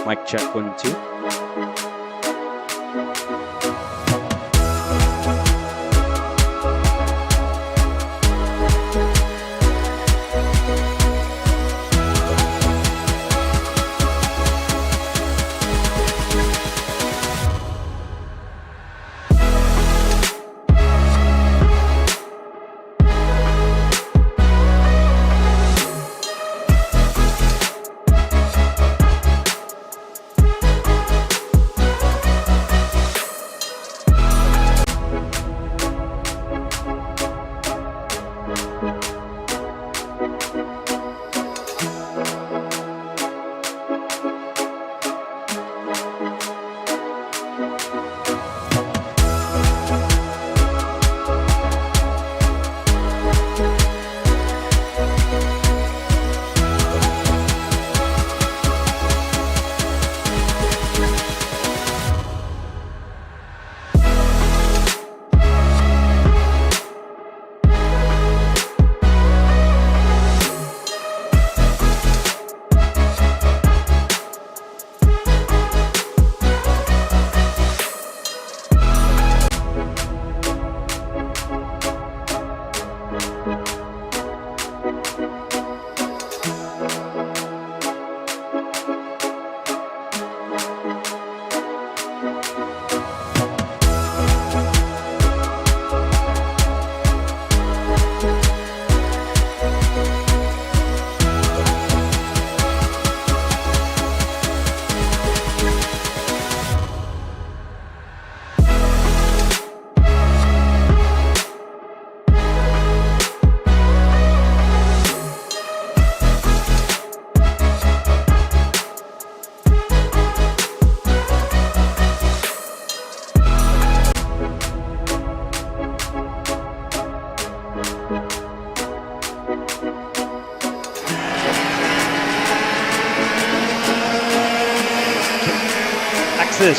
Mic check 1, 2.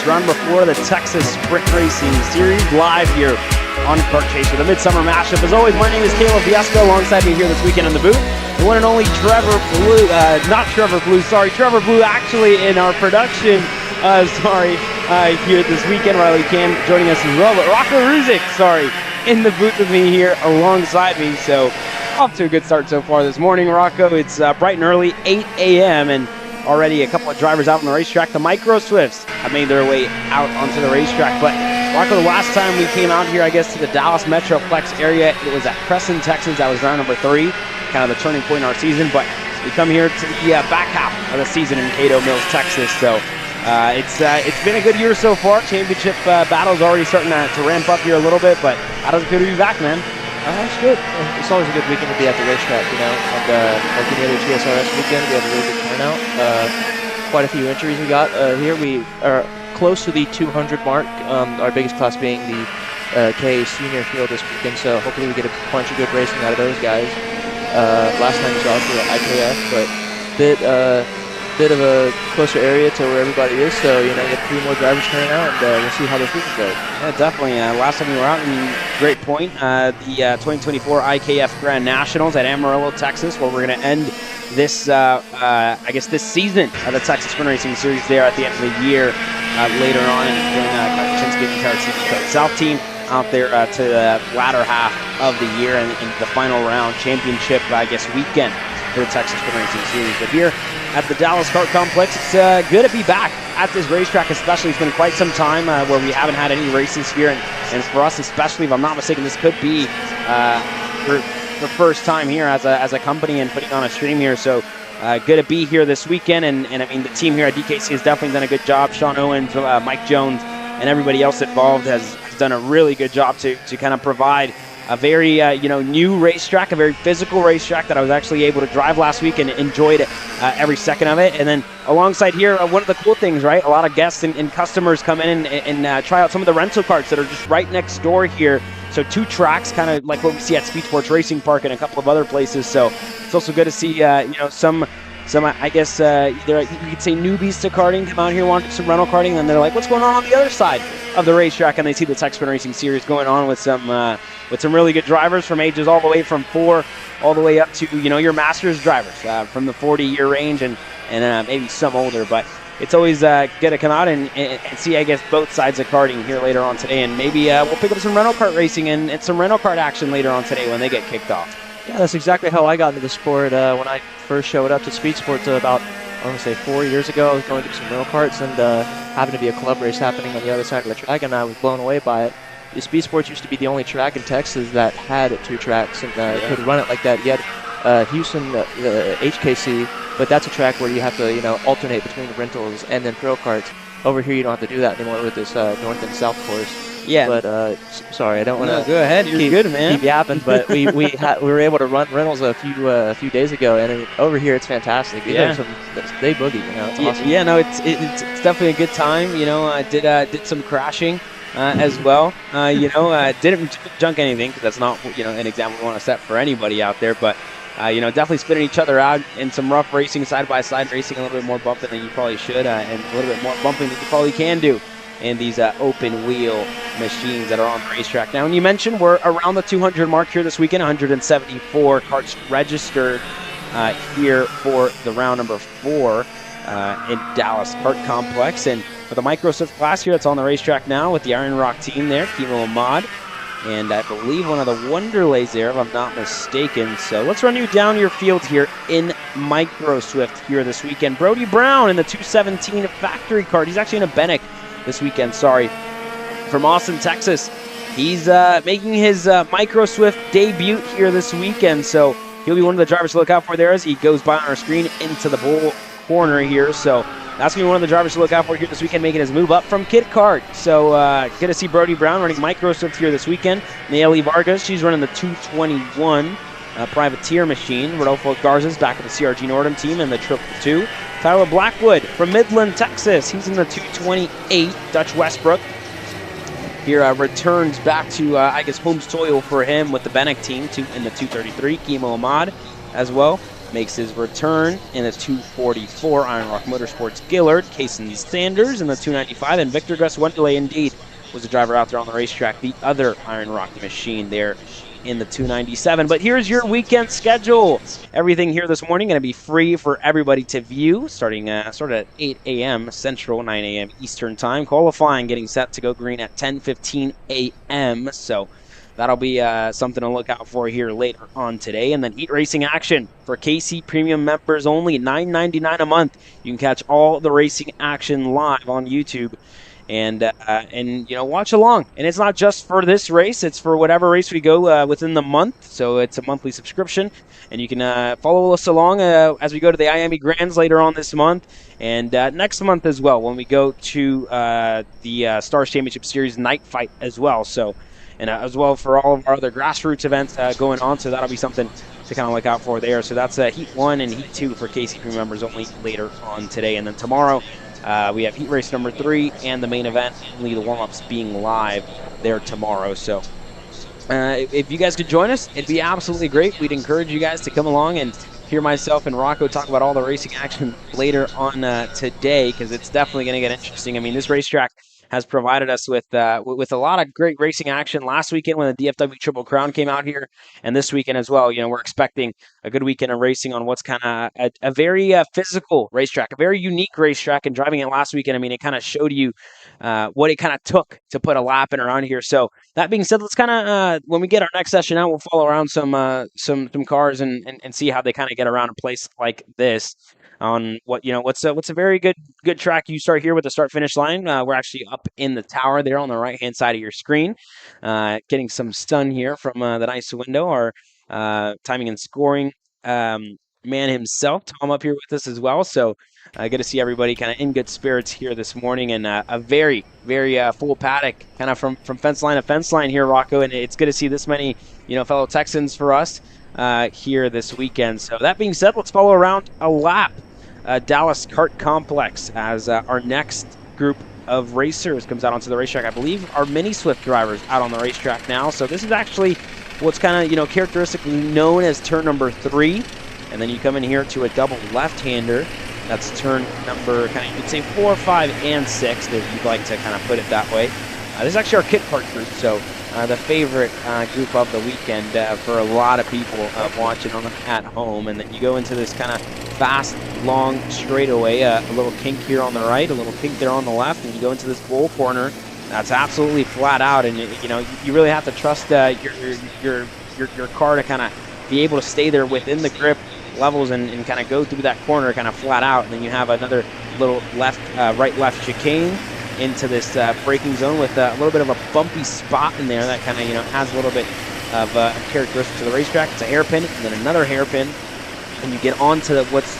Run before the Texas Sprint Racing Series, live here on Kart Chaser, the MidSummer Mashup. As always, my name is Caleb Viesco. Alongside me here this weekend in the booth, the one and only Trevor Blue, Trevor Blue actually in our production, here this weekend. Riley Cam joining us as well, but Rocco Ruzic, in the booth with me here alongside me. So off to a good start so far this morning, Rocco. It's bright and early, 8 a.m. and already a couple of drivers out on the racetrack. The Micro Swifts have made their way out onto the racetrack. But Rocco, the last time we came out here, I guess, to the Dallas Metroplex area, it was at Crescent, Texas. That was round number 3, kind of the turning point in our season. But we come here to the back half of the season in Cato Mills, Texas. So it's been a good year so far. Championship battle's already starting to ramp up here a little bit. But how does it feel to be back, man? It's good. It's always a good weekend to be at the racetrack, you know. And like any other TSRS weekend, we have a really good turnout. Quite a few entries we got here. We are close to the 200 mark. Our biggest class being the KA Senior field this weekend. So hopefully we get a bunch of good racing out of those guys. Last time we saw us we were at IKF, but bit of a closer area to where everybody is, so you know, you have 3 more drivers turning out, and we'll see how this weekend goes. Yeah, definitely. Last time we were out in Great Point, the 2024 IKF Grand Nationals at Amarillo, Texas, where we're going to end this, I guess, this season of the Texas Sprint Racing Series there at the end of the year. Later on, and Chinsky Kart South team out there to the latter half of the year and the final round championship, I guess, weekend for the Texas Sprint Racing Series. But here at the Dallas Kart Complex, it's good to be back at this racetrack, especially. It's been quite some time where we haven't had any races here, and for us especially, if I'm not mistaken, this could be the first time here as a company and putting on a stream here. So good to be here this weekend, and I mean, the team here at DKC has definitely done a good job. Sean Owens, Mike Jones, and everybody else involved has done a really good job to kind of provide a very new racetrack, a very physical racetrack that I was actually able to drive last week and enjoyed every second of it. And then alongside here, one of the cool things, right? A lot of guests and customers come in and try out some of the rental karts that are just right next door here. So 2 tracks, kind of like what we see at Speed Sports Racing Park and a couple of other places. So it's also good to see some I guess either you could say newbies to karting come out here wanting some rental karting, and they're like, what's going on the other side of the racetrack? And they see the Texas Sprint Racing Series going on with some really good drivers from ages all the way from 4 all the way up to your Masters drivers from the 40-year range and maybe some older. But it's always good to come out and see, I guess, both sides of karting here later on today. And maybe we'll pick up some rental kart racing and some rental kart action later on today when they get kicked off. Yeah, that's exactly how I got into the sport. When I first showed up to Speed Sports about, I want to say 4 years ago, I was going to do some rental karts, and happened to be a club race happening on the other side of the track, and I was blown away by it. The Speed Sports used to be the only track in Texas that had 2 tracks and could run it like that. You had Houston, the HKC, but that's a track where you have to, alternate between rentals and then pro karts. Over here, you don't have to do that anymore with this north and south course. Yeah. But sorry, I don't want to. No, go ahead. You're good, man. Keep yapping, but we were able to run rentals a few days ago, and over here it's fantastic. Yeah. They boogie. It's awesome. Yeah, no, it's definitely a good time. I did some crashing as well. Didn't junk anything because that's not an example we want to set for anybody out there, but. Definitely spinning each other out in some rough racing, side-by-side racing, a little bit more bumping than you probably should, and a little bit more bumping than you probably can do in these open-wheel machines that are on the racetrack. Now, and you mentioned we're around the 200 mark here this weekend, 174 karts registered here for the round number 4 in Dallas Kart Complex. And for the Micro Swift class here, it's on the racetrack now with the Iron Rock team there, Kimo Ahmad. And I believe one of the Wonderlays there, if I'm not mistaken. So let's run you down your field here in Micro Swift here this weekend. Brody Brown in the 217 factory kart. He's actually in a Bennick this weekend, sorry. From Austin, Texas. He's making his Micro Swift debut here this weekend. So he'll be one of the drivers to look out for there as he goes by on our screen into the bull corner here. So that's going to be one of the drivers to look out for here this weekend, making his move up from Kit Kart. So good to see Brody Brown running Micro Swift here this weekend. Nayeli Vargas, she's running the 221 privateer machine. Rodolfo Garza's back with the CRG Nordum team and the 222. Tyler Blackwood from Midland, Texas. He's in the 228. Dutch Westbrook here returns back to, I guess, home soil for him with the Bennick team in the 233. Kimo Ahmad as well makes his return in the 244. Iron Rock Motorsports Gillard, Kason Sanders in the 295, and Victor Gus Wendeley indeed was the driver out there on the racetrack, the other Iron Rock machine there in the 297. But here's your weekend schedule. Everything here this morning going to be free for everybody to view, starting at 8 a.m. Central, 9 a.m. Eastern Time. Qualifying getting set to go green at 10:15 a.m. So that'll be something to look out for here later on today. And then heat racing action for KC Premium members only, $9.99 a month. You can catch all the racing action live on YouTube and watch along. And it's not just for this race; it's for whatever race we go within the month. So it's a monthly subscription, and you can follow us along as we go to the Miami Grands later on this month and next month as well when we go to the Stars Championship Series night fight as well. So. And as well for all of our other grassroots events going on, so that'll be something to kind of look out for there. So that's Heat 1 and Heat 2 for KC Crew members only later on today. And then tomorrow we have Heat Race number 3 and the main event, only the warm-ups being live there tomorrow. So if you guys could join us, it'd be absolutely great. We'd encourage you guys to come along and hear myself and Rocco talk about all the racing action later on today, because it's definitely going to get interesting. I mean, this racetrack has provided us with a lot of great racing action last weekend when the DFW Triple Crown came out here, and this weekend as well. We're expecting a good weekend of racing on what's kind of a very physical racetrack, a very unique racetrack. And driving it last weekend, I mean, it kind of showed you what it kind of took to put a lap in around here. So that being said, let's kind of when we get our next session out, we'll follow around some cars and see how they kind of get around a place like this. On what's a very good track. You start here with the start finish line. We're actually up in the tower there on the right hand side of your screen, getting some stun here from the nice window. Our timing and scoring man himself, Tom, up here with us as well. So good to see everybody kind of in good spirits here this morning, and a very full paddock kind of from fence line to fence line here, Rocco. And it's good to see this many fellow Texans for us here this weekend. So that being said, let's follow around a lap. Dallas Kart Complex as our next group of racers comes out onto the racetrack. I believe our mini Swift drivers out on the racetrack now. So this is actually what's kind of characteristically known as turn number 3, and then you come in here to a double left-hander. That's turn number you could say 4, 5, and 6 if you'd like to kind of put it that way. This is actually our kit kart group, so the favorite group of the weekend for a lot of people watching at home. And then you go into this kind of fast, long straightaway, a little kink here on the right, a little kink there on the left, and you go into this bowl corner that's absolutely flat out. And you really have to trust your car to kind of be able to stay there within the grip levels and kind of go through that corner kind of flat out. And then you have another little right-left chicane into this braking zone with a little bit of a bumpy spot in there that kind of has a little bit of a characteristic to the racetrack. It's a hairpin and then another hairpin, and you get onto what's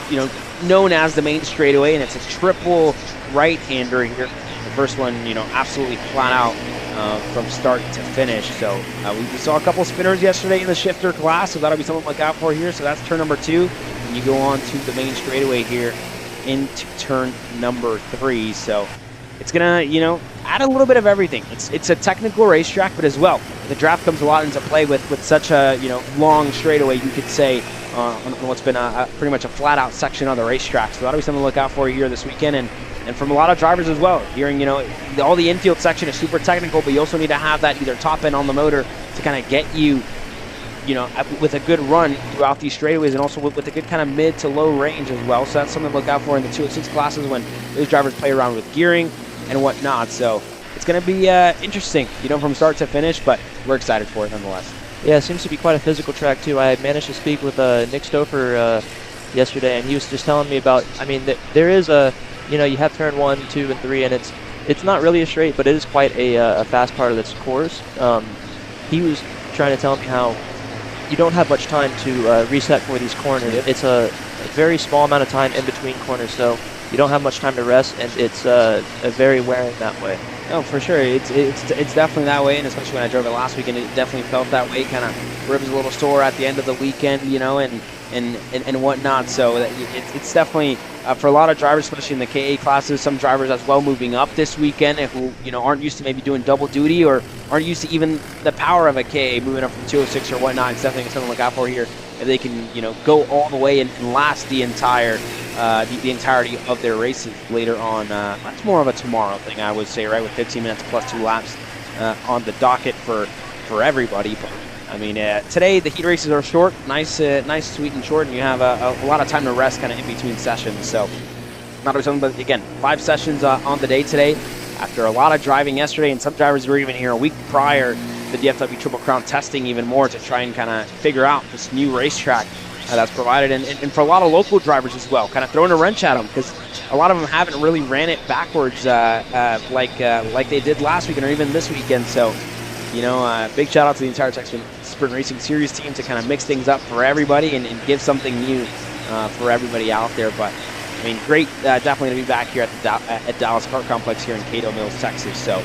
known as the main straightaway, and it's a triple right-hander here. The first one, absolutely flat out from start to finish. So we saw a couple spinners yesterday in the shifter class, so that'll be something to look out for here. So that's turn number 2, and you go on to the main straightaway here into turn number 3. So it's gonna, add a little bit of everything. It's a technical racetrack, but as well, the draft comes a lot into play with such a long straightaway, you could say, on what's been pretty much a flat-out section of the racetrack. So that'll be something to look out for here this weekend, and from a lot of drivers as well. Hearing, all the infield section is super technical, but you also need to have that either top end on the motor to kind of get you, with a good run throughout these straightaways, and also with a good kind of mid to low range as well. So that's something to look out for in the 206 classes when those drivers play around with gearing and whatnot. So it's going to be interesting, from start to finish, but we're excited for it nonetheless. Yeah, it seems to be quite a physical track too. I managed to speak with Nick Stouffer yesterday, and he was just telling me about, there is a, you have turn 1, 2, and 3, and it's not really a straight, but it is quite a fast part of this course. He was trying to tell me how you don't have much time to reset for these corners. Yep. It's a very small amount of time in between corners, so you don't have much time to rest, and it's very wearing that way. Oh, for sure. It's definitely that way, and especially when I drove it last weekend, it definitely felt that way. Kind of ribs a little sore at the end of the weekend, and whatnot. So it's definitely for a lot of drivers, especially in the KA classes, some drivers as well moving up this weekend who aren't used to maybe doing double duty or aren't used to even the power of a KA moving up from 206 or whatnot. It's definitely something to look out for here. If they can go all the way and last the entire the entirety of their races later on. That's more of a tomorrow thing, I would say, right? With 15 minutes plus 2 laps on the docket for everybody. But today the heat races are short, nice, sweet and short, and you have a lot of time to rest kind of in between sessions. So not something, but again, 5 sessions on the day today after a lot of driving yesterday, and some drivers were even here a week prior to the DFW Triple Crown testing even more to try and kind of figure out this new racetrack that's provided, and for a lot of local drivers as well, kind of throwing a wrench at them, because a lot of them haven't really ran it backwards like they did last weekend or even this weekend. So big shout out to the entire Texas Sprint Racing Series team to kind of mix things up for everybody and give something new for everybody out there. But great, definitely to be back here at Dallas Kart Complex here in Cato Mills, Texas. So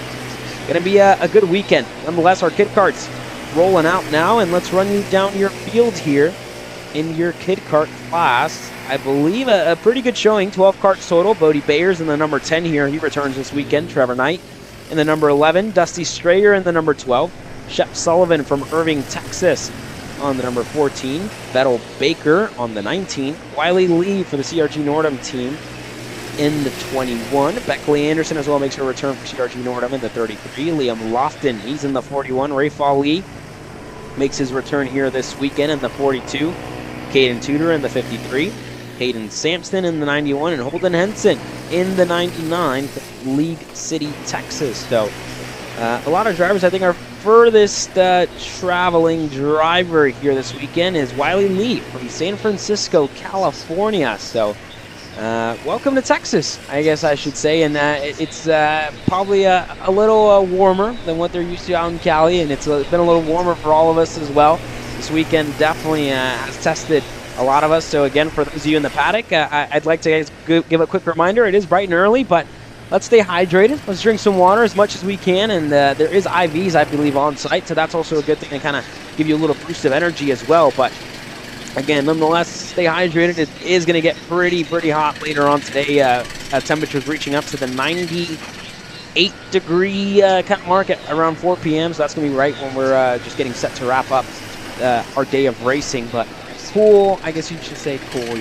gonna be a good weekend. Nonetheless, our kid karts rolling out now, and let's run you down your field here in your kid kart class. I believe a pretty good showing, 12 karts total. Bodie Bayers in the number 10 here, he returns this weekend. Trevor Knight in the number 11, Dusty Strayer in the number 12, Shep Sullivan from Irving, Texas on the number 14, Vettel Baker on the 19, Wiley Lee for the CRG Nordham team in the 21, Beckley Anderson as well makes her return for CRG Nordham in the 33, Liam Lofton, he's in the 41, Ray Lee makes his return here this weekend in the 42, Caden Tudor in the 53, Hayden Sampson in the 91, and Holden Henson in the 99 from League City, Texas. So a lot of drivers. I think our furthest traveling driver here this weekend is Wiley Lee from San Francisco, California. So welcome to Texas, I guess I should say. And it's probably a little warmer than what they're used to out in Cali, and it's been a little warmer for all of us as well. This weekend definitely has tested a lot of us. So again, for those of you in the paddock, I'd like to give a quick reminder. It is bright and early, but let's stay hydrated. Let's drink some water as much as we can, and there is IVs, I believe, on site, so that's also a good thing to kind of give you a little boost of energy as well. But again, nonetheless, stay hydrated. It is going to get pretty hot later on today. Temperatures reaching up to the 98-degree kind of mark at around 4 p.m., so that's going to be right when we're just getting set to wrap up our day of racing. But cool, I guess you should say cool,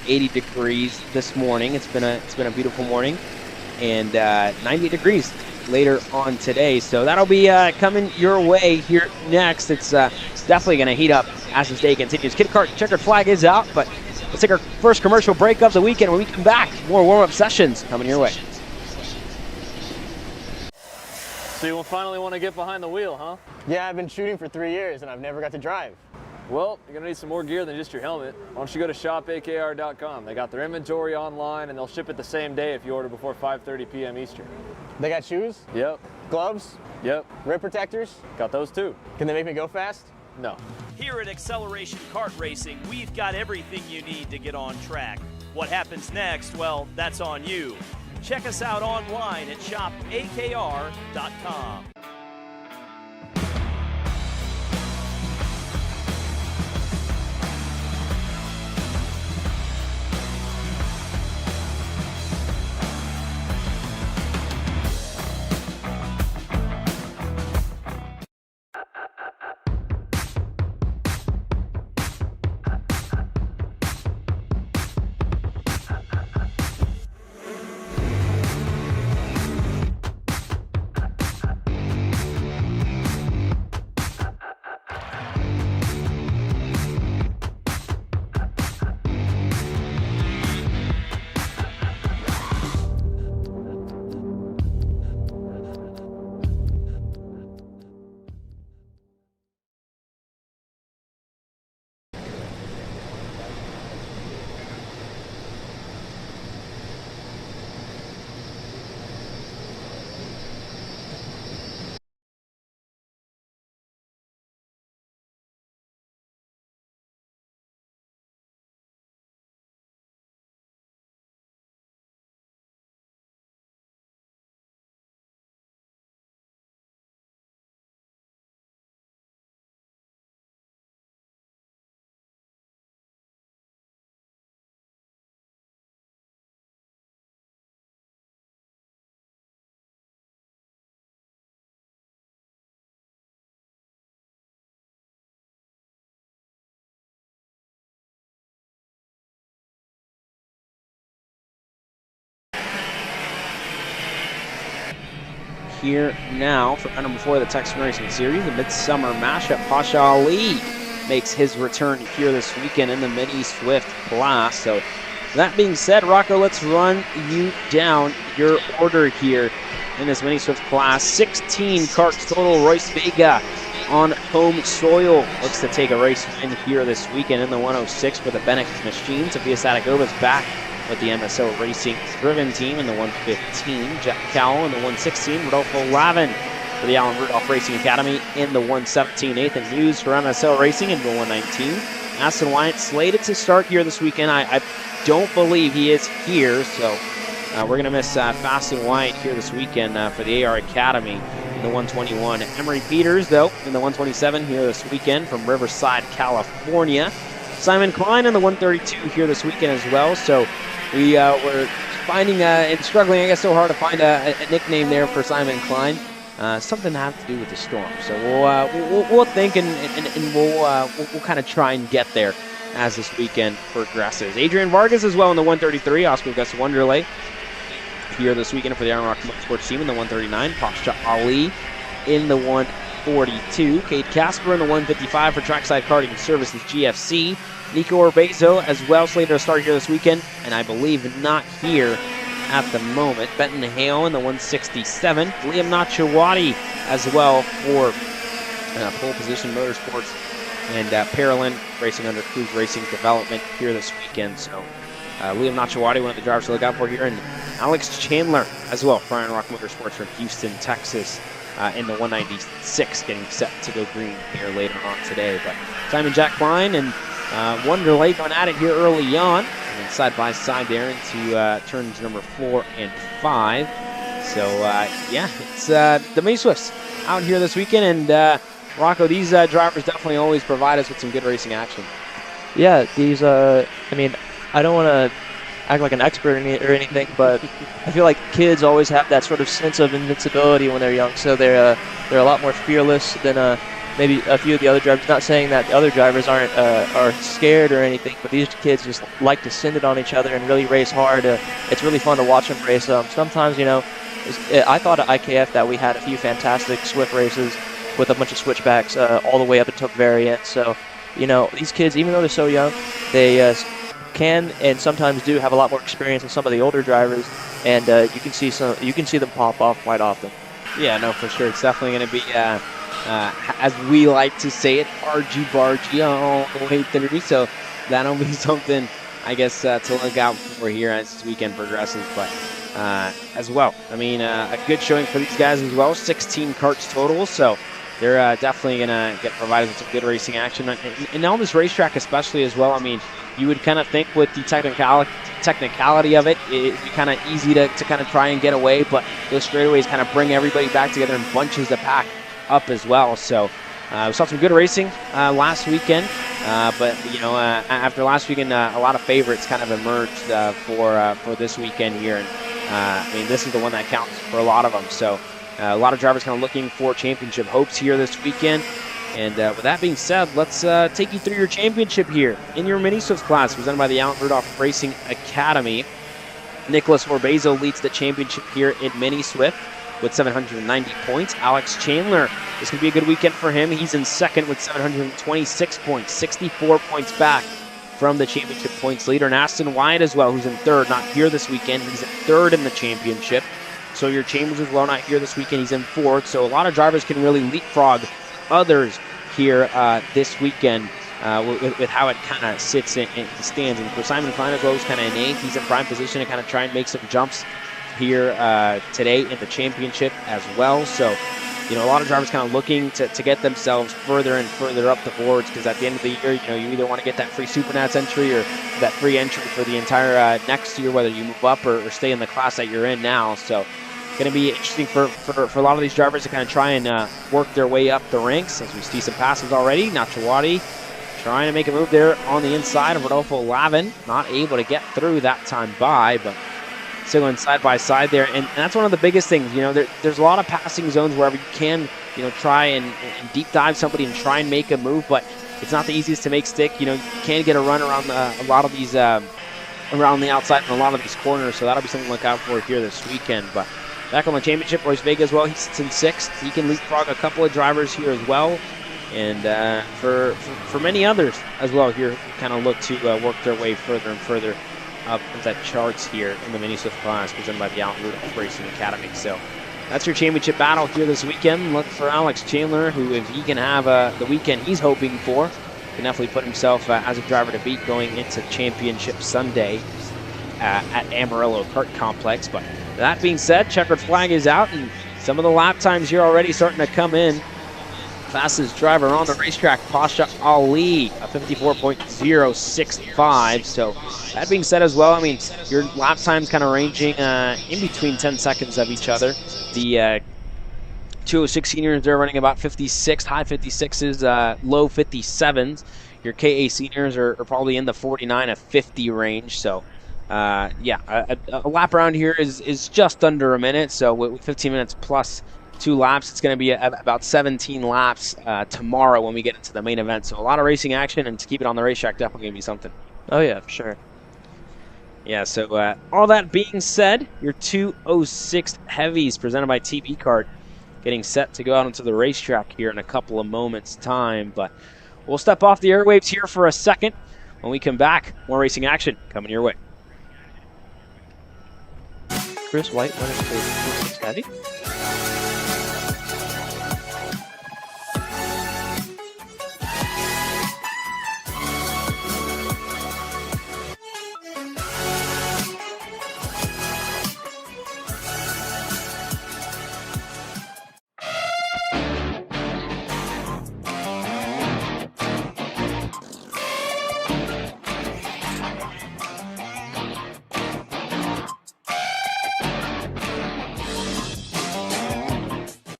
80 degrees this morning. It's been a beautiful morning, and 98 degrees later on today. So that'll be coming your way here next. It's definitely going to heat up as this day continues. Kid Kart checkered flag is out, but let's take our first commercial break of the weekend. When we come back, more warm-up sessions coming your way. So you will finally want to get behind the wheel, huh? Yeah, I've been shooting for 3 years and I've never got to drive. Well, you're going to need some more gear than just your helmet. Why don't you go to shopakr.com. They got their inventory online and they'll ship it the same day if you order before 5:30 p.m. Eastern. They got shoes? Yep. Gloves? Yep. Rib protectors? Got those too. Can they make me go fast? No. Here at Acceleration Kart Racing, we've got everything you need to get on track. What happens next, well, that's on you. Check us out online at shopakr.com. Here now for round number 4 of the Texas Racing Series, the MidSummer Mashup. Pasha Ali makes his return here this weekend in the Mini Swift class. So that being said, Rocco, let's run you down your order here in this Mini Swift class. 16 karts total. Royce Vega on home soil looks to take a race win here this weekend in the 106 for the Bennett machine. Sophia Sadagova's back with the MSO Racing driven team in the 115. Jack Cowell in the 116. Rodolfo Lavin for the Allen Rudolph Racing Academy in the 117. Nathan Hughes for MSO Racing in the 119. Aston Wyatt slated to start here this weekend. I don't believe he is here, so we're going to miss Fast and Wyatt here this weekend for the AR Academy in the 121. Emery Peters, though, in the 127 here this weekend from Riverside, California. Simon Klein in the 132 here this weekend as well. So we were finding and struggling, I guess, so hard to find a nickname there for Simon Klein. Something to have to do with the storm. So we'll think and we'll kind of try and get there as this weekend progresses. Adrian Vargas as well in the 133. Oscar Gus Wonderley here this weekend for the Iron Rock Motorsports team in the 139. Pasha Ali in the 142. Cade Casper in the 155 for Trackside Karting Services GFC. Nico Urbezo as well slated to start here this weekend, and I believe not here at the moment. Benton Hale in the 167. Liam Nachawati as well for Pole Position Motorsports, and Parolin Racing under Cruise Racing Development here this weekend. So Liam Nachawati, one of the drivers to look out for here, and Alex Chandler as well for Iron Rock Motorsports from Houston, Texas in the 196, getting set to go green here later on today. But Simon Jack Klein and Wonderlake going at it here early on, and then side by side there into turns number 4 and 5. So yeah, it's the Mini Swifts out here this weekend, and Rocco, these drivers definitely always provide us with some good racing action. Yeah, these, I mean, I don't want to act like an expert or anything, but I feel like kids always have that sort of sense of invincibility when they're young, so they're a lot more fearless than maybe a few of the other drivers. Not saying that the other drivers are scared or anything, but these kids just like to send it on each other and really race hard. It's really fun to watch them race. Sometimes, you know, I thought at IKF that we had a few fantastic Swift races with a bunch of switchbacks all the way up until the very end. So, you know, these kids, even though they're so young, they can and sometimes do have a lot more experience than some of the older drivers, and you can see them pop off quite often. Yeah, no, for sure. It's definitely going to be, as we like to say it, argy-bargy all the way through. So that'll be something, I guess, to look out for here as this weekend progresses. But as well, I mean, a good showing for these guys as well. 16 karts total, so they're definitely going to get provided with some good racing action. And on this racetrack especially as well, I mean, you would kind of think with the technicality of it, it'd be kind of easy to kind of try and get away, but those straightaways kind of bring everybody back together and bunches the pack up as well. So we saw some good racing last weekend, but you know, after last weekend, a lot of favorites kind of emerged for this weekend here, and I mean, this is the one that counts for a lot of them. So a lot of drivers kind of looking for championship hopes here this weekend. And with that being said, let's take you through your championship here in your mini Swift class presented by the Alan Rudolph Racing Academy. Nicholas Orbezo leads the championship here in mini Swift with 790 points. Alex Chandler, this could be a good weekend for him. He's in second with 726 points, 64 points back from the championship points leader. And Aston Wyatt as well, who's in third, not here this weekend. He's in third in the championship. So your Chambers as well, not here this weekend. He's in fourth. So a lot of drivers can really leapfrog others here this weekend with how it kind of sits in the stands. And for Simon Klein as well, who's kind of in eighth, he's in prime position to kind of try and make some jumps here today in the championship as well. So, you know, a lot of drivers kind of looking to get themselves further and further up the boards, because at the end of the year, you know, you either want to get that free Supernats entry or that free entry for the entire next year, whether you move up or stay in the class that you're in now. So going to be interesting for a lot of these drivers to kind of try and work their way up the ranks, as we see some passes already. Nacho Wadi trying to make a move there on the inside of Rodolfo Lavin, not able to get through that time by, but still in side by side there. And that's one of the biggest things, you know, there's a lot of passing zones wherever you can, you know, try and deep dive somebody and try and make a move, but it's not the easiest to make stick. You know, you can get a run around a lot of these around the outside and a lot of these corners, so that'll be something to look out for here this weekend. But back on the championship, Royce Vega as well, he sits in sixth. He can leapfrog a couple of drivers here as well. And for many others as well here, kind of look to work their way further and further up the charts here in the mini Swift class presented by the Alan Rudolph Racing Academy. So that's your championship battle here this weekend. Look for Alex Chandler, who, if he can have the weekend he's hoping for, can definitely put himself as a driver to beat going into Championship Sunday at Amarillo Kart Complex. But that being said, checkered flag is out, and some of the lap times here already starting to come in. Fastest driver on the racetrack, Pasha Ali, a 54.065. So that being said as well, I mean, your lap times kind of ranging in between 10 seconds of each other. The 206 seniors, they're running about 56, high 56s, low 57s. Your KA seniors are probably in the 49 to 50 range. So yeah, a lap around here is just under a minute. So with 15 minutes plus 2 laps, it's going to be about 17 laps tomorrow when we get into the main event. So a lot of racing action, and to keep it on the racetrack, definitely going to be something. Oh yeah, for sure. Yeah, so all that being said, your 206 heavies presented by TB Kart getting set to go out onto the racetrack here in a couple of moments' time. But we'll step off the airwaves here for a second. When we come back, more racing action coming your way. Chris White winning the 206 heavy.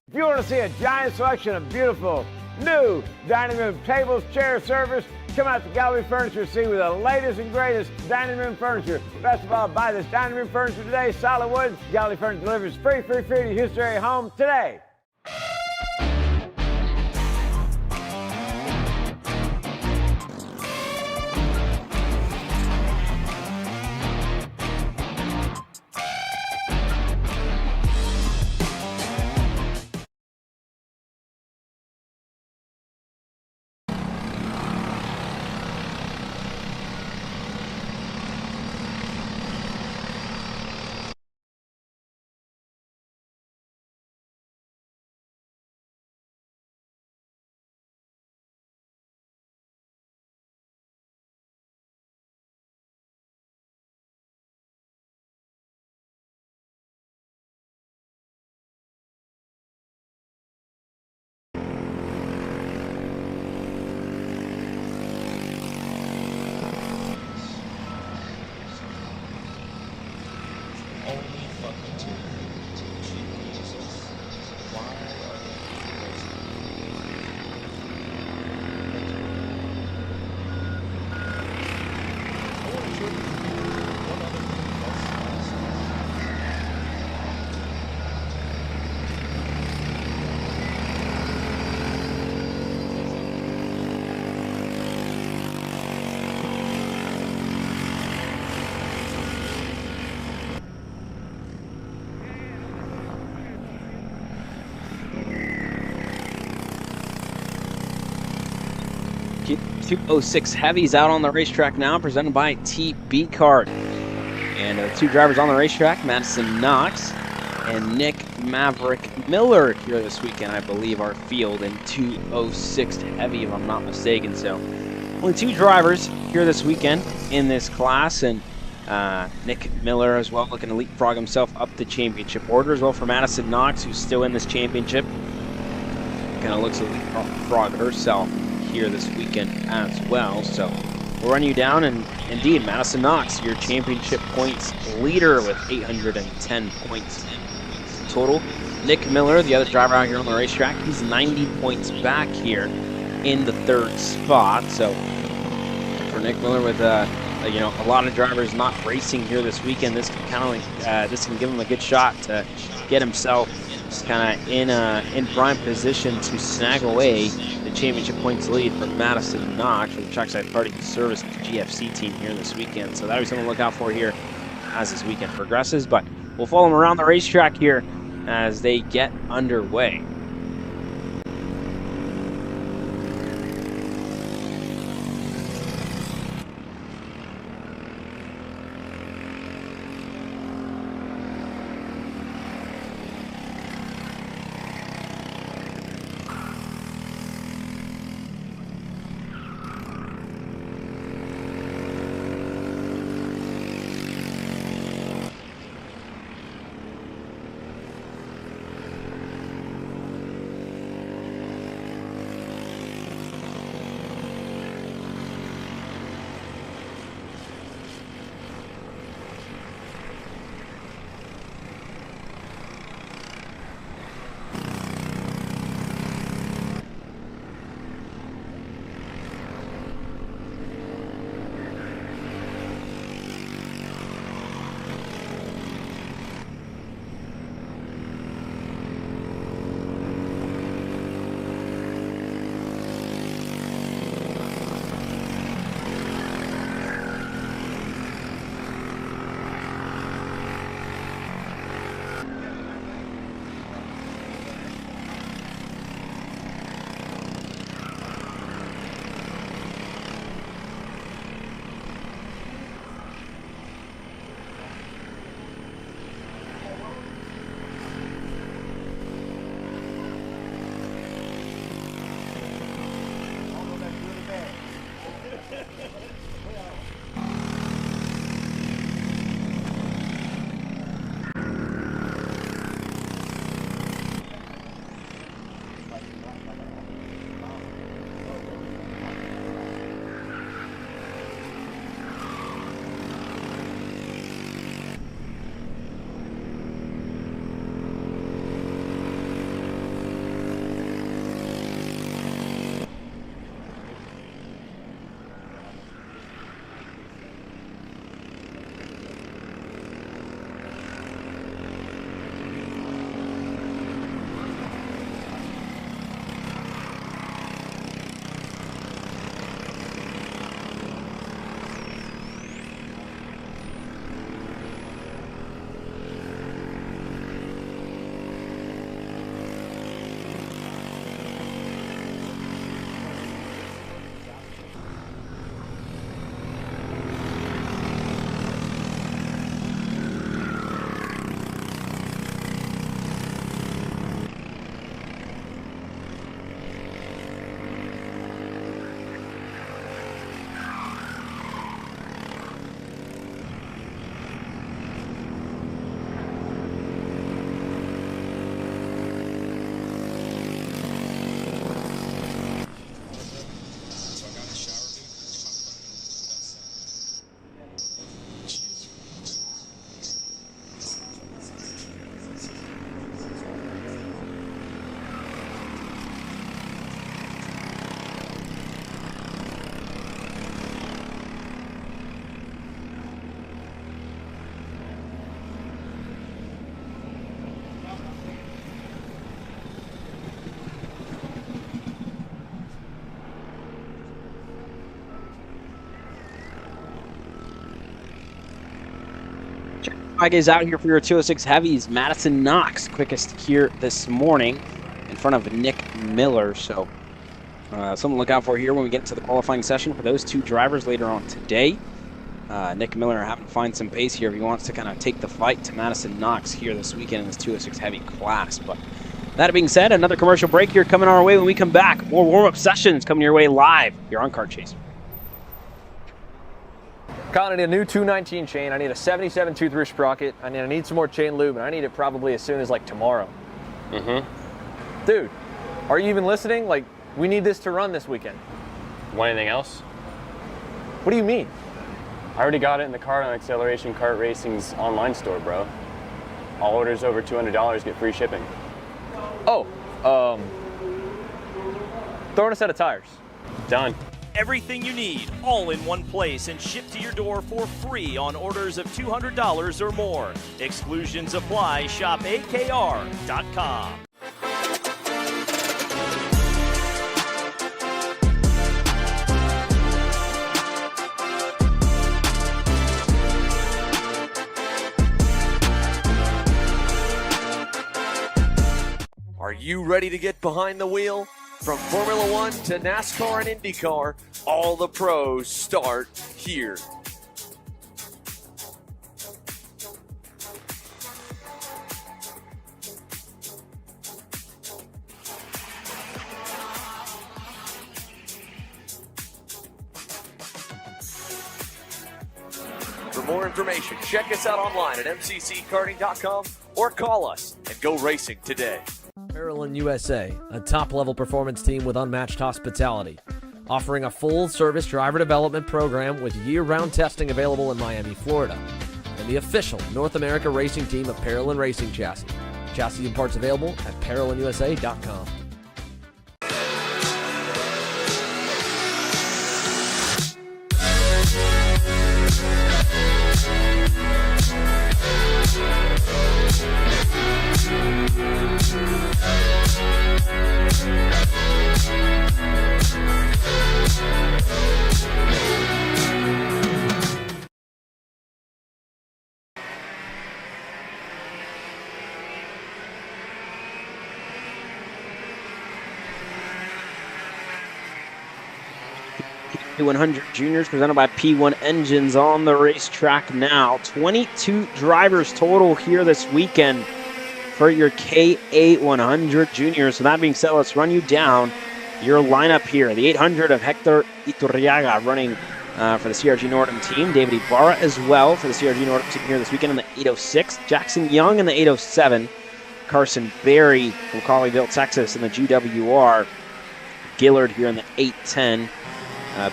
If you want to see a giant selection of beautiful new dining room tables, chairs, servers, come out to Gallery Furniture, see with the latest and greatest dining room furniture. Best of all, buy this dining room furniture today, solid wood. Gallery Furniture delivers free to your Houston area home today. Welcome to Jesus. Why are I want to show you one other thing that's Q206 Heavies out on the racetrack now, presented by TB Kart. And the two drivers on the racetrack, Madison Knox and Nick Maverick Miller here this weekend, I believe, our field in 206 Heavy, if I'm not mistaken. So only two drivers here this weekend in this class, and Nick Miller as well looking to leapfrog himself up the championship order as well for Madison Knox, who's still in this championship. Kind of looks to leapfrog herself here this weekend as well. So we'll run you down, and indeed Madison Knox, your championship points leader with 810 points total. Nick Miller, the other driver out here on the racetrack, he's 90 points back here in the third spot. So for Nick Miller, with you know, a lot of drivers not racing here this weekend, this can kind of like this can give him a good shot to get himself kind of in prime position to snag away the championship points lead for Madison Knox for the Trackside Party Service GFC team here this weekend. So that'll be something to look out for here as this weekend progresses. But we'll follow them around the racetrack here as they get underway. flag is out here for your 206 heavies. Madison Knox, quickest here this morning, in front of Nick Miller. So something to look out for here when we get into the qualifying session for those two drivers later on today. Nick Miller having to find some pace here if he wants to kind of take the fight to Madison Knox here this weekend in this 206 heavy class. But that being said, another commercial break here coming our way when we come back. More warm-up sessions coming your way live here on Kart Chase. Colin, I need a new 219 chain. I need a 77 tooth sprocket. I need some more chain lube, and I need it probably as soon as like tomorrow. Dude, are you even listening? Like, we need this to run this weekend. Want anything else? What do you mean? I already got it in the Kart on Acceleration Kart Racing's online store, bro. All orders over $200 get free shipping. Oh, throw in a set of tires. Done. Everything you need, all in one place and shipped to your door for free on orders of $200 or more. Exclusions apply. Shop AKR.com. Are you ready to get behind the wheel? From Formula One to NASCAR and IndyCar, all the pros start here. For more information, check us out online at mcckarting.com or call us and go racing today. Parallel USA, a top-level performance team with unmatched hospitality, offering a full-service driver development program with year-round testing available in Miami, Florida, and the official North America racing team of Parallel Racing Chassis. Chassis and parts available at ParalleLUSA.com. KA100 Juniors presented by P1 Engines on the racetrack now. 22 drivers total here this weekend for your KA100 Juniors. So that being said, let's run you down your lineup here. The 800 of Hector Iturriaga running for the CRG Nordum team. David Ibarra as well for the CRG Nordum team here this weekend in the 806. Jackson Young in the 807. Carson Berry from Colleyville, Texas in the GWR. Gillard here in the 810.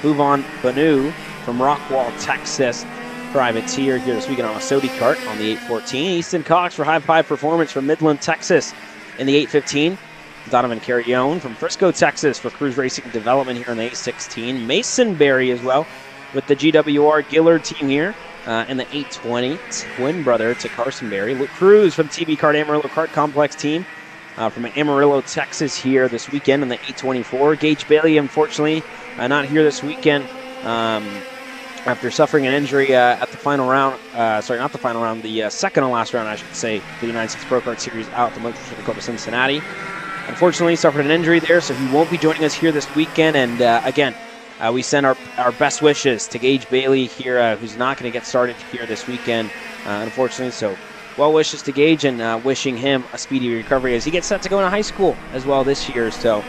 Bhuvan Banu from Rockwall, Texas, privateer here this weekend on a Sodi Kart on the 814. Easton Cox for High Five Performance from Midland, Texas in the 815. Donovan Carrione from Frisco, Texas for Cruise Racing Development here in the 816. Mason Berry as well with the GWR Gillard team here in the 820. Twin brother to Carson Berry. Luke Cruz from TB Kart Amarillo Kart Complex team from Amarillo, Texas here this weekend in the 824. Gage Bailey, unfortunately, not here this weekend after suffering an injury at the final round. Sorry, not the final round, the second to last round, I should say, the United States Pro Kart Series out at the Motor Club of Cincinnati. Unfortunately, suffered an injury there, so he won't be joining us here this weekend. And again, we send our best wishes to Gage Bailey here, who's not going to get started here this weekend, unfortunately. So well wishes to Gage and wishing him a speedy recovery as he gets set to go into high school as well this year. So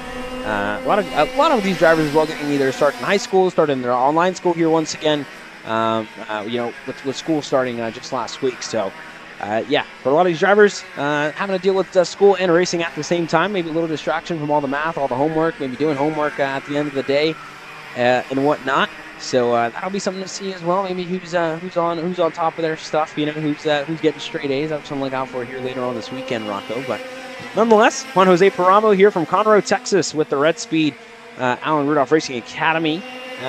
a lot of these drivers as well getting either start in high school, start in their online school here once again, with school starting just last week. So yeah, for a lot of these drivers, having to deal with school and racing at the same time, maybe a little distraction from all the math, all the homework, maybe doing homework at the end of the day and whatnot. So that'll be something to see as well. Maybe who's on top of their stuff, who's getting straight A's. That's something to look out for here later on this weekend, Rocco. But nonetheless, Juan Jose Paramo here from Conroe, Texas, with the Red Speed Alan Rudolph Racing Academy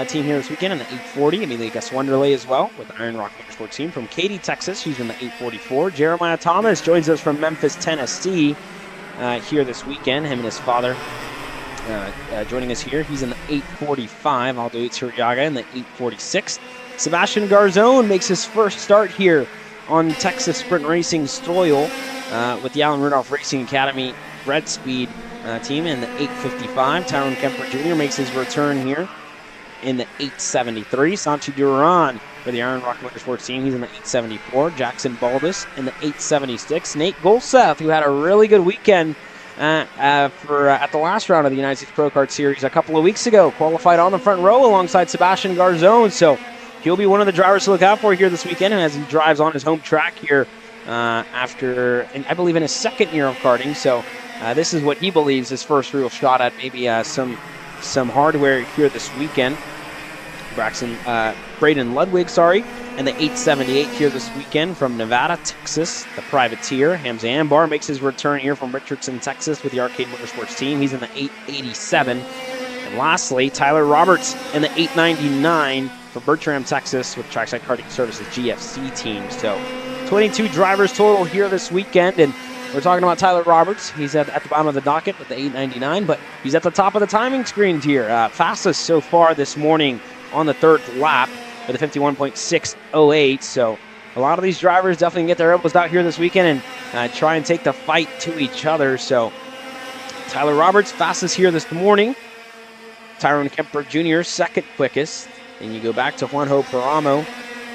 team here this weekend in the 840. Amelia Gus Wonderlay as well with the Iron Rock Motorsport team from Katy, Texas, who's in the 844. Jeremiah Thomas joins us from Memphis, Tennessee here this weekend. Him and his father joining us here. He's in the 845. Aldo Iturriaga in the 846. Sebastian Garzone makes his first start here on Texas Sprint Racing soil with the Allen Rudolph Racing Academy Red Speed team in the 855. Tyrone Kemper Jr. makes his return here in the 873. Santi Duran for the Iron Rock Motorsports team, he's in the 874. Jackson Baldus in the 876. Nate Golseth, who had a really good weekend at the last round of the United States Pro Kart Series a couple of weeks ago, qualified on the front row alongside Sebastian Garzone. So he'll be one of the drivers to look out for here this weekend, and as he drives on his home track here after, I believe, in his second year of karting. So this is what he believes his first real shot at maybe some hardware here this weekend. Braden Ludwig, and the 878 here this weekend from Nevada, Texas, the privateer. Hamza Ambar makes his return here from Richardson, Texas with the Arcade Motorsports team. He's in the 887. And lastly, Tyler Roberts in the 899 for Bertram, Texas with Trackside Karting Services GFC team. So 22 drivers total here this weekend, and we're talking about Tyler Roberts. He's at the bottom of the docket with the 899, but he's at the top of the timing screens here. Fastest so far this morning on the third lap with a 51.608. So a lot of these drivers definitely get their elbows out here this weekend and try and take the fight to each other. So Tyler Roberts, fastest here this morning. Tyrone Kemper Jr., second quickest. And you go back to Juanjo Paramo,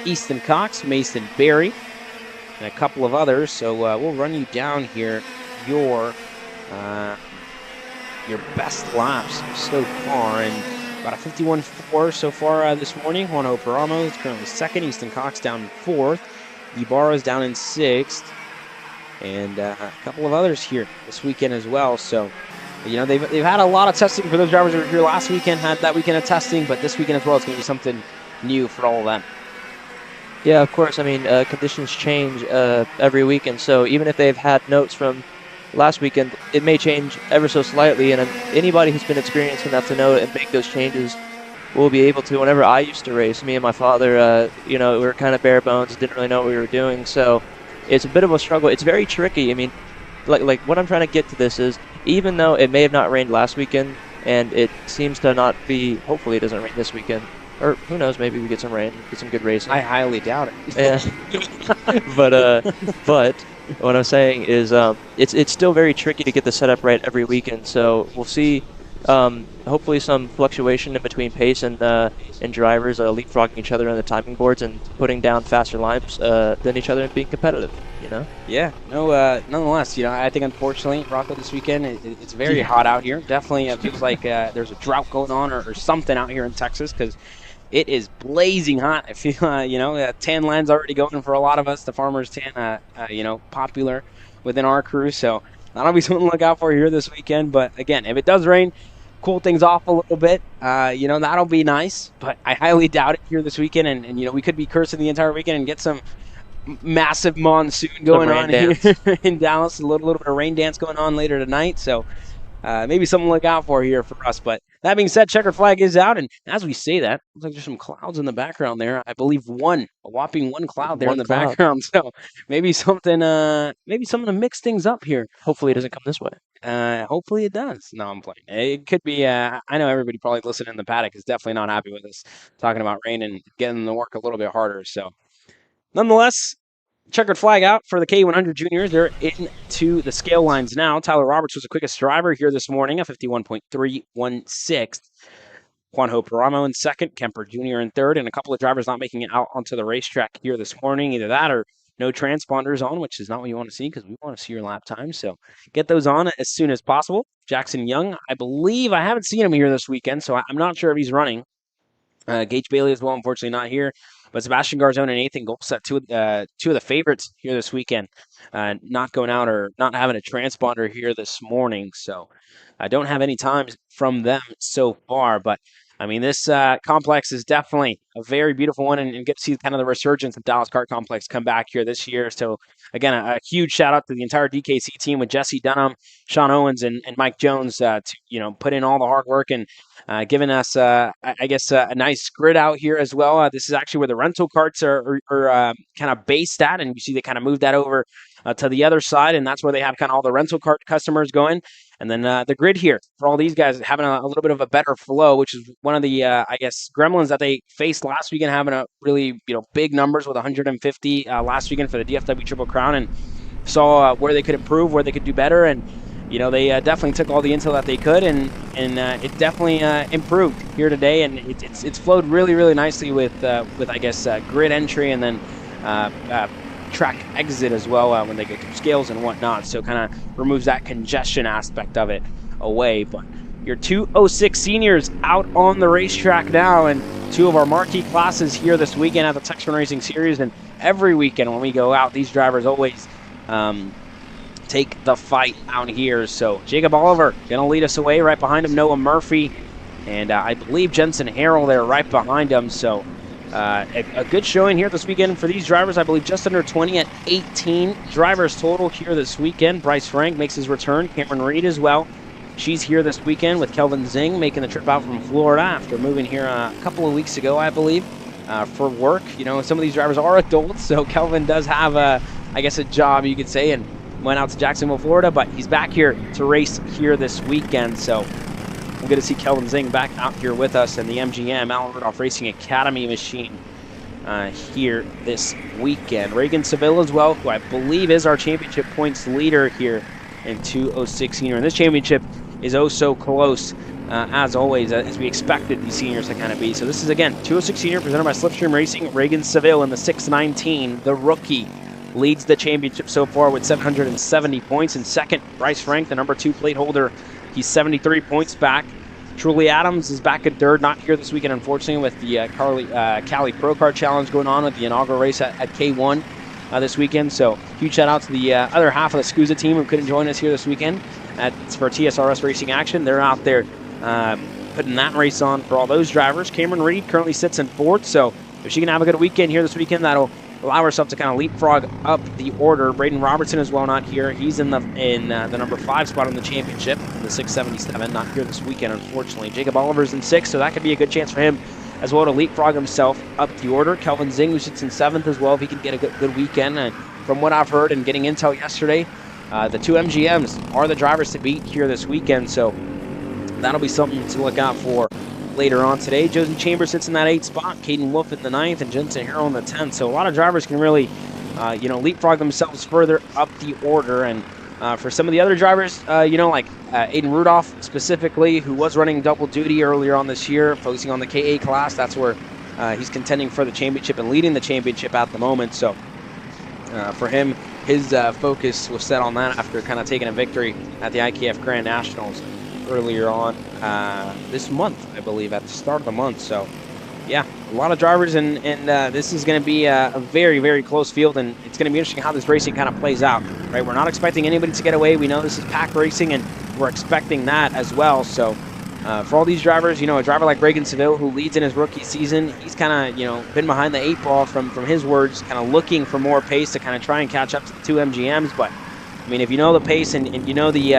Easton Cox, Mason Berry, and a couple of others. So we'll run you down here your best laps so far, and about a 51.4 so far this morning. Juanjo Paramo is currently second. Easton Cox down in fourth. Ibarra's down in sixth. And a couple of others here this weekend as well. So, you know, they've had a lot of testing for those drivers who were here last weekend, had that weekend of testing, but this weekend as well, it's going to be something new for all of them. Yeah, of course. I mean, conditions change every weekend, so even if they've had notes from last weekend, it may change ever so slightly, and anybody who's been experienced enough to know and make those changes will be able to. Whenever I used to race, me and my father, you know, we were kind of bare bones, didn't really know what we were doing, so it's a bit of a struggle. It's very tricky. I mean, like what I'm trying to get to this is, even though it may have not rained last weekend, and it seems to not be, hopefully it doesn't rain this weekend, or who knows, maybe we get some rain, get some good racing. I highly doubt it. Yeah. But what I'm saying is it's still very tricky to get the setup right every weekend, so we'll see hopefully some fluctuation in between pace and drivers leapfrogging each other on the timing boards and putting down faster laps than each other and being competitive, you know? Yeah, no, nonetheless, you know, I think unfortunately, Rocco, this weekend, it's very hot out here. Definitely feels like there's a drought going on or something out here in Texas, because it is blazing hot. I feel, you know, tan line's already going for a lot of us. The farmer's tan, you know, popular within our crew. So that'll be something to look out for here this weekend. But again, if it does rain, cool things off a little bit, you know, that'll be nice. But I highly doubt it here this weekend. And you know, we could be cursing the entire weekend and get some massive monsoon going on here in Dallas. A little bit of rain dance going on later tonight. So maybe something to look out for here for us. But that being said, checkered flag is out, and as we say that, looks like there's some clouds in the background there. I believe a whopping one cloud there in the background. So maybe something to mix things up here. Hopefully it doesn't come this way. Hopefully it does. No, I'm playing. It could be. I know everybody probably listening in the paddock is definitely not happy with us talking about rain and getting the work a little bit harder. So, nonetheless, checkered flag out for the KA100 Juniors. They're into the scale lines now. Tyler Roberts was the quickest driver here this morning, a 51.316. Juanjo Paramo in second, Kemper Jr. in third, and a couple of drivers not making it out onto the racetrack here this morning. Either that or no transponders on, which is not what you want to see, because we want to see your lap time. So get those on as soon as possible. Jackson Young, I believe, I haven't seen him here this weekend, so I'm not sure if he's running. Gage Bailey as well, unfortunately not here. But Sebastian Garzone and Nathan Golseth, two of the favorites here this weekend, not going out or not having a transponder here this morning. So I don't have any times from them so far. But, I mean, this complex is definitely a very beautiful one, and get to see kind of the resurgence of Dallas Kart Complex come back here this year. So, again, a huge shout-out to the entire DKC team with Jesse Dunham, Sean Owens, and Mike Jones to, you know, put in all the hard work and giving us, I guess, a nice grid out here as well. This is actually where the rental carts are kind of based at, and you see they kind of moved that over to the other side, and that's where they have kind of all the rental cart customers going. And then the grid here for all these guys having a little bit of a better flow, which is one of the, I guess, gremlins that they faced last weekend, having a really, big numbers with 150 last weekend for the DFW Triple Crown, and saw where they could improve, where they could do better. And, they definitely took all the intel that they could, and it definitely improved here today. And it's flowed really, really nicely with I guess, grid entry and then track exit as well when they get through scales and whatnot, so kind of removes that congestion aspect of it away. But your 206 seniors out on the racetrack now, and two of our marquee classes here this weekend at the Texas Sprint Racing Series. And every weekend when we go out, these drivers always take the fight out here. So Jacob Oliver gonna lead us away. Right behind him, Noah Murphy, and I believe Jensen Harrell there right behind him. So a good showing here this weekend for these drivers. I believe just under 20 at 18 drivers total here this weekend. Bryce Frank makes his return. Cameron Reed as well. She's here this weekend with Kelvin Zing making the trip out from Florida after moving here a couple of weeks ago, I believe, for work. Some of these drivers are adults, so Kelvin does have I guess, a job, you could say, and went out to Jacksonville, Florida, but he's back here to race here this weekend. So we're going to see Kelvin Zing back out here with us in the MGM Alan Rudolph Racing Academy machine here this weekend. Reagan Seville as well, who I believe is our championship points leader here in 206 Senior. And this championship is oh so close, as always, as we expected these seniors to kind of be. So this is, again, 206 Senior presented by Slipstream Racing. Reagan Seville in the 619, the rookie, leads the championship so far with 770 points. In second, Bryce Frank, the number 2 plate holder. He's 73 points back. Truly Adams is back at third, not here this weekend, unfortunately, with the Cali Pro Kart Challenge going on with the inaugural race at K1 this weekend. So huge shout out to the other half of the SCUSA team who couldn't join us here this weekend for TSRS Racing action. They're out there putting that race on for all those drivers. Cameron Reed currently sits in fourth, so if she can have a good weekend here this weekend, that'll allow herself to kind of leapfrog up the order. Braden Robertson as well, not here. He's in the number 5 spot in the championship, the 677, not here this weekend, unfortunately. Jacob Oliver's in 6th, so that could be a good chance for him as well to leapfrog himself up the order. Kelvin Zing, who sits in 7th as well, if he can get a good weekend. And from what I've heard and getting intel yesterday, the 2 MGMs are the drivers to beat here this weekend, so that'll be something to look out for later on today. Josie Chambers sits in that 8th spot, Caden Wolf in the 9th, and Jensen Harrell in the 10th. So a lot of drivers can really, leapfrog themselves further up the order. And for some of the other drivers, like Aiden Rudolph specifically, who was running double duty earlier on this year, focusing on the KA class. That's where he's contending for the championship and leading the championship at the moment. So for him, his focus was set on that after kind of taking a victory at the IKF Grand Nationals earlier on this month, I believe, at the start of the month. So yeah, a lot of drivers, and this is going to be a very, very close field, and it's going to be interesting how this racing kind of plays out, right? We're not expecting anybody to get away. We know this is pack racing, and we're expecting that as well. So for all these drivers, a driver like Reagan Seville, who leads in his rookie season, he's kind of, been behind the 8 ball from his words, kind of looking for more pace to kind of try and catch up to the 2 MGMs. But I mean, if you know the pace and you know the,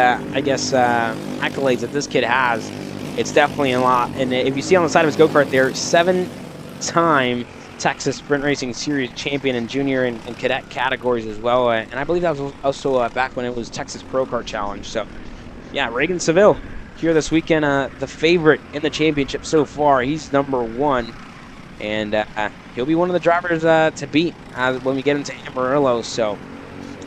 accolades that this kid has, it's definitely a lot. And if you see on the side of his go-kart there, 7-time Texas Sprint Racing Series champion in junior and cadet categories as well. And I believe that was also back when it was Texas Pro Kart Challenge. So, yeah, Reagan Seville here this weekend, the favorite in the championship so far. He's number 1. And he'll be one of the drivers to beat when we get into Amarillo. So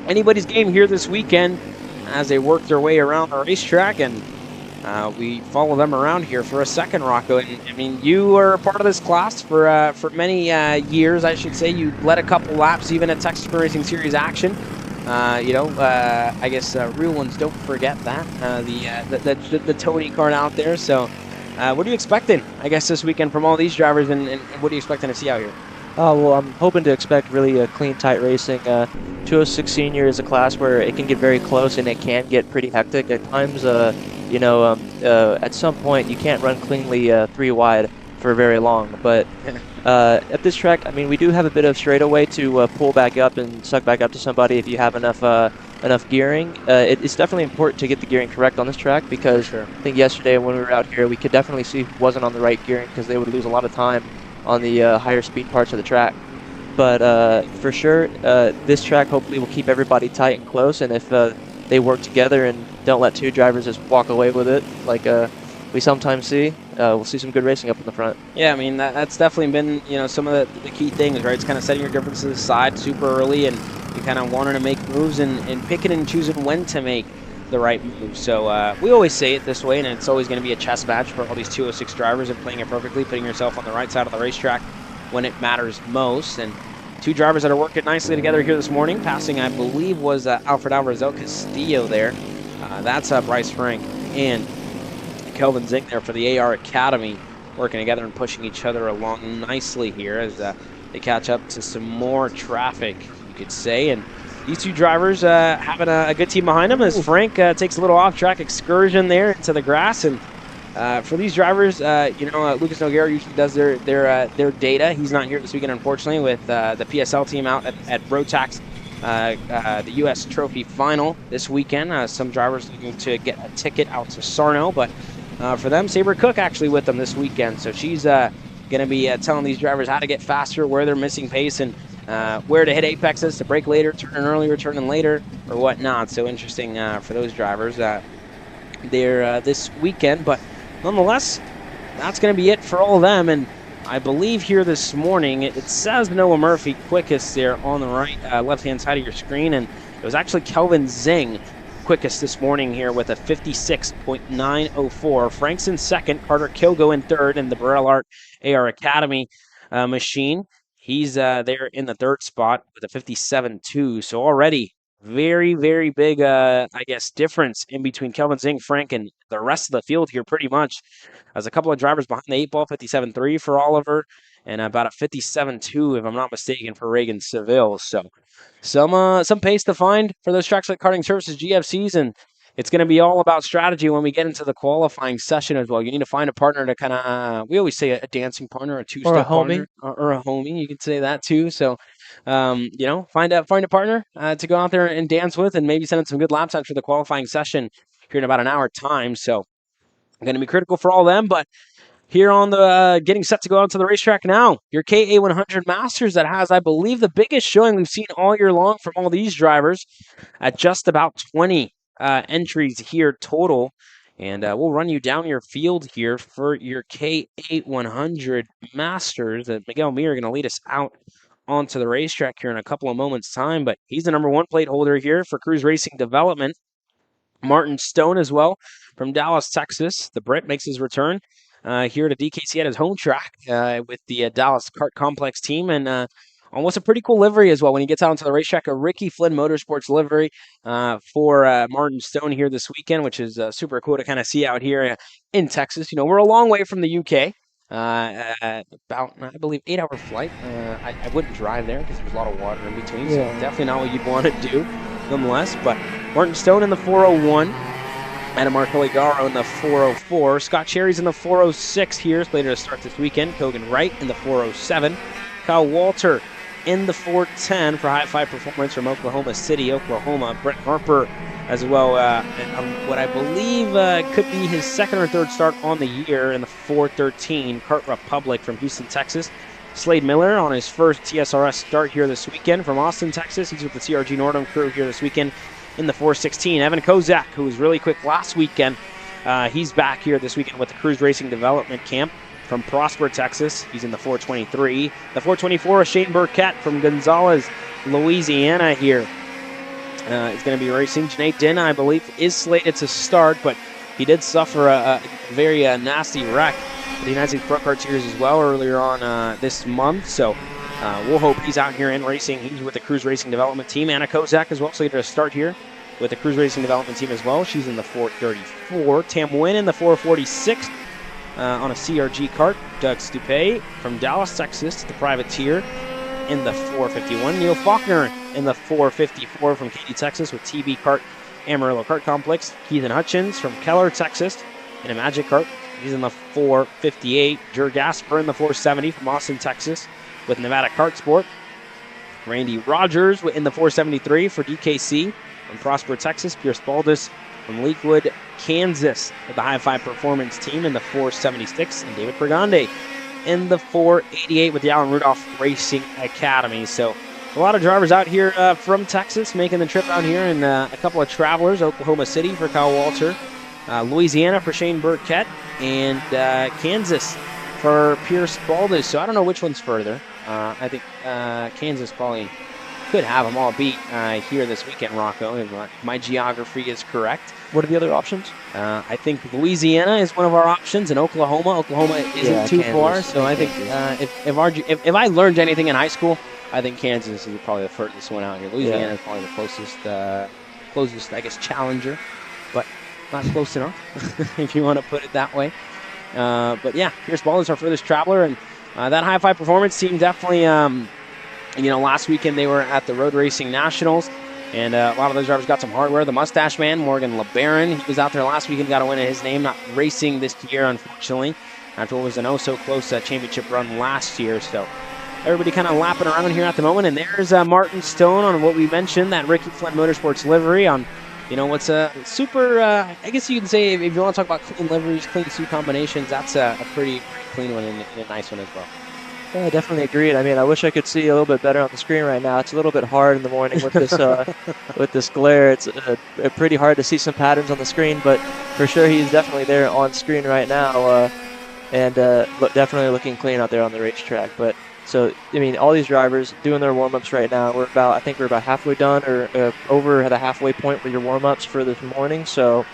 anybody's game here this weekend as they work their way around the racetrack, and we follow them around here for a second, Rocco. And I mean, you were a part of this class for many years, I should say. You led a couple laps even at Texas Sprint Racing Series action. I guess real ones don't forget that, the Tony Kart out there. So what are you expecting, I guess, this weekend from all these drivers, and what are you expecting to see out here? Well, I'm hoping to expect really clean, tight racing. 206 Senior is a class where it can get very close and it can get pretty hectic at times. At some point you can't run cleanly 3 wide for very long. But at this track, I mean, we do have a bit of straightaway to pull back up and suck back up to somebody if you have enough gearing. It's definitely important to get the gearing correct on this track, because I think yesterday when we were out here, we could definitely see who wasn't on the right gearing, because they would lose a lot of time on the higher speed parts of the track. But for sure, this track hopefully will keep everybody tight and close, and if they work together and don't let two drivers just walk away with it like we sometimes see. We'll see some good racing up in the front. Yeah, I mean, that's definitely been, you know, some of the key things, right? It's kind of setting your differences aside super early, and you kind of wanting to make moves and picking and choosing when to make the right move. So we always say it this way, and it's always going to be a chess match for all these 206 drivers and playing it perfectly, putting yourself on the right side of the racetrack when it matters most. And two drivers that are working nicely together here this morning, passing, I believe, was Alfred Alvarez El Castillo there. That's Bryce Frank and Kelvin Zink there for the AR Academy, working together and pushing each other along nicely here as they catch up to some more traffic, you could say. And these two drivers having a good team behind them as Frank takes a little off-track excursion there into the grass. And for these drivers, you know, Lucas Noguera usually does their data. He's not here this weekend, unfortunately, with the PSL team out at Rotax, the U.S. Trophy Final this weekend. Some drivers looking to get a ticket out to Sarno, but for them, Sabre Cook actually with them this weekend. So she's going to be telling these drivers how to get faster, where they're missing pace, and where to hit apexes, to brake later, turn in earlier, turn in later, or whatnot. So interesting for those drivers there this weekend. But nonetheless, that's going to be it for all of them. And I believe here this morning, it says Noah Murphy quickest there on the right, left-hand side of your screen. And it was actually Kelvin Zing quickest this morning here with a 56.904. Frank's in second, Carter Kilgo in third, and the Burrell Art AR Academy machine. He's there in the third spot with a 57.2. So already very, very big, I guess, difference in between Kelvin Zing, Frank, and the rest of the field here pretty much. There's a couple of drivers behind the 8-ball, 57.3 for Oliver, and about a 57.2, if I'm not mistaken, for Reagan Seville. So some pace to find for those Track Select Karting Services GFCs, and it's going to be all about strategy when we get into the qualifying session as well. You need to find a partner to kind of, we always say a dancing partner, a two-step partner, or a homie. You could say that too. So, you know, find a partner to go out there and dance with, and maybe send in some good lap times for the qualifying session here in about an hour time. So, going to be critical for all of them, but here on the getting set to go out to the racetrack now, your KA100 Masters that has, I believe, the biggest showing we've seen all year long from all these drivers at just about 20 entries here total. And we'll run you down your field here for your KA100 Masters. Miguel Mir going to lead us out onto the racetrack here in a couple of moments' time, but he's the number 1 plate holder here for Cruise Racing Development. Martin Stone as well from Dallas, Texas. The Brit makes his return here to DKC at his home track with the Dallas Kart Complex team, and almost a pretty cool livery as well when he gets out onto the racetrack. A Ricky Flynn Motorsports livery for Martin Stone here this weekend, which is super cool to kind of see out here in Texas. You know, we're a long way from the UK. About, I believe, 8-hour flight. I wouldn't drive there because there's a lot of water in between, so definitely not what you'd want to do nonetheless. But Martin Stone in the 401. Adam Marcoligaro in the 404. Scott Cherry's in the 406 here, slated to start this weekend. Kogan Wright in the 407. Kyle Walter in the 410 for High Five Performance from Oklahoma City, Oklahoma. Brett Harper as well, what I believe could be his second or third start on the year in the 413. Kart Republic from Houston, Texas. Slade Miller on his first TSRS start here this weekend from Austin, Texas. He's with the CRG Nordum crew here this weekend in the 416. Evan Kozak, who was really quick last weekend, he's back here this weekend with the Cruise Racing Development Camp from Prosper, Texas. He's in the 423. The 424 is Shane Burkett from Gonzales, Louisiana here. Is going to be racing. Janae Din, I believe, is slated to start, but he did suffer a very nasty wreck with the United States Pro Kart Series as well earlier on this month. So we'll hope he's out here and racing. He's with the Cruise Racing Development Team. Anna Kozak as well, slated to start here with the Cruise Racing Development Team as well. She's in the 434. Tam Wynn in the 446 on a CRG kart. Doug Stupé from Dallas, Texas, the privateer in the 451. Neil Faulkner in the 454 from Katy, Texas with TB Kart Amarillo Kart Complex. Keithan Hutchins from Keller, Texas in a Magic Kart. He's in the 458. Jer Gasper in the 470 from Austin, Texas with Nevada Kart Sport. Randy Rogers in the 473 for DKC from Prosper, Texas. Pierce Baldus from Lakewood, Kansas with the High Five Performance Team in the 476. And David Brigande in the 488 with the Alan Rudolph Racing Academy. So A lot of drivers out here from Texas making the trip out here, and a couple of travelers. Oklahoma City for Kyle Walter, Louisiana for Shane Burkett, and Kansas for Pierce Baldus. So I don't know which one's further. I think Kansas probably could have them all beat here this weekend, Rocco, if my geography is correct. What are the other options? I think Louisiana is one of our options, and Oklahoma isn't too far. So I think if I learned anything in high school, I think Kansas is probably the furthest one out here. Louisiana is probably the closest, I guess, challenger, but not close enough, if you want to put it that way. But yeah, Pierce Ball is our furthest traveler, and that High Five Performance team definitely, last weekend they were at the Road Racing Nationals, and a lot of those drivers got some hardware. The Mustache Man, Morgan LeBaron, he was out there last weekend, got a win in his name, not racing this year, unfortunately, after what was an oh-so-close championship run last year. So everybody kind of lapping around here at the moment, and there's Martin Stone on what we mentioned, that Ricky Flynn Motorsports livery on, what's a super, I guess you can say, if you want to talk about clean liveries, clean suit combinations, that's a pretty clean one and a nice one as well. Yeah, I definitely agreed. I mean, I wish I could see a little bit better on the screen right now. It's a little bit hard in the morning with this with this glare. It's pretty hard to see some patterns on the screen, but for sure he's definitely there on screen right now, and definitely looking clean out there on the racetrack. But so, I mean, all these drivers doing their warm-ups right now. I think we're about halfway done or over the halfway point with your warm-ups for this morning. So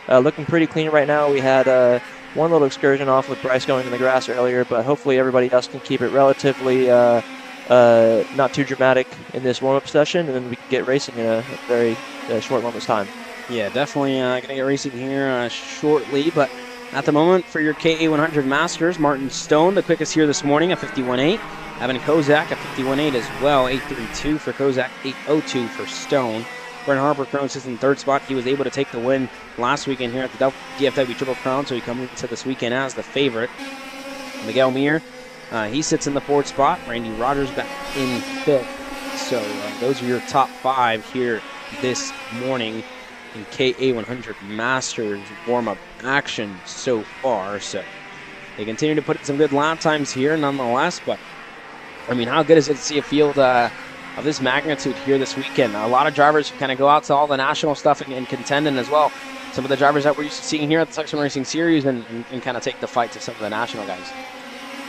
looking pretty clean right now. We had one little excursion off with Bryce going in the grass earlier, but hopefully everybody else can keep it relatively not too dramatic in this warm-up session, and then we can get racing in a very short moment's time. Yeah, definitely going to get racing here shortly, but at the moment for your KA100 Masters, Martin Stone, the quickest here this morning, a 51.8. Evan Kozak, a 51.8 as well, 8.32 for Kozak, 8.02 for Stone. Brent Harper Crown sits in third spot. He was able to take the win last weekend here at the DFW Triple Crown, so he comes into this weekend as the favorite. Miguel Mir, he sits in the fourth spot. Randy Rogers back in fifth. So those are your top five here this morning in KA100 Masters warm-up action so far. So they continue to put in some good lap times here nonetheless, but I mean, how good is it to see a field of this magnitude here this weekend? A lot of drivers who kind of go out to all the national stuff and contend, and as well some of the drivers that we're used to seeing here at the Texas Racing Series and kind of take the fight to some of the national guys.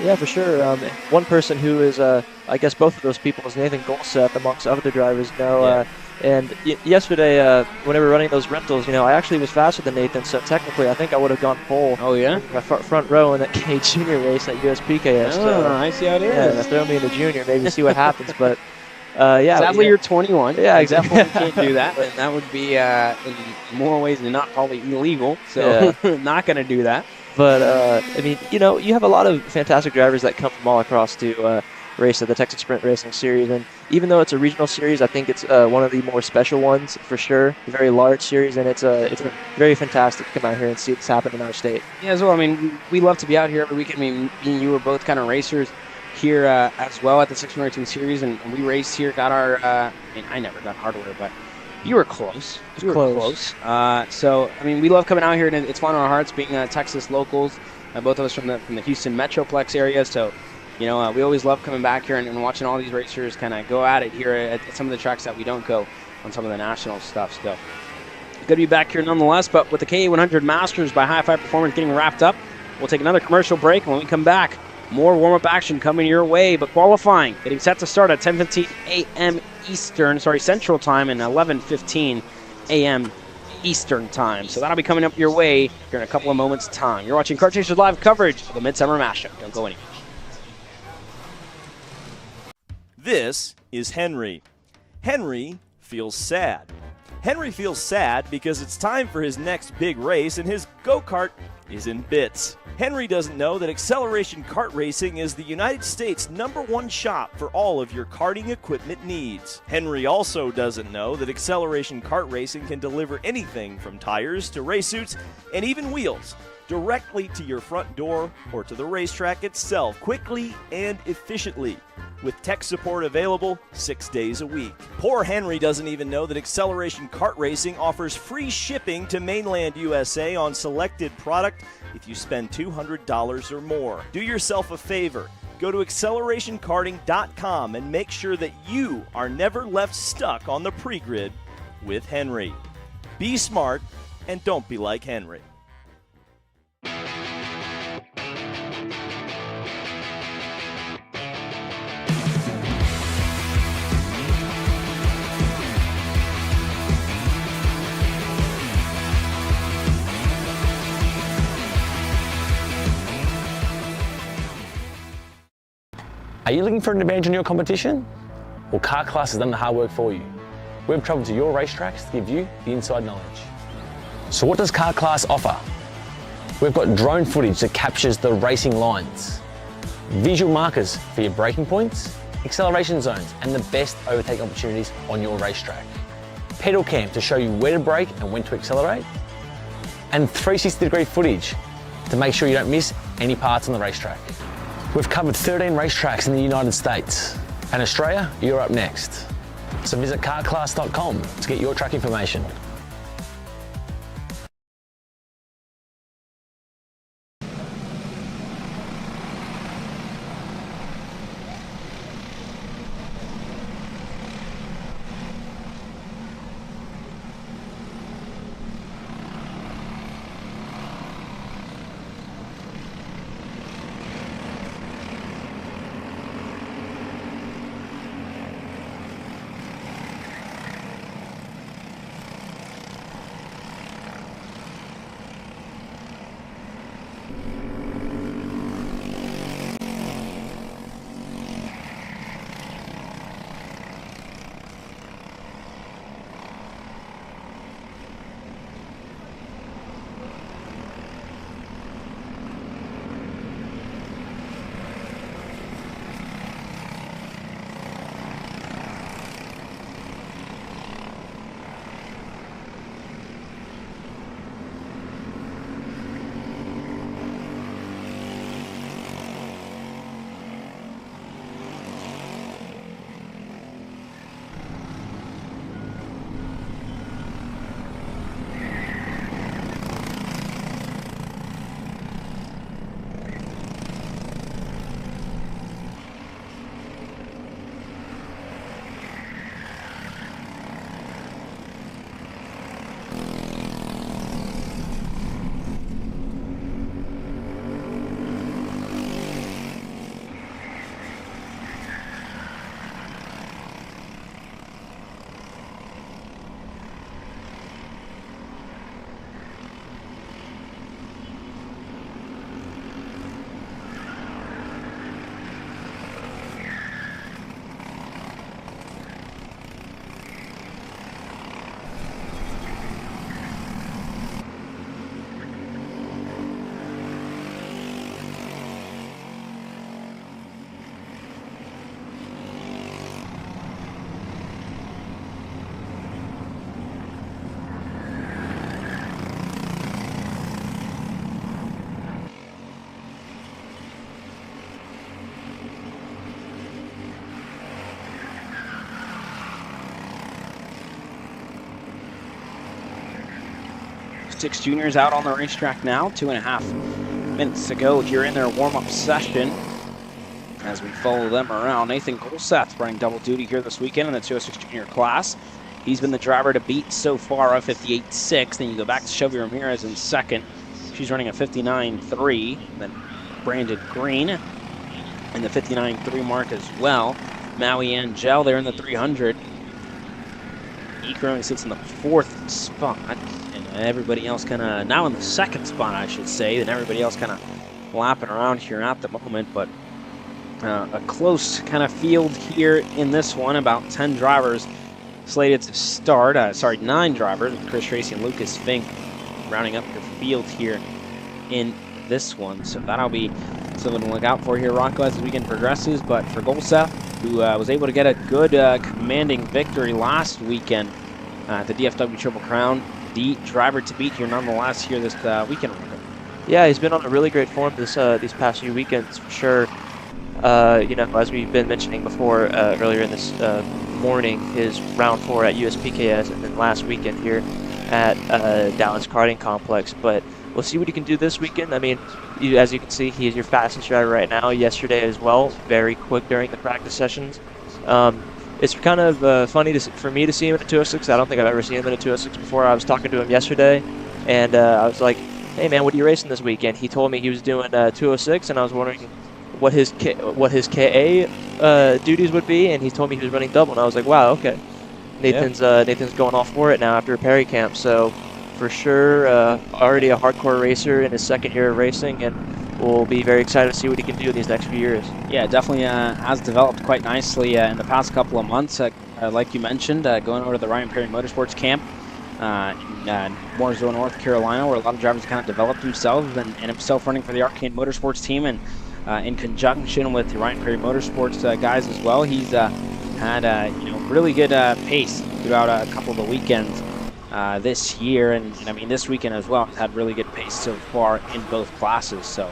Yeah, for sure. One person who is, I guess both of those people is Nathan Golseth amongst other drivers. And yesterday, when we were running those rentals, I actually was faster than Nathan, so technically I think I would have gone pole. Oh, yeah? Front row in that KA Junior race at USPKS. Oh, I see how it is. Yeah, throw me in the junior, maybe see what happens. But yeah. Sadly, you're 21. Yeah, exactly. You can't do that. And that would be, in more ways than not, probably illegal. So not going to do that. But, I mean, you have a lot of fantastic drivers that come from all across to race at the Texas Sprint Racing Series. And even though it's a regional series, I think it's one of the more special ones for sure. A very large series, and it's very fantastic to come out here and see this happen in our state. Yeah, as well. I mean, we love to be out here every weekend. I mean, me and you were both kind of racers here as well at the Texas Racing Series, and we raced here, got our, I never got hardware, but you were close. You were close. So, I mean, we love coming out here, and it's fun in our hearts being Texas locals, both of us from the Houston Metroplex area. So, we always love coming back here and watching all these racers kind of go at it here at some of the tracks that we don't go on some of the national stuff. So, good to be back here nonetheless. But with the KA100 Masters by High Five Performance getting wrapped up, we'll take another commercial break. When we come back, more warm-up action coming your way. But qualifying getting set to start at 10:15 a.m. Central Time, and 11:15 a.m. Eastern Time. So that'll be coming up your way here in a couple of moments' time. You're watching Kart Chasers live coverage of the MidSummer Mashup. Don't go anywhere. This is Henry. Henry feels sad. Henry feels sad because it's time for his next big race and his go-kart is in bits. Henry doesn't know that Acceleration Kart Racing is the United States' #1 shop for all of your karting equipment needs. Henry also doesn't know that Acceleration Kart Racing can deliver anything from tires to race suits and even wheels directly to your front door or to the racetrack itself, quickly and efficiently, with tech support available 6 days a week. Poor Henry doesn't even know that Acceleration Kart Racing offers free shipping to mainland USA on selected product if you spend $200 or more. Do yourself a favor. Go to accelerationkarting.com and make sure that you are never left stuck on the pre-grid with Henry. Be smart and don't be like Henry. Are you looking for an advantage in your competition? Well, Car Class has done the hard work for you. We've traveled to your racetracks to give you the inside knowledge. So what does Car Class offer? We've got drone footage that captures the racing lines, visual markers for your braking points, acceleration zones, and the best overtake opportunities on your racetrack, pedal cam to show you where to brake and when to accelerate, and 360-degree footage to make sure you don't miss any parts on the racetrack. We've covered 13 racetracks in the United States, and Australia, you're up next. So visit carclass.com to get your track information. Six juniors out on the racetrack now, 2.5 minutes to go here in their warm-up session as we follow them around. Nathan Golseth running double duty here this weekend in the 206 junior class. He's been the driver to beat so far, a 58.6. Then you go back to Shelby Ramirez in second. She's running a 59.3. Then Brandon Green in the 59.3 mark as well. Maui Angel there in the 300. Ekroni sits in the 4th spot. Everybody else kind of now in the 2nd spot, I should say. And everybody else kind of lapping around here at the moment. But a close kind of field here in this one. About 10 drivers slated to start. 9 drivers. Chris Tracy and Lucas Fink rounding up the field here in this one. So that'll be something to look out for here, Rocco, as the weekend progresses. But for Golseth, who was able to get a good commanding victory last weekend at the DFW Triple Crown, the driver to beat here nonetheless here this weekend. Yeah, he's been on a really great form these past few weekends for sure. You know, as we've been mentioning before earlier in this morning, his round 4 at USPKS and then last weekend here at Dallas Karting Complex. But we'll see what he can do this weekend. I mean, as you can see, he is your fastest driver right now. Yesterday as well, very quick during the practice sessions. It's kind of funny for me to see him in a 206. I don't think I've ever seen him in a 206 before. I was talking to him yesterday, and I was like, hey man, what are you racing this weekend? He told me he was doing 206, and I was wondering what his KA duties would be, and he told me he was running double, and I was like, wow, okay. Nathan's going off for it now after Perry Camp, so for sure, already a hardcore racer in his second year of racing, and we'll be very excited to see what he can do in these next few years. Yeah, definitely has developed quite nicely in the past couple of months. Like you mentioned, going over to the Ryan Perry Motorsports camp in Mooresville, North Carolina, where a lot of drivers kind of developed themselves, and himself running for the Arcane Motorsports team, and in conjunction with the Ryan Perry Motorsports guys as well. He's had really good pace throughout a couple of the weekends this year, and I mean this weekend as well. He's had really good pace so far in both classes. So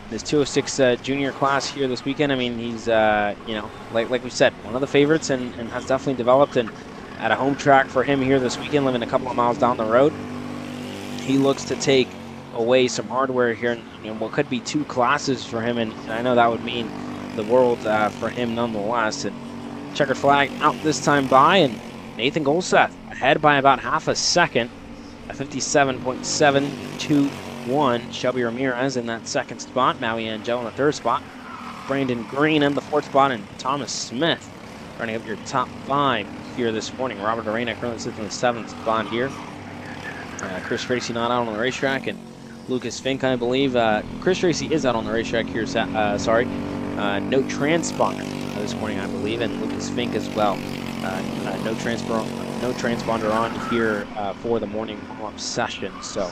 this 206 junior class here this weekend, I mean, he's like we said, one of the favorites, and has definitely developed, and at a home track for him here this weekend, living a couple of miles down the road, he looks to take away some hardware here in what could be 2 classes for him, and I know that would mean the world for him nonetheless. And checkered flag out this time by, and Nathan Golseth ahead by about half a second, a 57.721. Shelby Ramirez in that second spot, Maui Angel in the third spot, Brandon Green in the fourth spot, and Thomas Smith running up your top 5 here this morning. Robert Arena currently sits in the 7th spot here. Chris Tracy not out on the racetrack, and Lucas Fink, I believe. Chris Tracy is out on the racetrack here, no transponder this morning, I believe, and Lucas Fink as well. No transponder on here for the morning warm-up session. So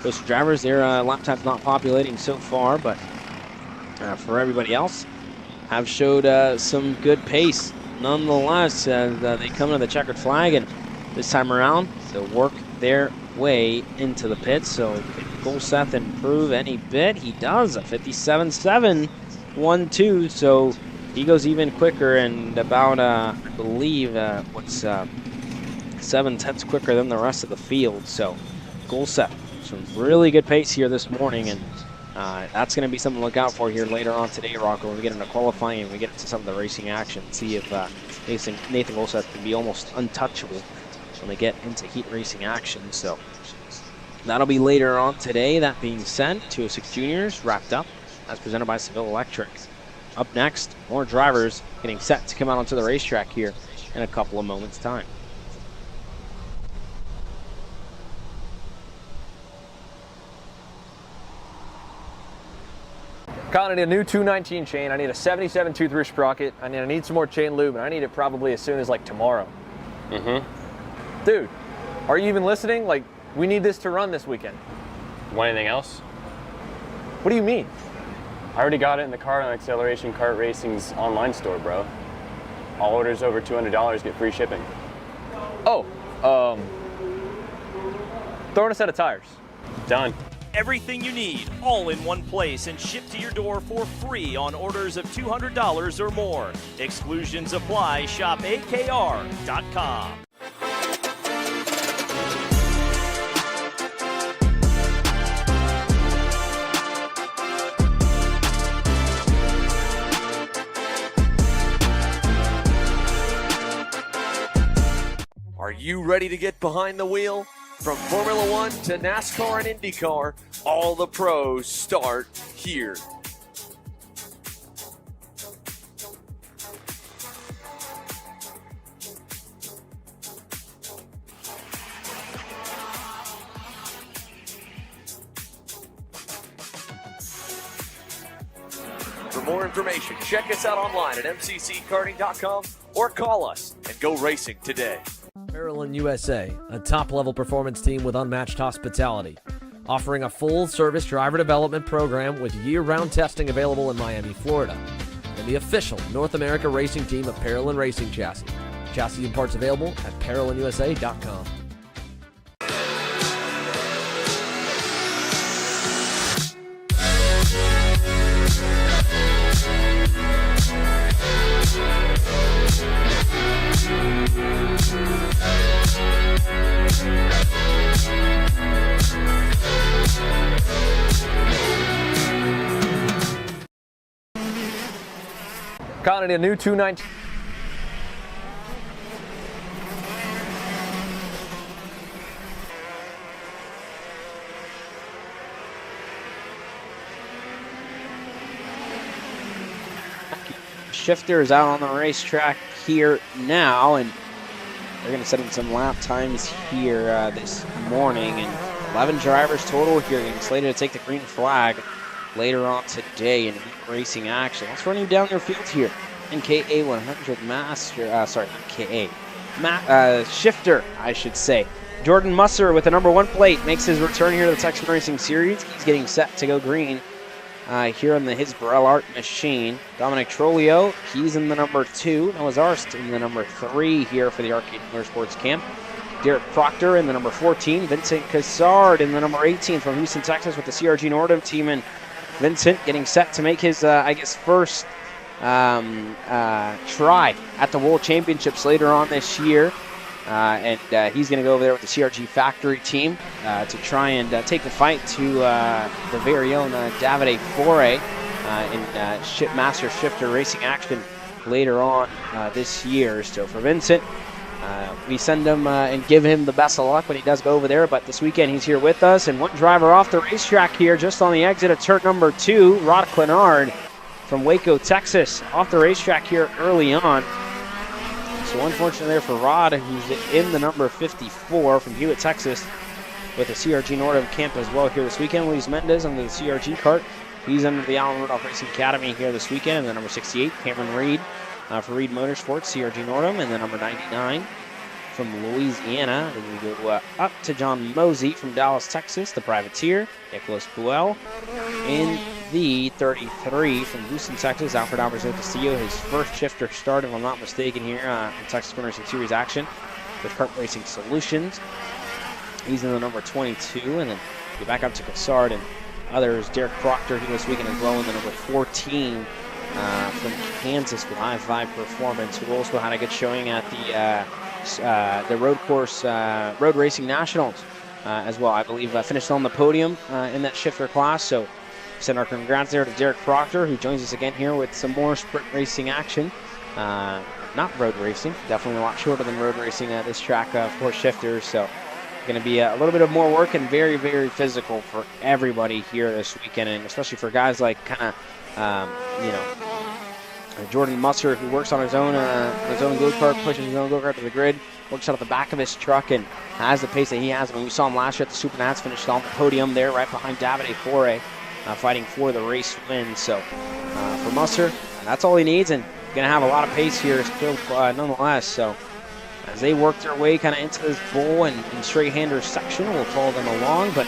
those drivers, their lap time's not populating so far, but for everybody else, have showed some good pace nonetheless as they come to the checkered flag, and this time around they'll work their way into the pits. So can Golseth improve any bit? He does, a 57.712, so he goes even quicker, and about I believe 7/10 quicker than the rest of the field. So Golseth, some really good pace here this morning, and that's going to be something to look out for here later on today, Rocco, when we get into qualifying and we get into some of the racing action. See if Nathan Golseth can be almost untouchable when they get into heat racing action. So that'll be later on today. That being said, 206 Juniors wrapped up as presented by Seville Electric. Up next, more drivers getting set to come out onto the racetrack here in a couple of moments' time. Kyle, I need a new 219 chain. I need a 77 2-through sprocket. I need some more chain lube, and I need it probably as soon as like tomorrow. Dude, are you even listening? Like, we need this to run this weekend. Want anything else? What do you mean? I already got it in the Kart on Acceleration Kart Racing's online store, bro. All orders over $200 get free shipping. Oh, throw in a set of tires. Done. Everything you need, all in one place, and shipped to your door for free on orders of $200 or more. Exclusions apply. Shop AKR.com. Are you ready to get behind the wheel? From Formula One to NASCAR and IndyCar, all the pros start here. For more information, check us out online at mcckarting.com or call us and go racing today. Parallel USA, a top-level performance team with unmatched hospitality, offering a full-service driver development program with year-round testing available in Miami, Florida, and the official North America racing team of Parallel Racing Chassis. Chassis and parts available at ParallelinUSA.com. out in a new 219. Shifter is out on the racetrack here now, and they're going to set in some lap times here this morning. And 11 drivers total here getting slated to take the green flag later on today in racing action. Let's run you down your field here in KA100 Master. Sorry, not KA. Shifter, I should say. Jordan Musser with the number 1 plate makes his return here to the Texas Racing Series. He's getting set to go green here on the his Burrell Art machine. Dominic Trolio, he's in the number 2. Noah Zarst in the number 3 here for the Arcade Motorsports Camp. Derek Proctor in the number 14. Vincent Cassard in the number 18 from Houston, Texas with the CRG Nordum team. And Vincent getting set to make his, I guess, first try at the World Championships later on this year. And he's going to go over there with the CRG Factory team to try and take the fight to the very own Davide Fore in Master Shifter racing action later on this year. So for Vincent, we send him and give him the best of luck when he does go over there. But this weekend he's here with us. And one driver off the racetrack here just on the exit of turn number 2, Rod Clenard from Waco, Texas, off the racetrack here early on. So unfortunately there for Rod, who's in the number 54 from Hewitt, Texas, with the CRG Nordum camp as well here this weekend. Luis Mendez under the CRG Kart. He's under the Allen Rudolph Racing Academy here this weekend. And the number 68, Cameron Reed for Reed Motorsports, CRG Nordum. And the number 99 from Louisiana. Then we go up to John Mosey from Dallas, Texas, the privateer. Nicholas Buell in the 33 from Houston, Texas, Alfred Alvarez Castillo, his first shifter start, if I'm not mistaken, here in Texas Sprint Racing Series action with Kart Racing Solutions. He's in the number 22, and then we back up to Cassard and others. Derek Proctor here this weekend as well in the number 14 from Kansas with I-5 Performance, who also had a good showing at the Road Racing Nationals as well. I believe finished on the podium in that shifter class, so send our congrats there to Derek Proctor, who joins us again here with some more sprint racing action. Not road racing, definitely a lot shorter than road racing at this track for shifters. So going to be a little bit of more work and very, very physical for everybody here this weekend, and especially for guys like Jordan Musser, who works on his own go-kart, pushes his own go-kart to the grid, works out of the back of his truck, and has the pace that he has. When we saw him last year at the Super Nats, finished on the podium there right behind Davide Fore. Fighting for the race win. So for Musser, that's all he needs, and going to have a lot of pace here still nonetheless. So as they work their way kind of into this bull and straight-hander section, we'll follow them along. But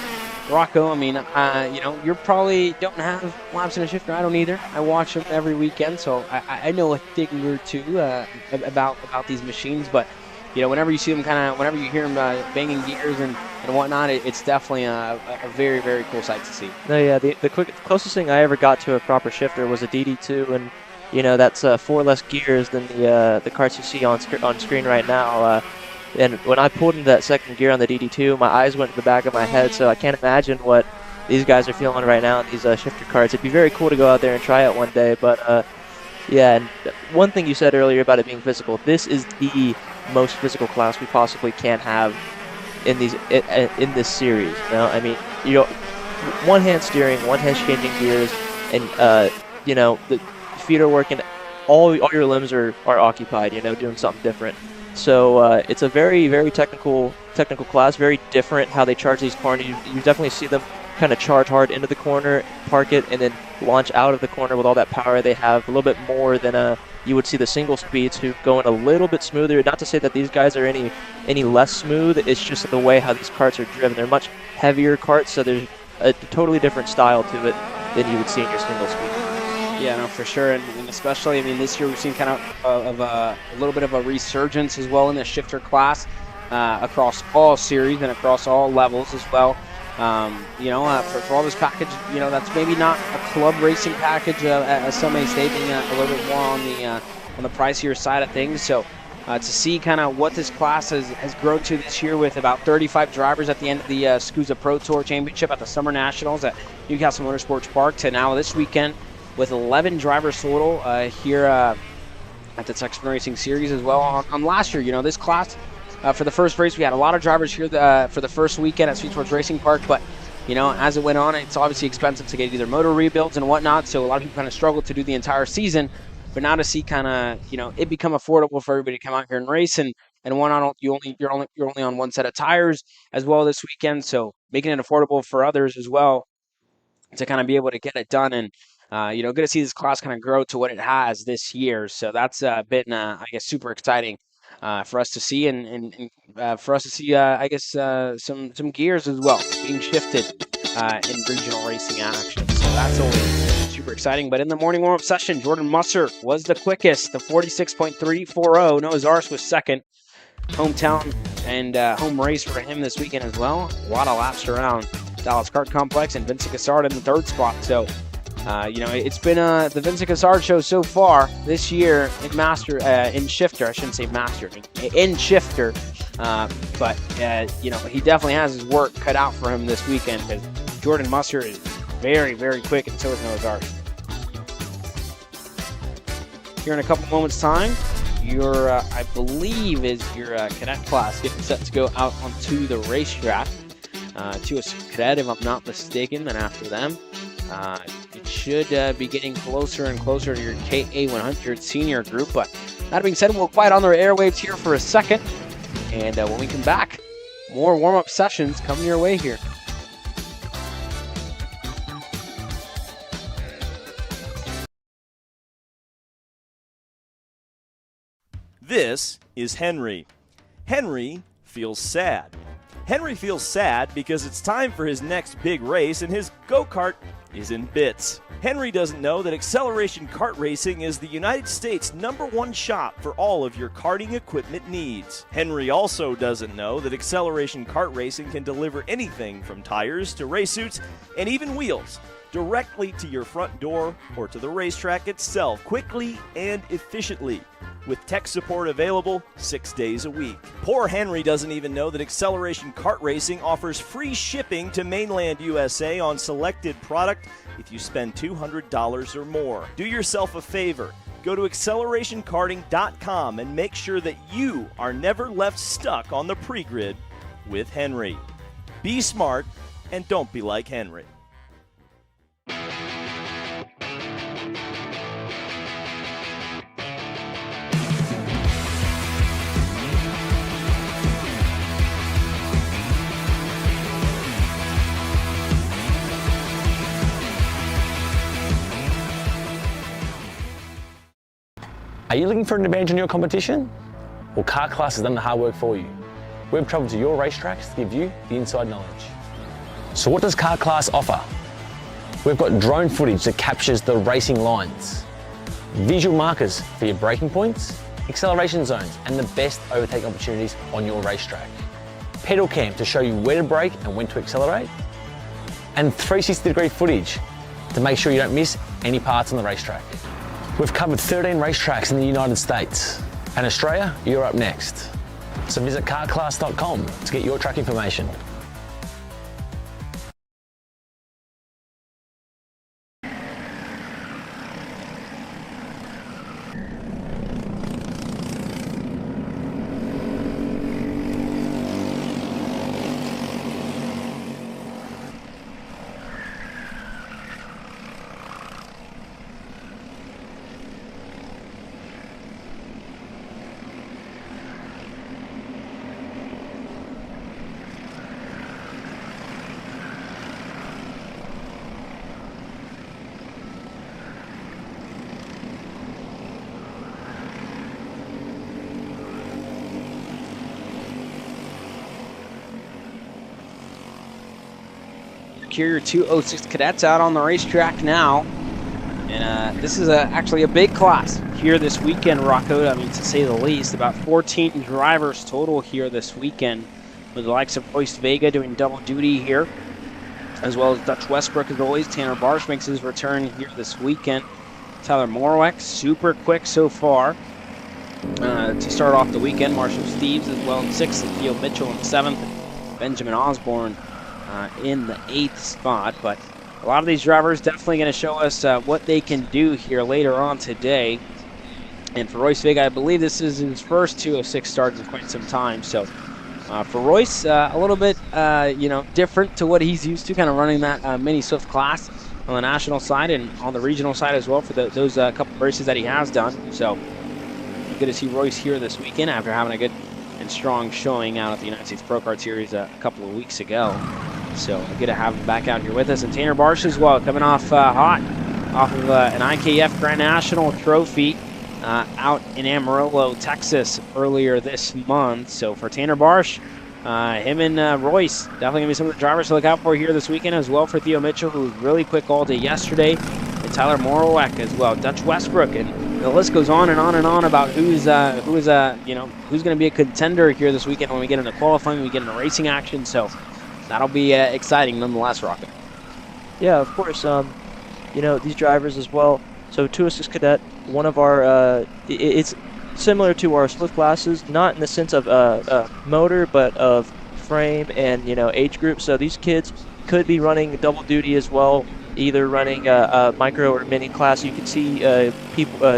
Rocco, I mean, you probably don't have laps in a shifter. I don't either. I watch them every weekend, so I know a thing or two about these machines. But whenever you see them whenever you hear them banging gears and whatnot, it's definitely a very, very cool sight to see. No, yeah, the closest thing I ever got to a proper shifter was a DD2, and that's 4 less gears than the karts you see on screen right now. And when I pulled into that second gear on the DD2, my eyes went to the back of my head, so I can't imagine what these guys are feeling right now in these shifter karts. It'd be very cool to go out there and try it one day, but yeah, and one thing you said earlier about it being physical, this is the most physical class we possibly can have in this series. I mean, one hand steering, one hand changing gears, and the feet are working. All your limbs are occupied. Doing something different. So it's a very, very technical class. Very different how they charge these corners. You definitely see them kind of charge hard into the corner, park it, and then launch out of the corner with all that power they have. A little bit more than you would see the single speeds, who going a little bit smoother. Not to say that these guys are any less smooth. It's just the way how these karts are driven. They're much heavier karts, so there's a totally different style to it than you would see in your single speed. Yeah, no, for sure, and especially, I mean, this year we've seen kind of a little bit of a resurgence as well in the shifter class across all series and across all levels as well. For all this package, that's maybe not a club racing package, as some may state, being a little bit more on the pricier side of things. So to see kind of what this class has grown to this year, with about 35 drivers at the end of the SCUSA Pro Tour Championship at the Summer Nationals at Newcastle Motorsports Park, to now this weekend with 11 drivers total here at the Texas Racing Series as well. On last year, you know, this class, for the first race, we had a lot of drivers here for the first weekend at Sweet Sports Racing Park, but, you know, as it went on, it's obviously expensive to get either motor rebuilds and whatnot, so a lot of people kind of struggled to do the entire season. But now to see kind of, you know, it become affordable for everybody to come out here and race, and you're only on one set of tires as well this weekend, so making it affordable for others as well to kind of be able to get it done. And you know, good to see this class kind of grow to what it has this year. So that's been, I guess, super exciting for us to see, and for us to see, I guess, some gears as well being shifted in regional racing action. So that's always super exciting. But in the morning warm-up session, Jordan Musser was the quickest, the 46.340. Noah Zaris was second. Hometown and home race for him this weekend as well. A lot of laps around Dallas Kart Complex, and Vincent Cassard in the third spot. So, you know, it's been the Vincent Cassard show so far this year in Master, in Shifter. I shouldn't say Master, in Shifter. But, you know, he definitely has his work cut out for him this weekend, because Jordan Musser is very, very quick, and so is Noah Zaris. Here in a couple moments' time, your, I believe, is your cadet class getting set to go out onto the racetrack. To a cadet, if I'm not mistaken. Then after them, it should be getting closer and closer to your KA100 Senior group. But that being said, we'll quiet on the airwaves here for a second. And when we come back, more warm-up sessions coming your way here. This is Henry. Henry feels sad. Henry feels sad because it's time for his next big race, and his go-kart is in bits. Henry doesn't know that Acceleration Kart Racing is the United States' #1 shop for all of your karting equipment needs. Henry also doesn't know that Acceleration Kart Racing can deliver anything from tires to race suits and even wheels directly to your front door or to the racetrack itself, quickly and efficiently, with tech support available 6 days a week. Poor Henry doesn't even know that Acceleration Kart Racing offers free shipping to mainland USA on selected product if you spend $200 or more. Do yourself a favor. Go to accelerationkarting.com and make sure that you are never left stuck on the pre-grid with Henry. Be smart and don't be like Henry. Are you looking for an advantage in your competition? Well, Car Class has done the hard work for you. We've travelled to your racetracks to give you the inside knowledge. So what does Car Class offer? We've got drone footage that captures the racing lines, visual markers for your braking points, acceleration zones, and the best overtake opportunities on your racetrack. Pedal cam to show you where to brake and when to accelerate, and 360-degree footage to make sure you don't miss any parts on the racetrack. We've covered 13 racetracks in the United States, and Australia, you're up next. So visit carclass.com to get your track information. Carrier 206 cadets out on the racetrack now, and this is actually a big class here this weekend, Rocco. I mean, to say the least. About 14 drivers total here this weekend, with the likes of Royce Vega doing double duty here, as well as Dutch Westbrook as always. Tanner Barsh makes his return here this weekend. Tyler Morweck, super quick so far to start off the weekend. Marshall Steves as well in 6th, and Theo Mitchell in 7th, Benjamin Osborne in the 8th spot. But a lot of these drivers definitely going to show us what they can do here later on today And for Royce Vega, I believe this is his first 206 start in quite some time. So for Royce, a little bit, different to what he's used to, kind of running that mini Swift class on the national side and on the regional side as well for those couple races that he has done. So good to see Royce here this weekend after having a good and strong showing out at the United States Pro Kart Series a couple of weeks ago. So good to have him back out here with us. And Tanner Barsh as well, coming off hot off of an IKF Grand National trophy out in Amarillo, Texas earlier this month. So for Tanner Barsh, him and Royce, definitely going to be some of the drivers to look out for here this weekend as well. For Theo Mitchell, who was really quick all day yesterday, and Tyler Morowek as well, Dutch Westbrook, and the list goes on and on and on about who's going to be a contender here this weekend when we get into qualifying, when we get into racing action. So that'll be exciting nonetheless, Rocket. Yeah, of course. These drivers as well. So 206 Cadet, one of our, it's similar to our Swift classes, not in the sense of motor, but of frame and, age group. So these kids could be running double duty as well, either running a micro or mini class. You can see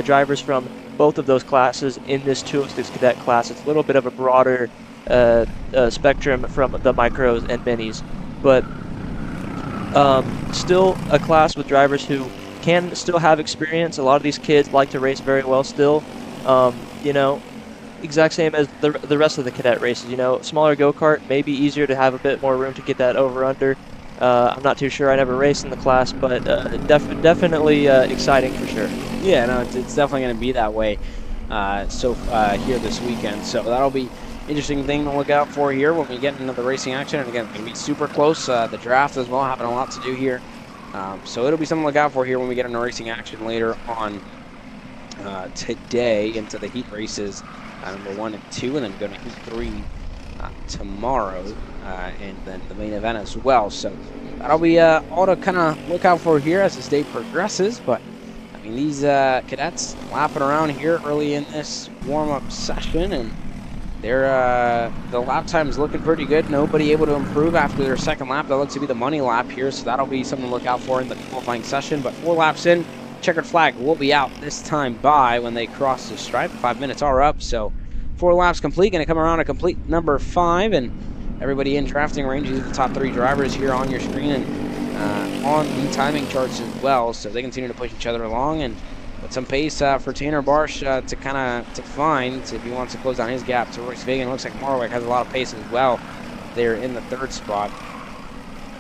drivers from both of those classes in this 206 Cadet class. It's a little bit of a broader spectrum from the micros and minis, but still a class with drivers who can still have experience. A lot of these kids like to race very well still. Exact same as the rest of the cadet races. Smaller go-kart, maybe easier to have a bit more room to get that over-under. I'm not too sure. I never raced in the class, but definitely exciting for sure. Yeah, no, it's definitely going to be that way here this weekend. So that'll be interesting thing to look out for here when we get into the racing action. And again, it's going to be super close. The draft as well, having a lot to do here. So it'll be something to look out for here when we get into racing action later on today into the heat races, number 1 and 2, and then going to heat 3 tomorrow, and then the main event as well. So that'll be all to kind of look out for here as this day progresses. But I mean, these cadets lapping around here early in this warm-up session, and they're the lap time is looking pretty good. Nobody able to improve after their second lap. That looks to be the money lap here, so that'll be something to look out for in the qualifying session. But 4 laps in, checkered flag will be out this time by when they cross the stripe. 5 minutes are up, so 4 laps complete. Going to come around a complete number 5, and everybody in drafting range. These are the top 3 drivers here on your screen and on the timing charts as well. So they continue to push each other along, and with some pace for Tanner Barsh to find if he wants to close down his gap to Royce Vega. It looks like Morowek has a lot of pace as well. They're in the 3rd spot.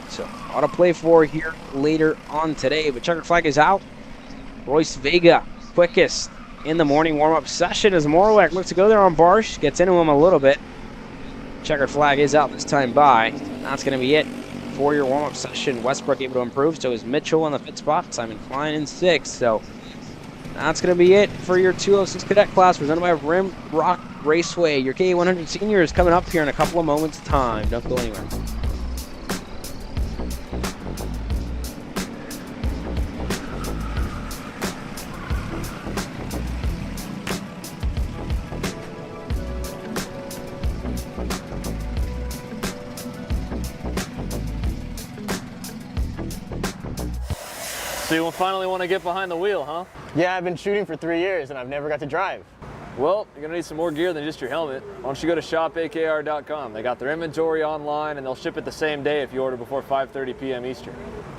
So a lot to play for here later on today. But checkered flag is out. Royce Vega, quickest in the morning warm-up session as Morowek looks to go there on Barsh. Gets into him a little bit. Checkered flag is out this time by. That's going to be it for your warm-up session. Westbrook able to improve. So is Mitchell on the 5th spot. Simon Klein in 6th. So that's going to be it for your 206 Cadet class presented by Rim Rock Raceway. Your KA100 Senior is coming up here in a couple of moments' time. Don't go anywhere. So you finally want to get behind the wheel, huh? Yeah, I've been shooting for 3 years and I've never got to drive. Well, you're going to need some more gear than just your helmet. Why don't you go to shopakr.com. They got their inventory online and they'll ship it the same day if you order before 5:30 p.m. Eastern.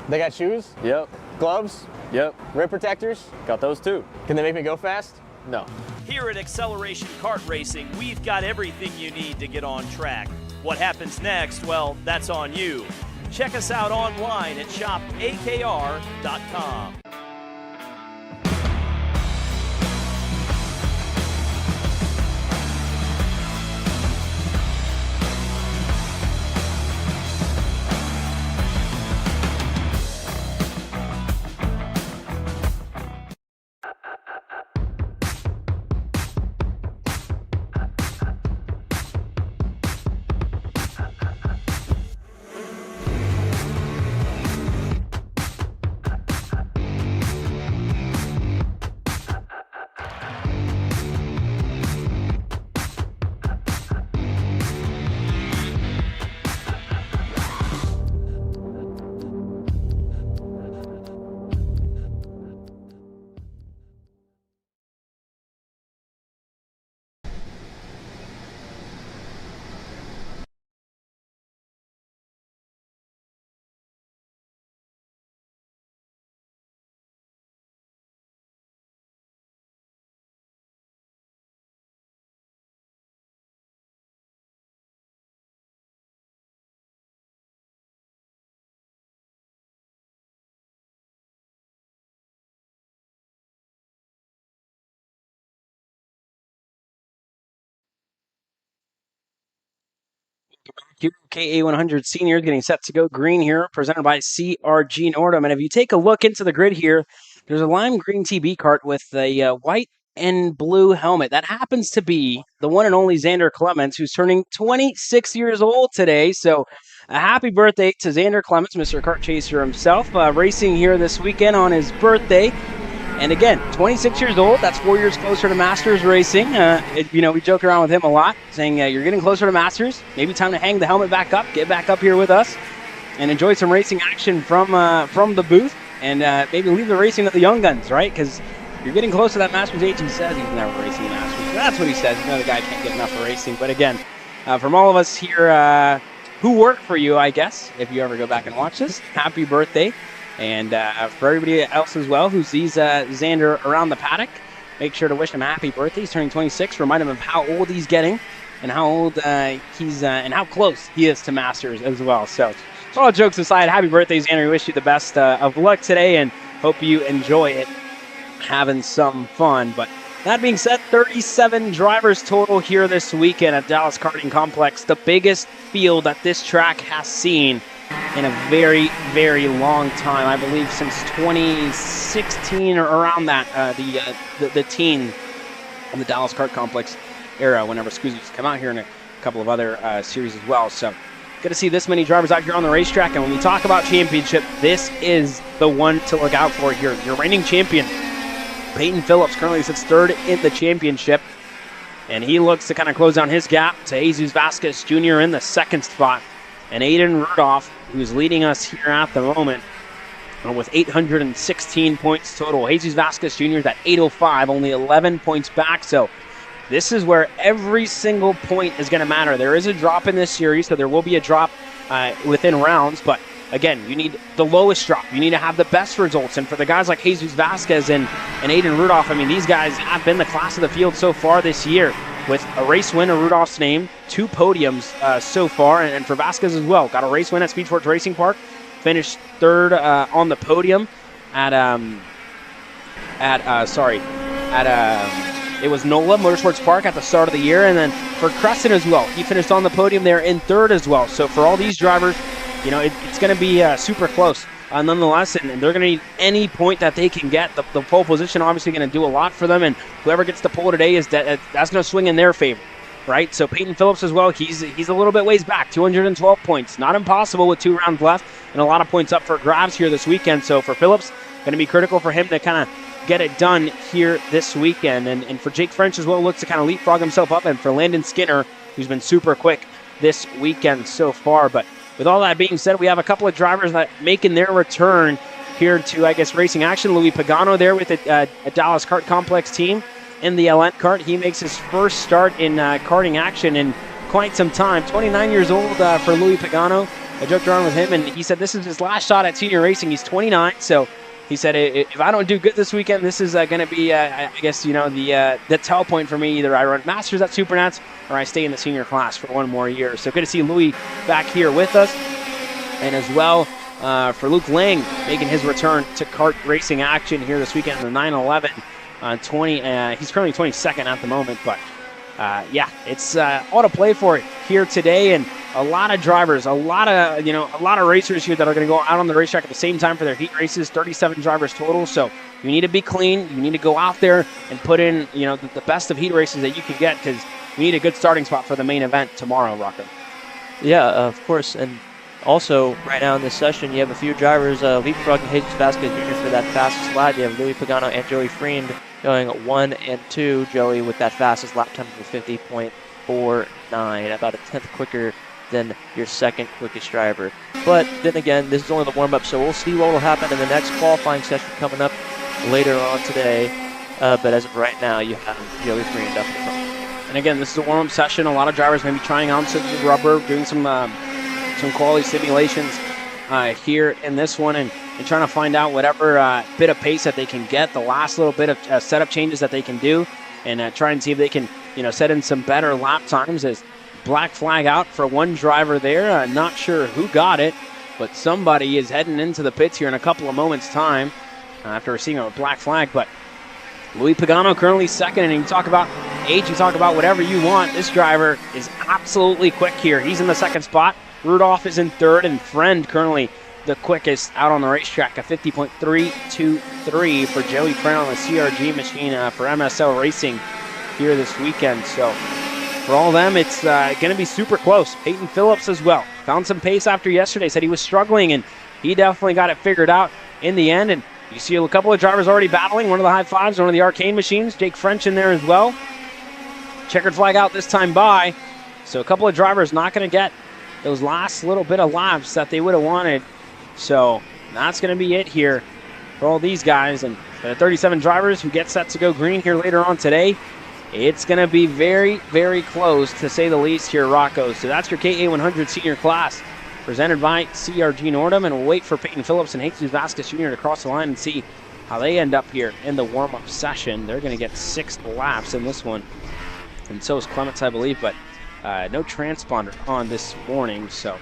They got shoes? Yep. Gloves? Yep. Rip protectors? Got those too. Can they make me go fast? No. Here at Acceleration Kart Racing, we've got everything you need to get on track. What happens next? Well, that's on you. Check us out online at shopakr.com. here, KA100 Senior getting set to go green here, presented by CRG Nordum. And if you take a look into the grid here, there's a lime green TB cart with a white and blue helmet. That happens to be the one and only Xander Clements, who's turning 26 years old today. So a happy birthday to Xander Clements, Mr. Kart Chaser himself, racing here this weekend on his birthday. And again, 26 years old, that's 4 years closer to Masters racing. We joke around with him a lot, saying you're getting closer to Masters. Maybe time to hang the helmet back up, get back up here with us, and enjoy some racing action from the booth, and maybe leave the racing with the young guns, right? Because you're getting close to that Masters age. He says he's never racing Masters. That's what he says. The guy can't get enough of racing. But again, from all of us here who work for you, I guess, if you ever go back and watch this, happy birthday. And for everybody else as well who sees Xander around the paddock, make sure to wish him a happy birthday. He's turning 26. Remind him of how old he's getting and how old he's and how close he is to Masters as well. So, all jokes aside, happy birthday, Xander. We wish you the best of luck today and hope you enjoy it, having some fun. But that being said, 37 drivers total here this weekend at Dallas Karting Complex, the biggest field that this track has seen in a very, very long time. I believe since 2016 or around that, the teen of the Dallas Kart Complex era, whenever Scoozy's come out here, and a couple of other series as well. So good to see this many drivers out here on the racetrack. And when we talk about championship, this is the one to look out for here. Your reigning champion, Peyton Phillips, currently sits third in the championship, and he looks to kind of close down his gap to Jesus Vasquez Jr. in the second spot. And Aiden Rudolph, who's leading us here at the moment with 816 points total. Jesus Vasquez Jr. is at 805, only 11 points back. So this is where every single point is going to matter. There is a drop in this series, so there will be a drop within rounds. But again, you need the lowest drop. You need to have the best results. And for the guys like Jesus Vasquez and Aiden Rudolph, I mean, these guys have been the class of the field so far this year, with a race win in Rudolph's name, 2 podiums so far, and for Vasquez as well. Got a race win at Speed Sports Racing Park, finished third on the podium it was NOLA Motorsports Park at the start of the year, and then for Crescent as well, he finished on the podium there in third as well. So for all these drivers, it's going to be super close nonetheless, and they're going to need any point that they can get. The pole position obviously going to do a lot for them, and whoever gets the pole today that's going to swing in their favor, right? So Peyton Phillips as well, he's a little bit ways back, 212 points. Not impossible with 2 rounds left, and a lot of points up for grabs here this weekend. So for Phillips, going to be critical for him to kind of get it done here this weekend. And for Jake French as well, looks to kind of leapfrog himself up, and for Landon Skinner, who's been super quick this weekend so far. But with all that being said, we have a couple of drivers that making their return here to, I guess, racing action. Louis Pagano there with a Dallas Kart Complex team in the LN kart. He makes his first start in karting action in quite some time. 29 years old for Louis Pagano. I joked around with him, and he said this is his last shot at senior racing. He's 29, so he said, if I don't do good this weekend, this is going to be, I guess, the tell point for me. Either I run Masters at Supernats or I stay in the senior class for one more year. So good to see Louis back here with us. And as well, for Luke Lang making his return to kart racing action here this weekend in the 911. He's currently 22nd at the moment, but it's all to play for here today, and a lot of drivers, a lot of racers here that are going to go out on the racetrack at the same time for their heat races. 37 drivers total, so you need to be clean. You need to go out there and put in the best of heat races that you can get, because you need a good starting spot for the main event tomorrow, Rocco. Yeah, of course, and also right now in this session you have a few drivers leapfrogging Jesus Vasquez Jr. for that fastest lap. You have Louis Pagano and Joey Freend going 1 and 2. Joey with that fastest lap time of 50.49, about a tenth quicker than your second quickest driver. But then again, this is only the warm-up, so we'll see what will happen in the next qualifying session coming up later on today. But as of right now, you have Joey Freend up in front. And again, this is a warm-up session. A lot of drivers may be trying on some rubber, doing some quality simulations here in this one, and trying to find out whatever bit of pace that they can get, the last little bit of setup changes that they can do, and try and see if they can set in some better lap times. As black flag out for one driver there. Not sure who got it, but somebody is heading into the pits here in a couple of moments' time after receiving a black flag. But Louis Pagano currently second, and you talk about age, you talk about whatever you want. This driver is absolutely quick here. He's in the second spot. Rudolph is in third, and Friend currently the quickest out on the racetrack, a 50.323 for Joey Friend on the CRG machine for MSL Racing here this weekend. So for all of them, it's going to be super close. Peyton Phillips as well. Found some pace after yesterday, said he was struggling, and he definitely got it figured out in the end. And you see a couple of drivers already battling. One of the high fives, one of the arcane machines. Jake French in there as well. Checkered flag out this time by. So a couple of drivers not going to get those last little bit of laps that they would have wanted. So that's going to be it here for all these guys. And for the 37 drivers who get set to go green here later on today, it's going to be very, very close, to say the least, here, Rocco. So that's your KA100 Senior class, presented by CRG Nordham. And we'll wait for Peyton Phillips and Jesus Vasquez Jr. to cross the line and see how they end up here in the warm-up session. They're going to get 6 laps in this one. And so is Clements, I believe, but no transponder on this morning. So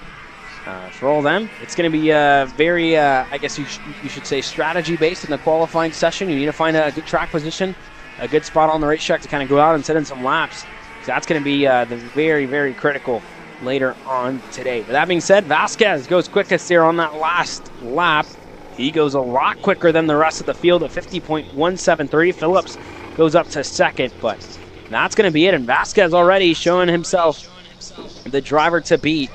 for all of them, it's going to be very, I guess you should say, strategy-based in the qualifying session. You need to find a good track position, a good spot on the racetrack to kind of go out and set in some laps. So that's going to be the very, very critical later on today. But that being said, Vasquez goes quickest here on that last lap. He goes a lot quicker than the rest of the field at 50.173. Phillips goes up to second, but that's going to be it. And Vasquez already showing himself the driver to beat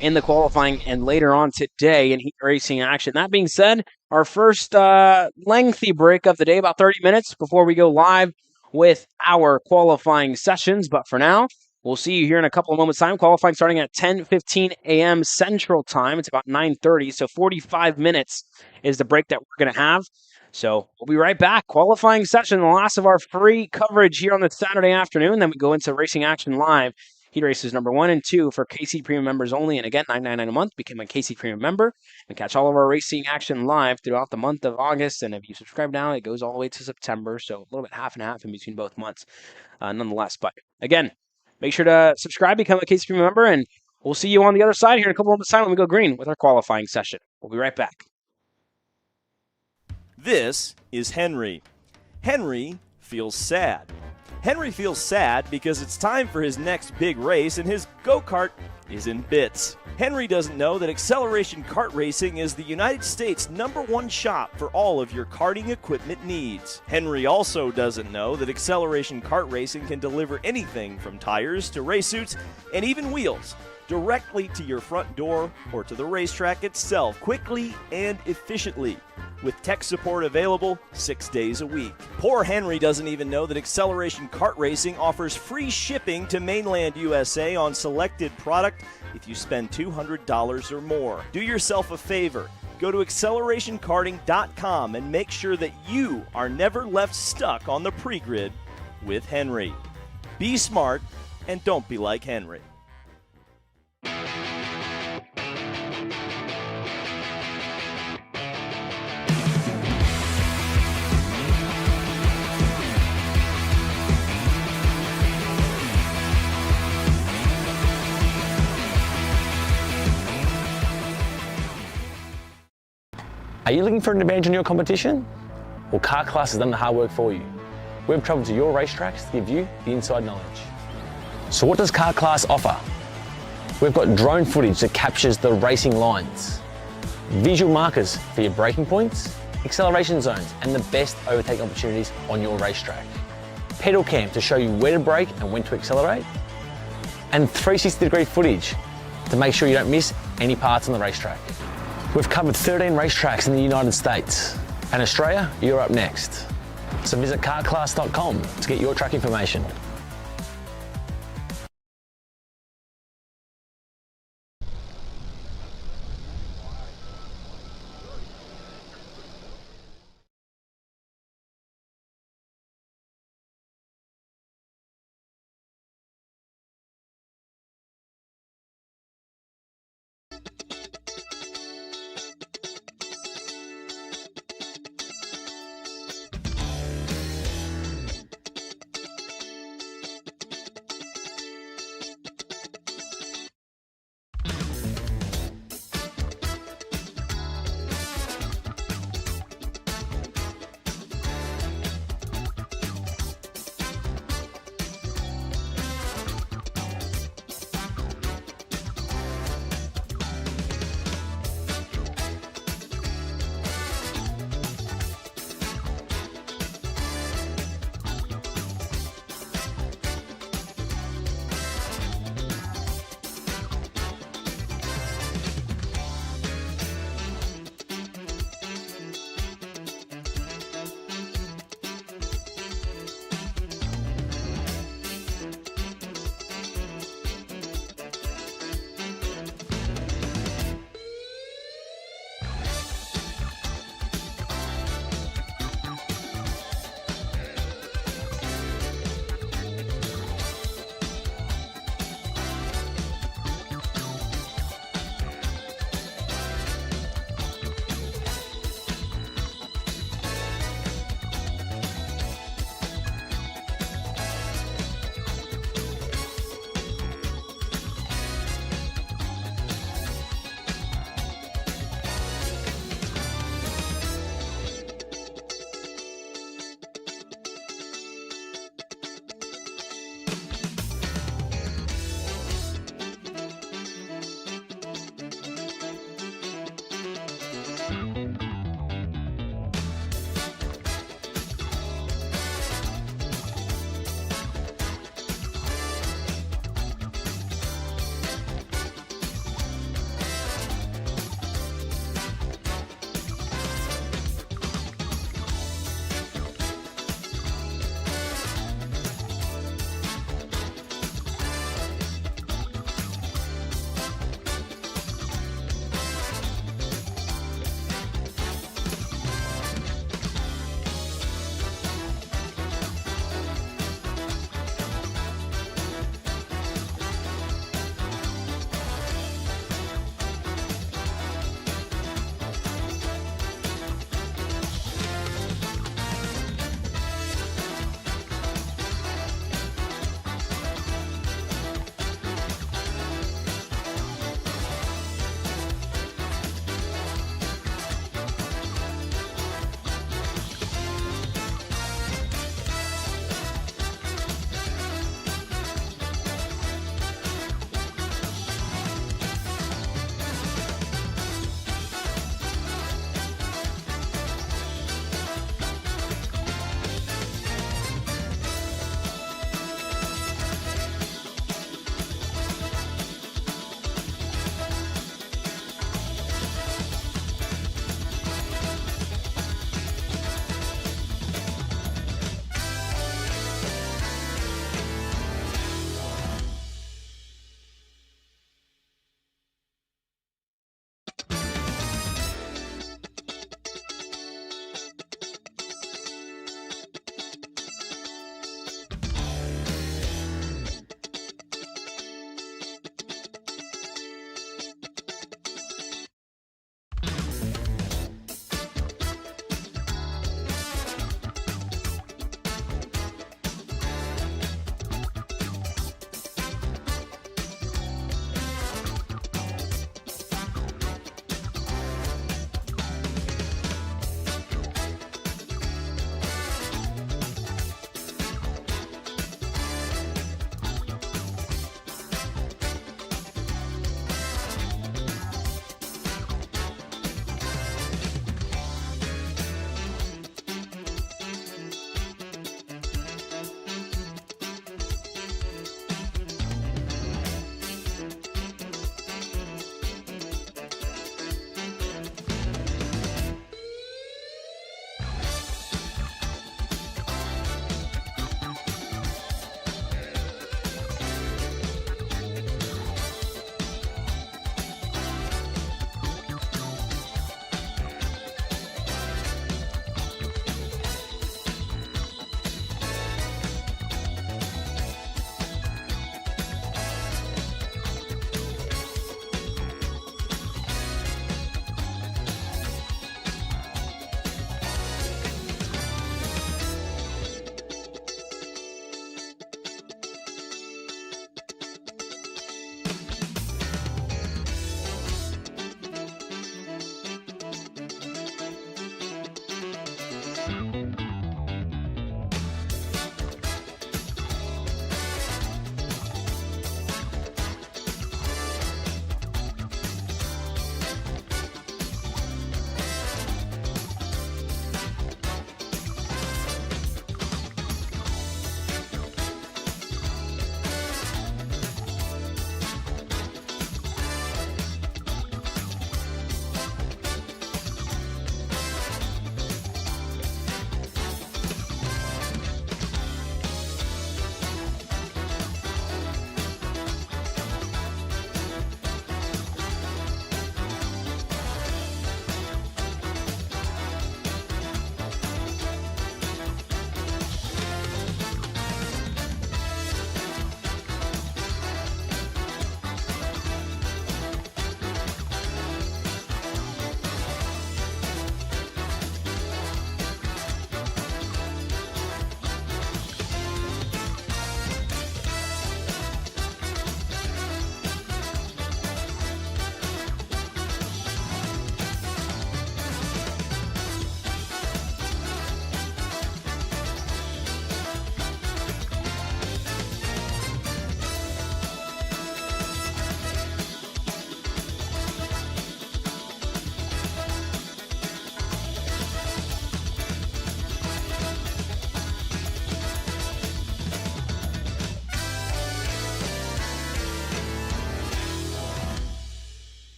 in the qualifying and later on today in heat racing action. That being said, our first lengthy break of the day, about 30 minutes before we go live with our qualifying sessions. But for now, we'll see you here in a couple of moments' time. Qualifying starting at 10:15 a.m. Central Time. It's about 9:30, so 45 minutes is the break that we're going to have. So we'll be right back. Qualifying session, the last of our free coverage here on this Saturday afternoon. Then we go into Racing Action Live. Heat races number 1 and 2 for KC Premium members only. And again, $9.99 a month. Become a KC Premium member and catch all of our Racing Action Live throughout the month of August. And if you subscribe now, it goes all the way to September. So a little bit half and half in between both months, nonetheless. But again, make sure to subscribe, become a KC Premium member, and we'll see you on the other side here in a couple of moments' time when we go green with our qualifying session. We'll be right back. This is Henry. Henry feels sad. Henry feels sad because it's time for his next big race and his go-kart is in bits. Henry doesn't know that Acceleration Kart Racing is the United States' #1 shop for all of your karting equipment needs. Henry also doesn't know that Acceleration Kart Racing can deliver anything from tires to race suits and even wheels directly to your front door or to the racetrack itself, quickly and efficiently, with tech support available 6 days a week. Poor Henry doesn't even know that Acceleration Kart Racing offers free shipping to mainland USA on selected product if you spend $200 or more. Do yourself a favor. Go to accelerationkarting.com and make sure that you are never left stuck on the pre-grid with Henry. Be smart and don't be like Henry. Are you looking for an advantage in your competition? Well, Car Class has done the hard work for you. We've traveled to your racetracks to give you the inside knowledge. So what does Car Class offer? We've got drone footage that captures the racing lines, visual markers for your braking points, acceleration zones, and the best overtake opportunities on your racetrack, pedal cam to show you where to brake and when to accelerate, and 360-degree footage to make sure you don't miss any parts on the racetrack. We've covered 13 racetracks in the United States, and Australia, you're up next. So visit carclass.com to get your track information.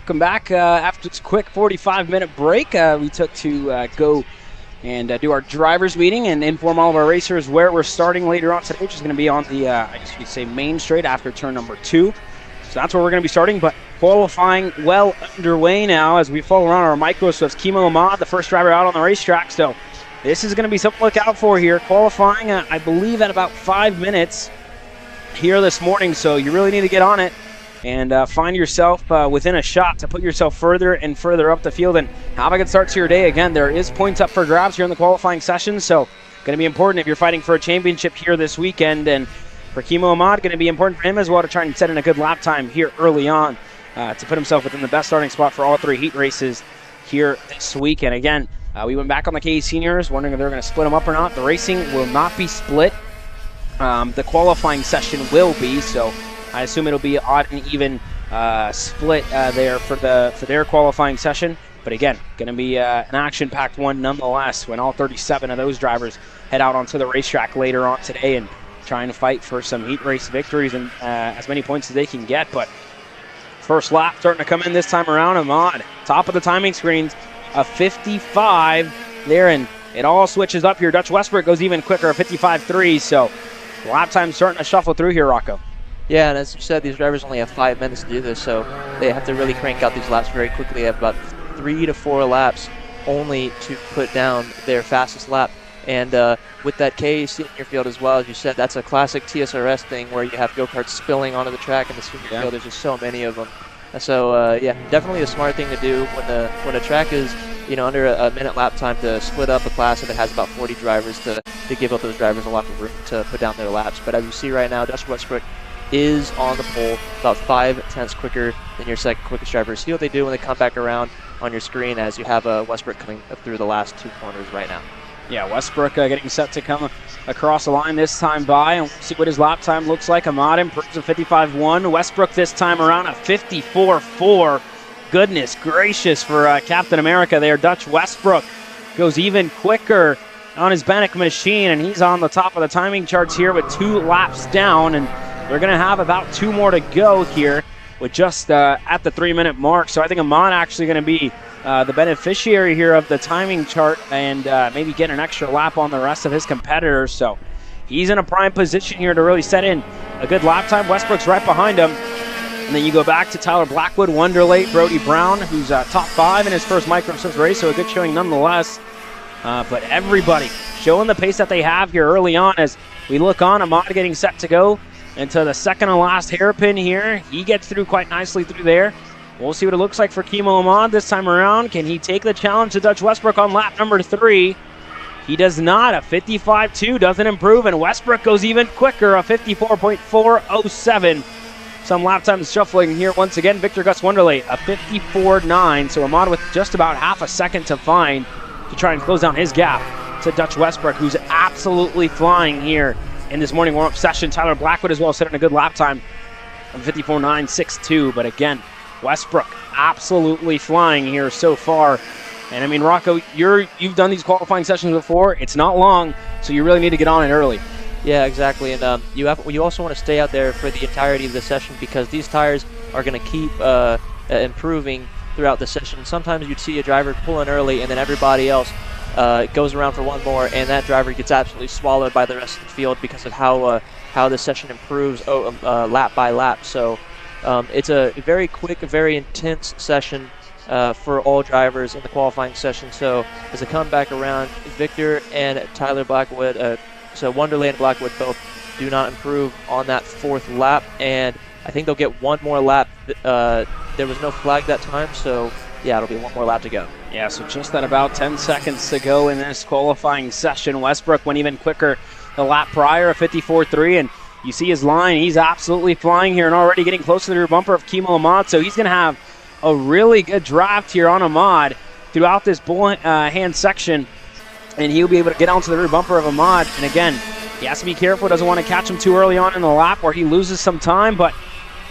welcome back. After this quick 45-minute break, we took to go and do our driver's meeting and inform all of our racers where we're starting later on today, which is going to be on the, I guess you could say, main straight after turn number 2. So that's where we're going to be starting, but qualifying well underway now as we follow around our micros. So it's Kimo Ahmad, the first driver out on the racetrack. So this is going to be something to look out for here. Qualifying, I believe, at about 5 minutes here this morning, so you really need to get on it and find yourself within a shot to put yourself further and further up the field and have a good start to your day. Again, there is points up for grabs here in the qualifying session, so going to be important if you're fighting for a championship here this weekend. And for Kimo Ahmad, going to be important for him as well to try and set in a good lap time here early on to put himself within the best starting spot for all 3 heat races here this weekend. Again, we went back on the KA Seniors, wondering if they're going to split them up or not. The racing will not be split. The qualifying session will be, so I assume it'll be odd and even split there for their qualifying session. But again, going to be an action-packed one nonetheless when all 37 of those drivers head out onto the racetrack later on today and try and fight for some heat race victories and as many points as they can get. But first lap starting to come in this time around. Ahmad, top of the timing screens, a 55 there, and it all switches up here. Dutch Westbrook goes even quicker, a 55.3, so lap time starting to shuffle through here, Rocco. Yeah, and as you said, these drivers only have 5 minutes to do this, so they have to really crank out these laps very quickly. They have about 3 to 4 laps only to put down their fastest lap. And with that KA Senior field as well, as you said, that's a classic TSRS thing where you have go-karts spilling onto the track in the senior field. There's just so many of them. So, yeah, definitely a smart thing to do when a track is, under a minute lap time, to split up a class if it has about 40 drivers to give up those drivers a lot of room to put down their laps. But as you see right now, Dutch Westbrook is on the pole, about 5/10 quicker than your second quickest driver. See what they do when they come back around on your screen as you have Westbrook coming up through the last 2 corners right now. Yeah, Westbrook getting set to come across the line this time by, and we'll see what his lap time looks like. Ahmad improves a 55.1. Westbrook this time around a 54.4. Goodness gracious for Captain America there. Dutch Westbrook goes even quicker on his Bannock machine, and he's on the top of the timing charts here with 2 laps down, and we're going to have about 2 more to go here with just at the 3-minute mark. So I think Ahmad actually going to be the beneficiary here of the timing chart and maybe get an extra lap on the rest of his competitors. So he's in a prime position here to really set in a good lap time. Westbrook's right behind him. And then you go back to Tyler Blackwood, Wonderlate, Brody Brown, who's top 5 in his first micro-sims race, so a good showing nonetheless. But everybody showing the pace that they have here early on as we look on. Ahmad getting set to go into the second and last hairpin here. He gets through quite nicely through there. We'll see what it looks like for Kimo Ahmad this time around. Can he take the challenge to Dutch Westbrook on lap number 3? He does not. A 55.2 doesn't improve, and Westbrook goes even quicker, a 54.407. Some lap times shuffling here once again. Victor Gus Wonderlate, a 54.9. So Ahmad with just about half a second to find to try and close down his gap to Dutch Westbrook, who's absolutely flying here in this morning warm-up session. Tyler Blackwood as well setting a good lap time of 54.962. But again, Westbrook absolutely flying here so far. And I mean, Rocco, you've done these qualifying sessions before. It's not long, so you really need to get on it early. Yeah, exactly. And you also want to stay out there for the entirety of the session because these tires are going to keep improving throughout the session. Sometimes you'd see a driver pull in early and then everybody else goes around for one more, and that driver gets absolutely swallowed by the rest of the field because of how the session improves lap by lap. So it's a very quick, very intense session for all drivers in the qualifying session. So as they come back around, Victor and Tyler Blackwood, so Wonderlay and Blackwood both do not improve on that 4th lap, and I think they'll get 1 more lap. There was no flag that time, so yeah, it'll be 1 more lap to go. Yeah, so just at about 10 seconds to go in this qualifying session. Westbrook went even quicker the lap prior, a 54.3, and you see his line. He's absolutely flying here and already getting close to the rear bumper of Kimo Ahmad, so he's going to have a really good draft here on Ahmad throughout this bull hand section, and he'll be able to get onto the rear bumper of Ahmad. And again, he has to be careful, doesn't want to catch him too early on in the lap where he loses some time, but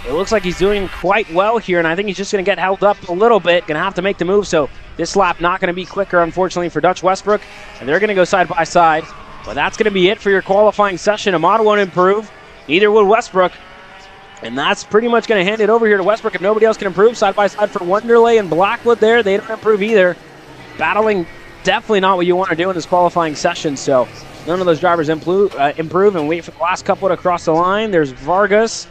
it looks like he's doing quite well here, and I think he's just going to get held up a little bit, going to have to make the move. So this lap not going to be quicker, unfortunately, for Dutch Westbrook, and they're going to go side by side. But that's going to be it for your qualifying session. Ahmad won't improve, neither will Westbrook. And that's pretty much going to hand it over here to Westbrook if nobody else can improve. Side by side for Wonderlay and Blackwood there. They don't improve either. Battling, definitely not what you want to do in this qualifying session. So none of those drivers improve and wait for the last couple to cross the line. There's Vargas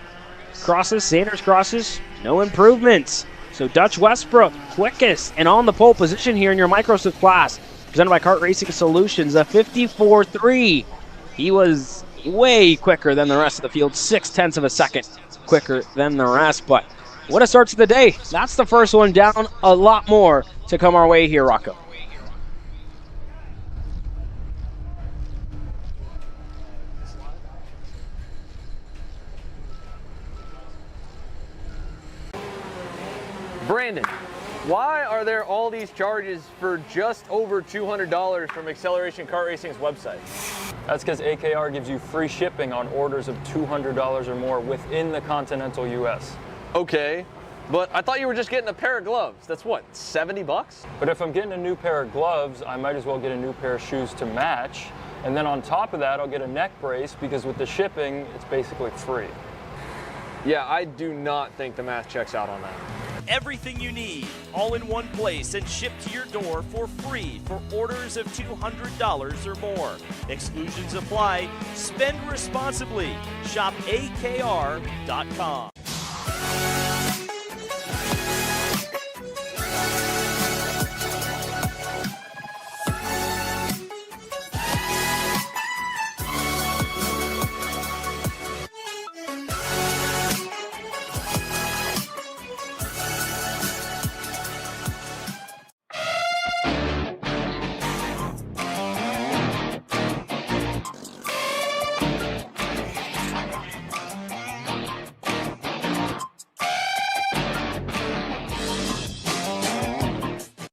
crosses, Sanders crosses. No improvements. So Dutch Westbrook, quickest and on the pole position here in your Microsoft class. Presented by Kart Racing Solutions, a 54.3. He was way quicker than the rest of the field, 0.6 of a second quicker than the rest. But what a start to the day. That's the first one down. A lot more to come our way here, Rocco. Brandon, why are there all these charges for just over $200 from Acceleration Kart Racing's website? That's because AKR gives you free shipping on orders of $200 or more within the continental US. Okay, but I thought you were just getting a pair of gloves. That's what, 70 bucks? But if I'm getting a new pair of gloves, I might as well get a new pair of shoes to match. And then on top of that, I'll get a neck brace because with the shipping, it's basically free. Yeah, I do not think the math checks out on that. Everything you need, all in one place and shipped to your door for free for orders of $200 or more. Exclusions apply. Spend responsibly. Shop AKR.com.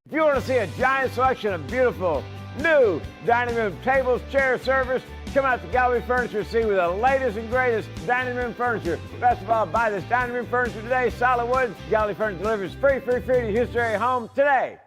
If you want to see a giant selection of beautiful new dining room tables, chairs, servers, come out to Gallery Furniture and see with the latest and greatest dining room furniture. Best of all, buy this dining room furniture today, solid wood. Gallery Furniture delivers free to your Houston area home today.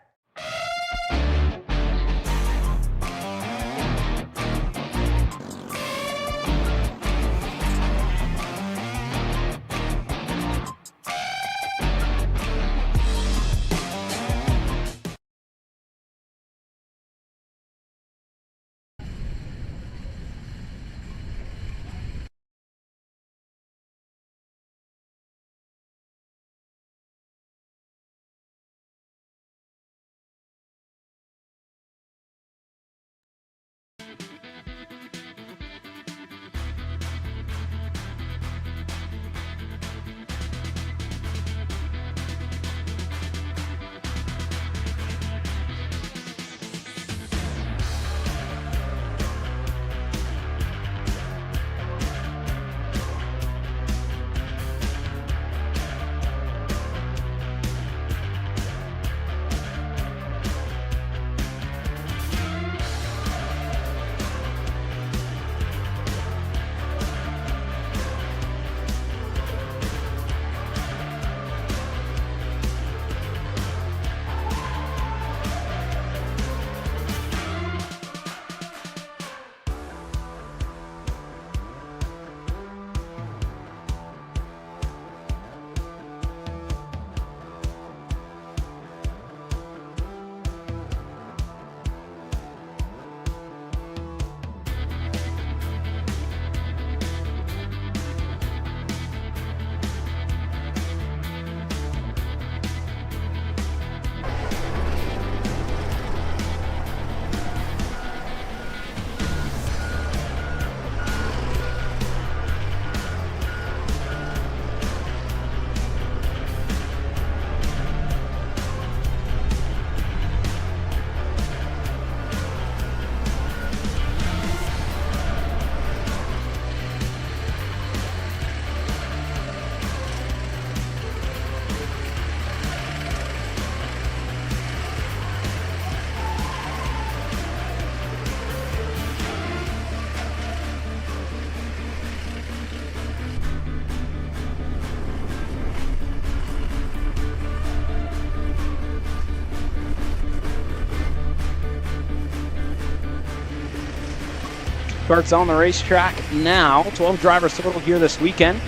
Kart's on the racetrack now. 12 drivers total here this weekend.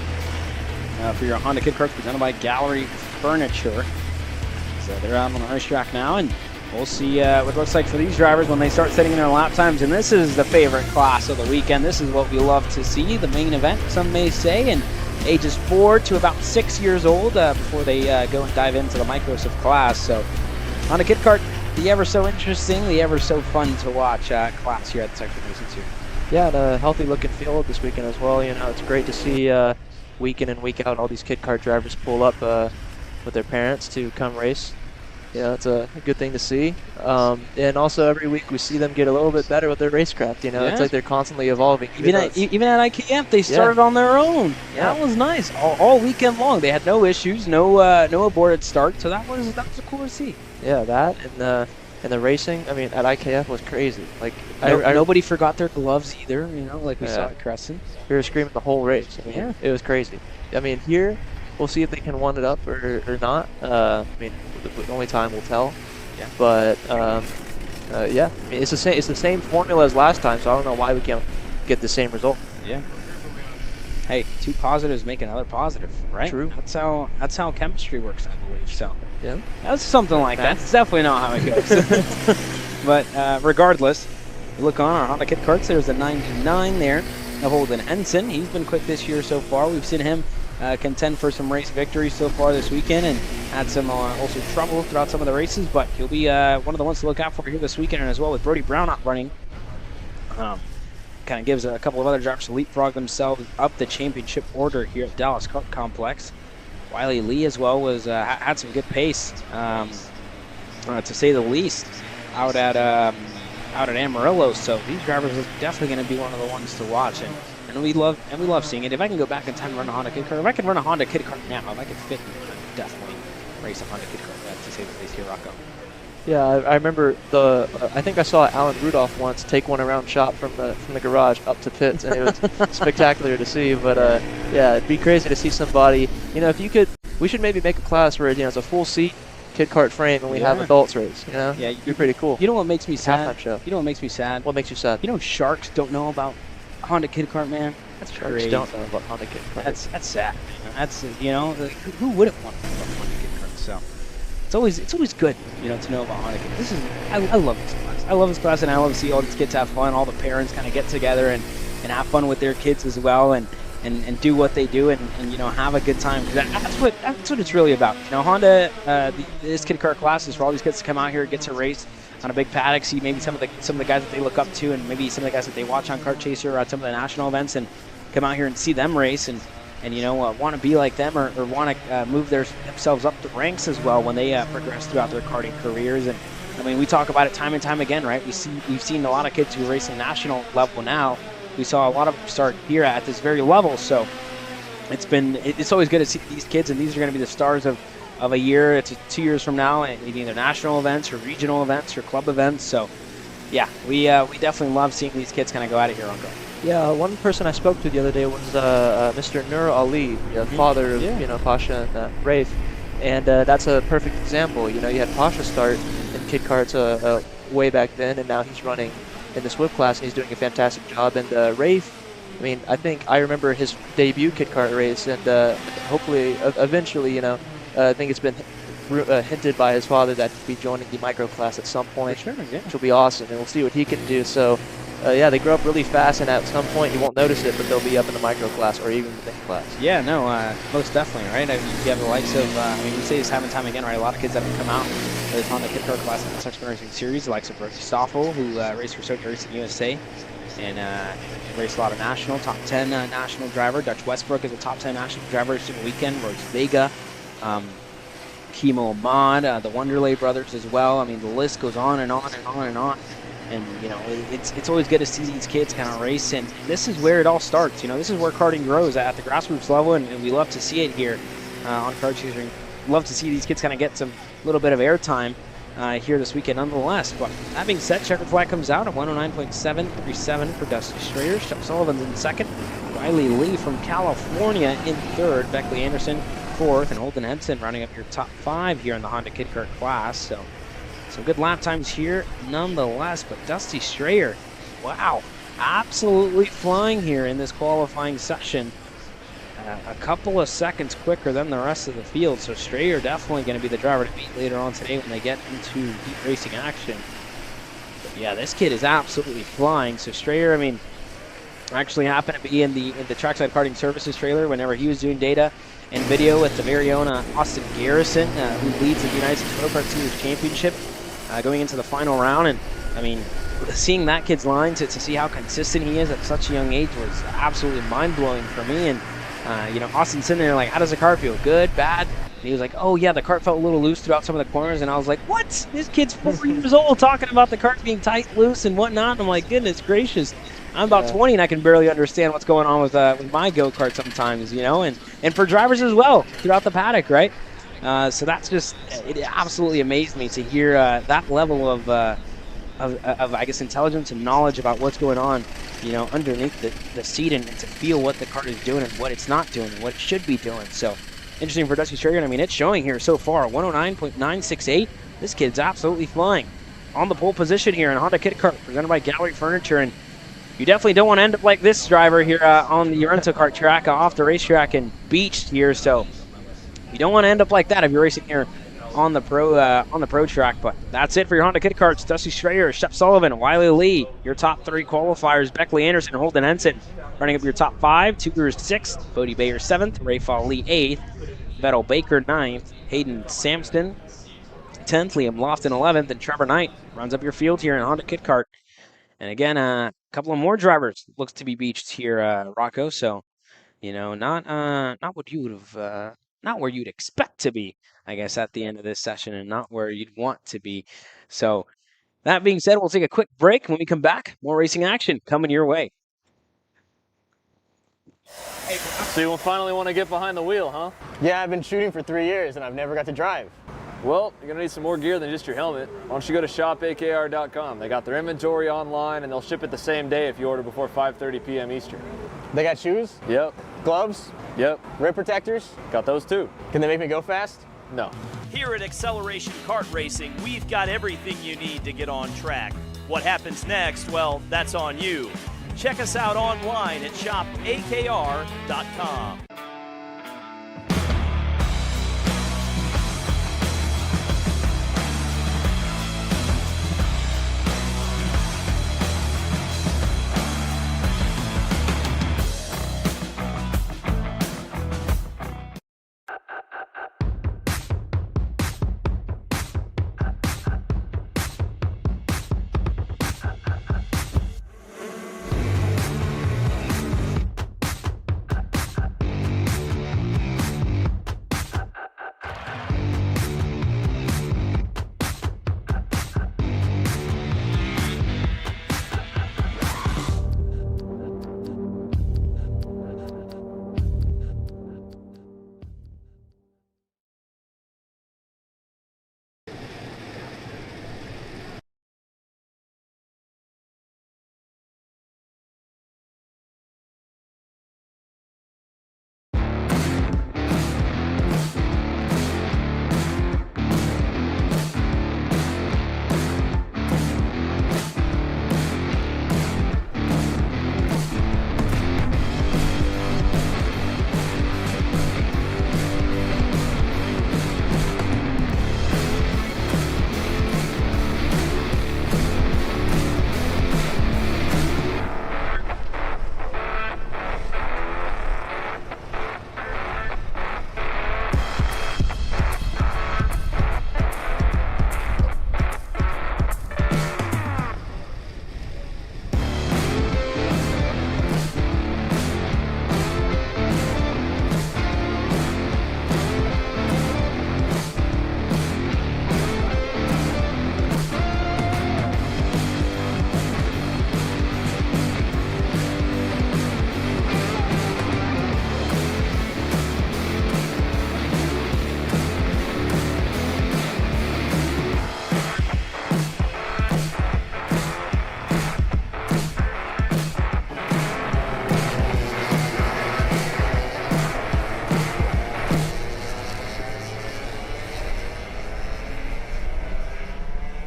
for your Honda Kid Karts presented by Gallery Furniture. So they're out on the racetrack now, and we'll see what it looks like for these drivers when they start setting their lap times. And this is the favorite class of the weekend. This is what we love to see, the main event, some may say, and ages 4 to about 6 years old before they go and dive into the micros of class. So Honda Kid Kart, the ever so interesting, the ever so fun to watch class here at the Texas Racing Series. Yeah, and a healthy looking field this weekend as well. You know, it's great to see week in and week out all these Kid Kart drivers pull up with their parents to come race. Yeah, it's a good thing to see. And also every week we see them get a little bit better with their racecraft. You know, it's like they're constantly evolving. Even at IKF, they started on their own. Yeah. That was nice. All weekend long, they had no issues, no aborted start. So that was cool to see. Yeah, that and the racing. I mean, at IKF was crazy. Like nobody forgot their gloves either. You know, like we saw at Crescent. We were screaming the whole race. I mean, it was crazy. I mean, here we'll see if they can one it up or not. I mean, only time will tell. Yeah. But yeah, I mean, it's the same formula as last time, so I don't know why we can't get the same result. Yeah. Hey, 2 positives make another positive, right? True. That's how chemistry works, I believe. So yeah, that's something like that. It's definitely not how it goes. But regardless, you look on our Honda Kid Karts. There's a 99 there. Holden Henson. He's been quick this year so far. We've seen him contend for some race victories so far this weekend, and had some also trouble throughout some of the races, but he'll be one of the ones to look out for here this weekend, and as well with Brody Brown out running. Kind of gives a couple of other drivers to leapfrog themselves up the championship order here at Dallas Kart Complex. Wiley Lee as well was had some good pace, to say the least, out at Amarillo. So these drivers are definitely going to be one of the ones to watch, and we love seeing it. If I can go back in time and run a Honda Kid Kart, if I could run a Honda Kid Kart now, if I could fit, definitely race a Honda Kid Kart, to say the least here, Rocco. Yeah, I remember I think I saw Alan Rudolph once take one around shot from the garage up to pits, and it was spectacular to see. But yeah, it'd be crazy to see somebody. You know, if you could, we should maybe make a class where it's a full seat Kid Kart frame and we have adults race. You know, it'd be pretty cool. You know what makes me sad? Halftime show. You know what makes me sad? What makes you sad? You know, sharks don't know about Honda Kid Kart, man. That's Sharks crazy. don't know about Honda Kid Kart. That's sad. That's like, who wouldn't want to know about Honda Kid Kart? So it's always good, to know about Honda Kid. I love this class. I love this class, and I love to see all these kids have fun. All the parents kind of get together and have fun with their kids as well, and do what they do, and have a good time. Because that's what it's really about. Honda, this Kid Kart class is for all these kids to come out here, get to race on a big paddock, see maybe some of the guys that they look up to, and maybe some of the guys that they watch on Kart Chaser or at some of the national events, and come out here and see them race, and want to be like them, or want to move themselves up the ranks as well when they progress throughout their karting careers. And I mean, we talk about it time and time again, right? We've seen a lot of kids who race at national level now. We saw a lot of them start here at this very level, so it's always good to see these kids, and these are going to be the stars of a year. It's 2 years from now, and either national events or regional events or club events. So yeah, we definitely love seeing these kids kind of go at it here on Kart. Yeah, one person I spoke to the other day was Mr. Nur Ali, father of Pasha and Rafe, and that's a perfect example. You had Pasha start in Kid Karts way back then, and now he's running in the Swift class, and he's doing a fantastic job. And Rafe, I mean, I think I remember his debut Kid Kart race, and hopefully, eventually, I think it's been hinted by his father that he'll be joining the micro class at some point, which will be awesome, and we'll see what he can do. So. Yeah, they grow up really fast, and at some point you won't notice it, but they'll be up in the micro class or even the big class. Yeah, no, most definitely, right? I mean, you have the likes of, we say this time and time again, right? A lot of kids that have come out of the Honda Kid Kart class in the Texas Racing Series, the likes of Brody Stoffel, who raced for Sochi Racing USA, and raced a lot of national, top 10 national driver. Dutch Westbrook is a top 10 national driver this weekend. Rose Vega, Kimo Ahmad, the Wonderlay brothers as well. I mean, the list goes on and on and on and on. And, it's always good to see these kids kind of race, and this is where it all starts. This is where karting grows at the grassroots level, and we love to see it here on Kart Chaser. Love to see these kids kind of get some little bit of airtime here this weekend nonetheless. But that being said, checkered flag comes out at 109.737 for Dusty Strayer. Chuck Sullivan's in second. Riley Lee from California in third. Beckley Anderson fourth, and Holden Henson running up your top 5 here in the Honda Kid Kart class. So some good lap times here nonetheless, but Dusty Strayer, wow, absolutely flying here in this qualifying session. a couple of seconds quicker than the rest of the field. So Strayer definitely going to be the driver to beat later on today when they get into heat racing action. But yeah, this kid is absolutely flying. So Strayer, I mean, actually happened to be in the Trackside Karting Services trailer whenever he was doing data and video with the very own Austin Garrison, who leads the United States Pro Kart Series Championship going into the final round. And I mean, seeing that kid's line to see how consistent he is at such a young age was absolutely mind-blowing for me. And you know, Austin's sitting there like, how does the car feel? Good, bad? And he was like, oh yeah, the cart felt a little loose throughout some of the corners. And I was like, what? This kid's 4 years old talking about the cart being tight, loose, and whatnot. And I'm like, goodness gracious. I'm about 20 and I can barely understand what's going on with my go-kart sometimes, you know, and for drivers as well throughout the paddock, right? So that's just, it absolutely amazed me to hear that level of I guess, intelligence and knowledge about what's going on, you know, underneath the seat, and to feel what the cart is doing and what it's not doing and what it should be doing. So interesting for Dusty Strayer. I mean, it's showing here so far 109.968. This kid's absolutely flying. On the pole position here in Honda Kit Kart presented by Gallery Furniture, and you definitely don't want to end up like this driver here on the rental kart track off the racetrack and beached here. So you don't want to end up like that if you're racing here on the pro track. But that's it for your Honda Kit Karts. Dusty Strayer, Shep Sullivan, Wiley Lee, your top 3 qualifiers. Beckley Anderson, Holden Henson running up your top 5. Tuger 6th, Bodie Bayer 7th, Rayfall Lee 8th, Vettel Baker 9th, Hayden Samston 10th, Liam Lofton 11th, and Trevor Knight runs up your field here in Honda Kit Kart. And again, a couple of more drivers looks to be beached here, Rocco. So, you know, not what you would have, not where you'd expect to be, I guess, at the end of this session, and not where you'd want to be. So, that being said, we'll take a quick break. When we come back, more racing action coming your way. So you finally want to get behind the wheel, huh? Yeah, I've been shooting for 3 years and I've never got to drive. Well, you're going to need some more gear than just your helmet. Why don't you go to shopakr.com. They got their inventory online, and they'll ship it the same day if you order before 5:30 p.m. Eastern. They got shoes? Yep. Gloves? Yep. Rib protectors? Got those too. Can they make me go fast? No. Here at Acceleration Kart Racing, we've got everything you need to get on track. What happens next? Well, that's on you. Check us out online at shopakr.com.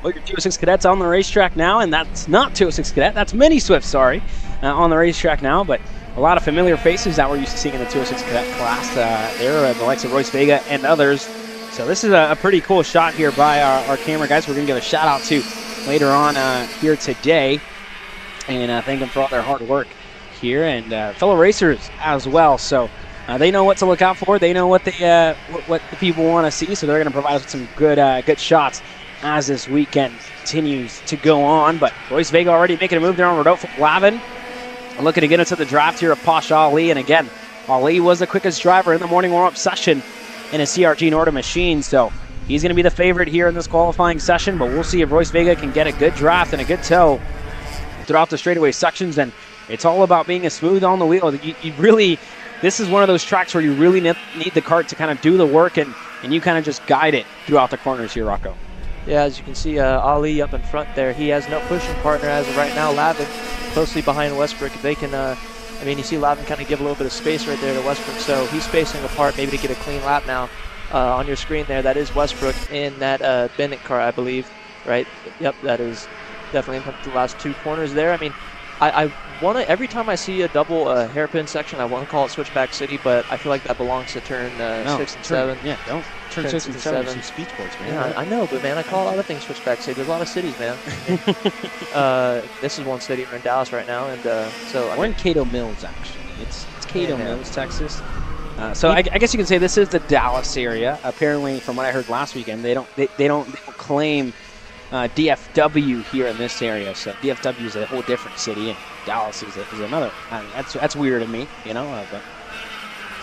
Well, your 206 Cadet's on the racetrack now, and that's not 206 Cadet, that's Mini Swift, sorry, on the racetrack now. But a lot of familiar faces that we're used to seeing in the 206 Cadet class. There are the likes of Royce Vega and others. So this is a pretty cool shot here by our camera guys. We're going to give a shout out to later on here today, and thank them for all their hard work here, and fellow racers as well. So they know what to look out for. They know what the people want to see. So they're going to provide us with some good shots as this weekend continues to go on. But Royce Vega already making a move there on Rodolfo Lavin. Looking to get into the draft here of Pasha Ali. And again, Ali was the quickest driver in the morning warm-up session in a CRG Norda machine. So he's going to be the favorite here in this qualifying session. But we'll see if Royce Vega can get a good draft and a good tow throughout the straightaway sections. And it's all about being as smooth on the wheel. You really, this is one of those tracks where you really need the kart to kind of do the work, and you kind of just guide it throughout the corners here, Rocco. Yeah, as you can see, Ali up in front there. He has no pushing partner as of right now. Lavin closely behind Westbrook. If they can, I mean, you see Lavin kind of give a little bit of space right there to Westbrook, so he's spacing apart maybe to get a clean lap now. On your screen there, that is Westbrook in that Bennett car, I believe, right? Yep, that is definitely the last two corners there. I mean, I want to, every time I see a double hairpin section, I want to call it Switchback City, but I feel like that belongs to turn 6 and 7. Yeah, don't turn 6 and 7 some speed sports, man. Yeah, I know, but man, I call a lot of things Switchback City. There's a lot of cities, man. This is one city. We're in Dallas right now, and so we're in Cato Mills, actually. It's Cato Mills, Texas. So I guess you can say this is the Dallas area. Apparently, from what I heard last weekend, they don't claim DFW here in this area. So DFW is a whole different city, and Dallas is another. I mean, that's weird to me, you know. But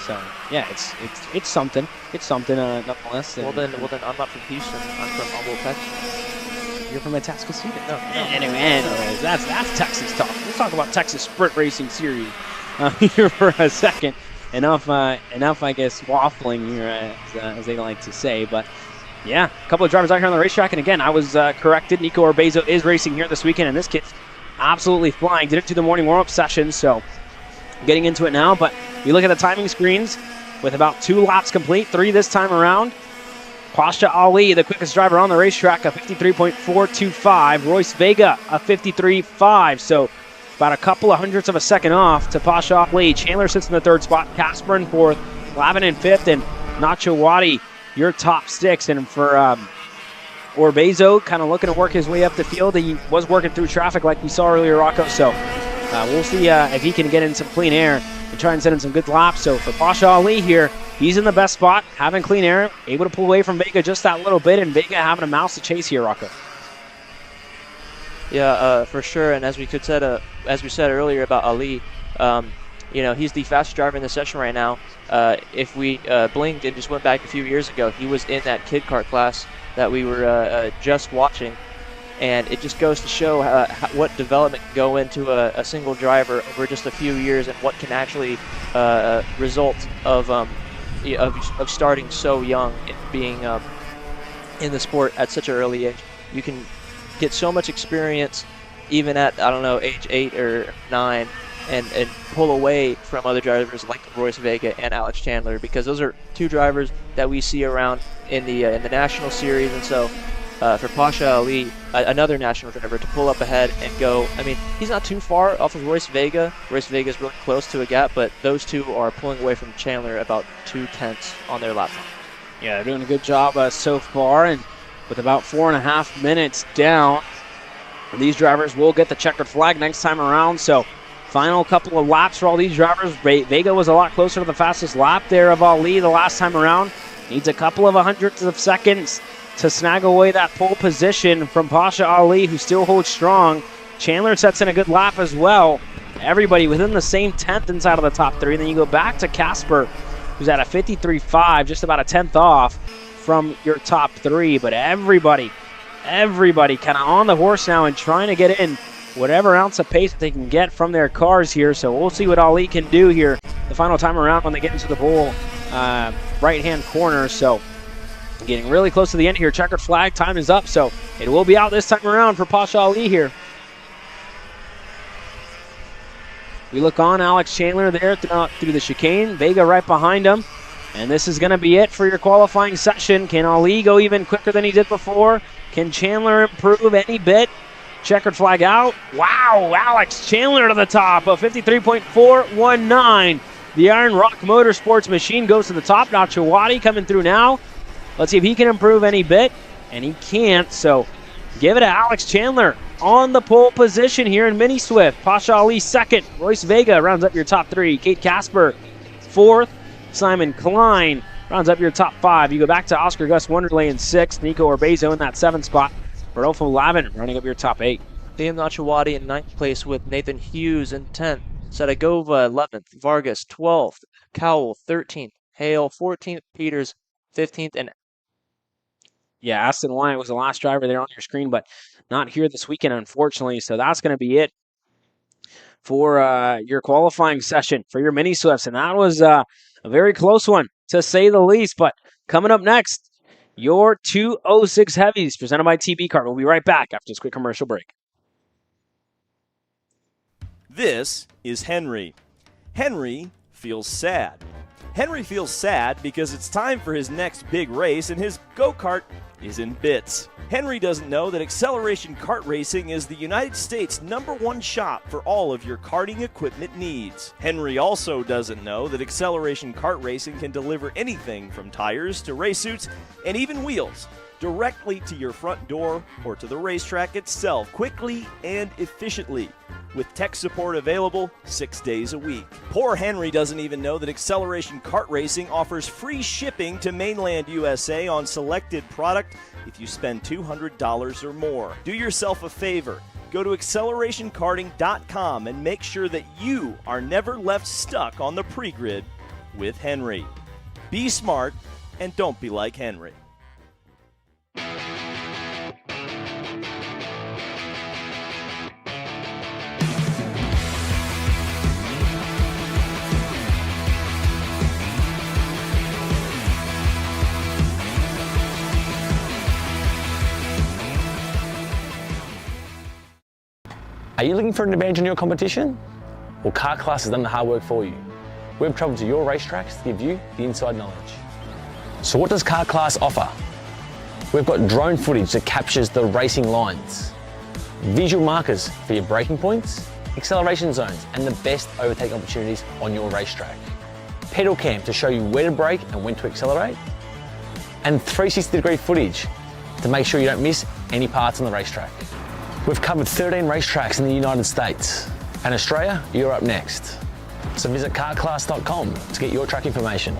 so yeah, it's something. It's something nonetheless. Well then, I'm not from Houston. I'm from Humble, Texas. You're from Atascocita. No. Anyways, that's Texas talk. Let's talk about Texas Sprint Racing Series here for a second. Enough, I guess, waffling here, as they like to say. But yeah, a couple of drivers out here on the racetrack, and again, I was corrected. Nico Orbezo is racing here this weekend, and this kid's absolutely flying. Did it to the morning warm-up session, so getting into it now. But we look at the timing screens with about 2 laps complete, 3 this time around. Pasha Ali, the quickest driver on the racetrack, a 53.425. Royce Vega, a 53.5. So about a couple of hundredths of a second off to Pasha Ali. Chandler sits in the 3rd spot, Casper in 4th, Lavin in 5th, and Nacho Wadi, your top 6. And for Orbezo, kind of looking to work his way up the field. He was working through traffic like we saw earlier, Rocco. So we'll see if he can get in some clean air and try and send in some good laps. So for Pasha Ali here, he's in the best spot, having clean air, able to pull away from Vega just that little bit, and Vega having a mouse to chase here, Rocco. Yeah, for sure. And as we said earlier about Ali, you know, he's the fastest driver in the session right now. If we blinked and just went back a few years ago, he was in that kid kart class that we were just watching. And it just goes to show what development can go into a single driver over just a few years, and what can actually result of starting so young and being in the sport at such an early age. You can get so much experience even at, I don't know, age 8 or 9, and pull away from other drivers like Royce Vega and Alex Chandler, because those are 2 drivers that we see around in the national series. And so for Pasha Ali, another national driver, to pull up ahead and go, I mean, he's not too far off of Royce Vega. Royce Vega is really close to a gap, but those 2 are pulling away from Chandler about 2/10 on their lap time. Yeah, they're doing a good job so far, and with about 4.5 minutes down, these drivers will get the checkered flag next time around. So final couple of laps for all these drivers. Vega was a lot closer to the fastest lap there of Ali the last time around. Needs a couple of hundredths of seconds to snag away that pole position from Pasha Ali, who still holds strong. Chandler sets in a good lap as well. Everybody within the same 10th inside of the top 3. And then you go back to Casper, who's at a 53.5, just about a 10th off from your top 3. But everybody kind of on the horse now and trying to get in whatever ounce of pace that they can get from their cars here. So we'll see what Ali can do here the final time around when they get into the pole right-hand corner. So getting really close to the end here. Checkered flag, time is up. So it will be out this time around for Pasha Ali here. We look on Alex Chandler there through the chicane. Vega right behind him. And this is going to be it for your qualifying session. Can Ali go even quicker than he did before? Can Chandler improve any bit? Checkered flag out. Wow, Alex Chandler to the top of 53.419. The Iron Rock Motorsports machine goes to the top. Now Chawadi coming through now. Let's see if he can improve any bit. And he can't, so give it to Alex Chandler on the pole position here in Mini Swift. Pasha Ali second. Royce Vega rounds up your top three. Kate Casper fourth. Simon Klein rounds up your top five. You go back to Oscar Gus Wonderlay in sixth. Nico Orbezo in that seventh spot. Rodolfo Lavin running up your top eight. Liam Nachawadi in ninth place with Nathan Hughes in 10th. Sadagova 11th. Vargas 12th. Cowell 13th. Hale 14th. Peters 15th. And yeah, Aston Wyatt was the last driver there on your screen, but not here this weekend, unfortunately. So that's going to be it for your qualifying session for your mini Swifts. And that was a very close one, to say the least. But coming up next, your 206 Heavies, presented by TB Kart. We'll be right back after this quick commercial break. This is Henry. Henry feels sad. Henry feels sad because it's time for his next big race and his go-kart is in bits. Henry doesn't know that Acceleration Kart Racing is the United States' #1 shop for all of your karting equipment needs. Henry also doesn't know that Acceleration Kart Racing can deliver anything from tires to race suits and even wheels directly to your front door or to the racetrack itself, quickly and efficiently, with tech support available 6 days a week. Poor Henry doesn't even know that Acceleration Kart Racing offers free shipping to mainland USA on selected product if you spend $200 or more. Do yourself a favor. Go to accelerationkarting.com and make sure that you are never left stuck on the pre-grid with Henry. Be smart and don't be like Henry. Are you looking for an advantage in your competition? Well, Car Class has done the hard work for you. We've traveled to your racetracks to give you the inside knowledge. So what does Car Class offer? We've got drone footage that captures the racing lines, visual markers for your braking points, acceleration zones, and the best overtake opportunities on your racetrack, pedal cam to show you where to brake and when to accelerate, and 360-degree footage to make sure you don't miss any parts on the racetrack. We've covered 13 racetracks in the United States, and Australia, you're up next. So visit carclass.com to get your track information.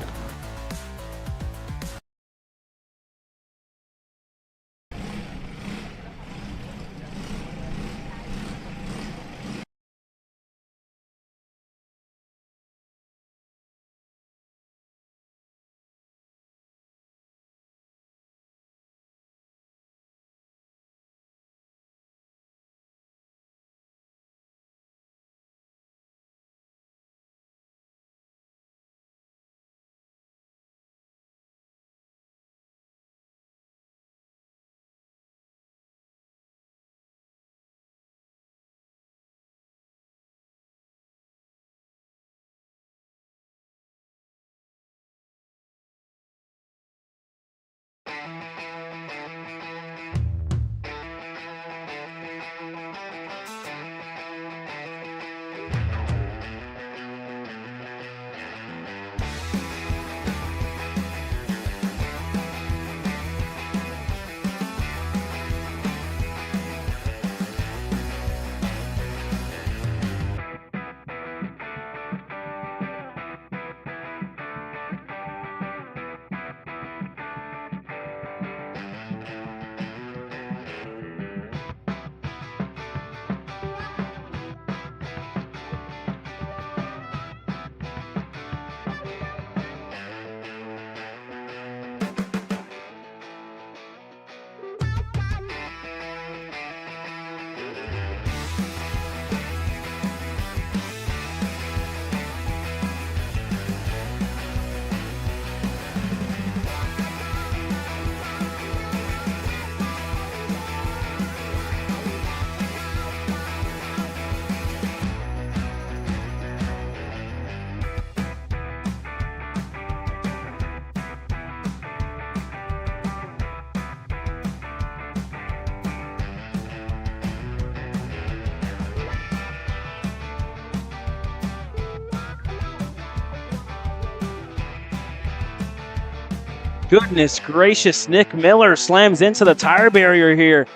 goodness gracious. Nick Miller slams into the tire barrier here.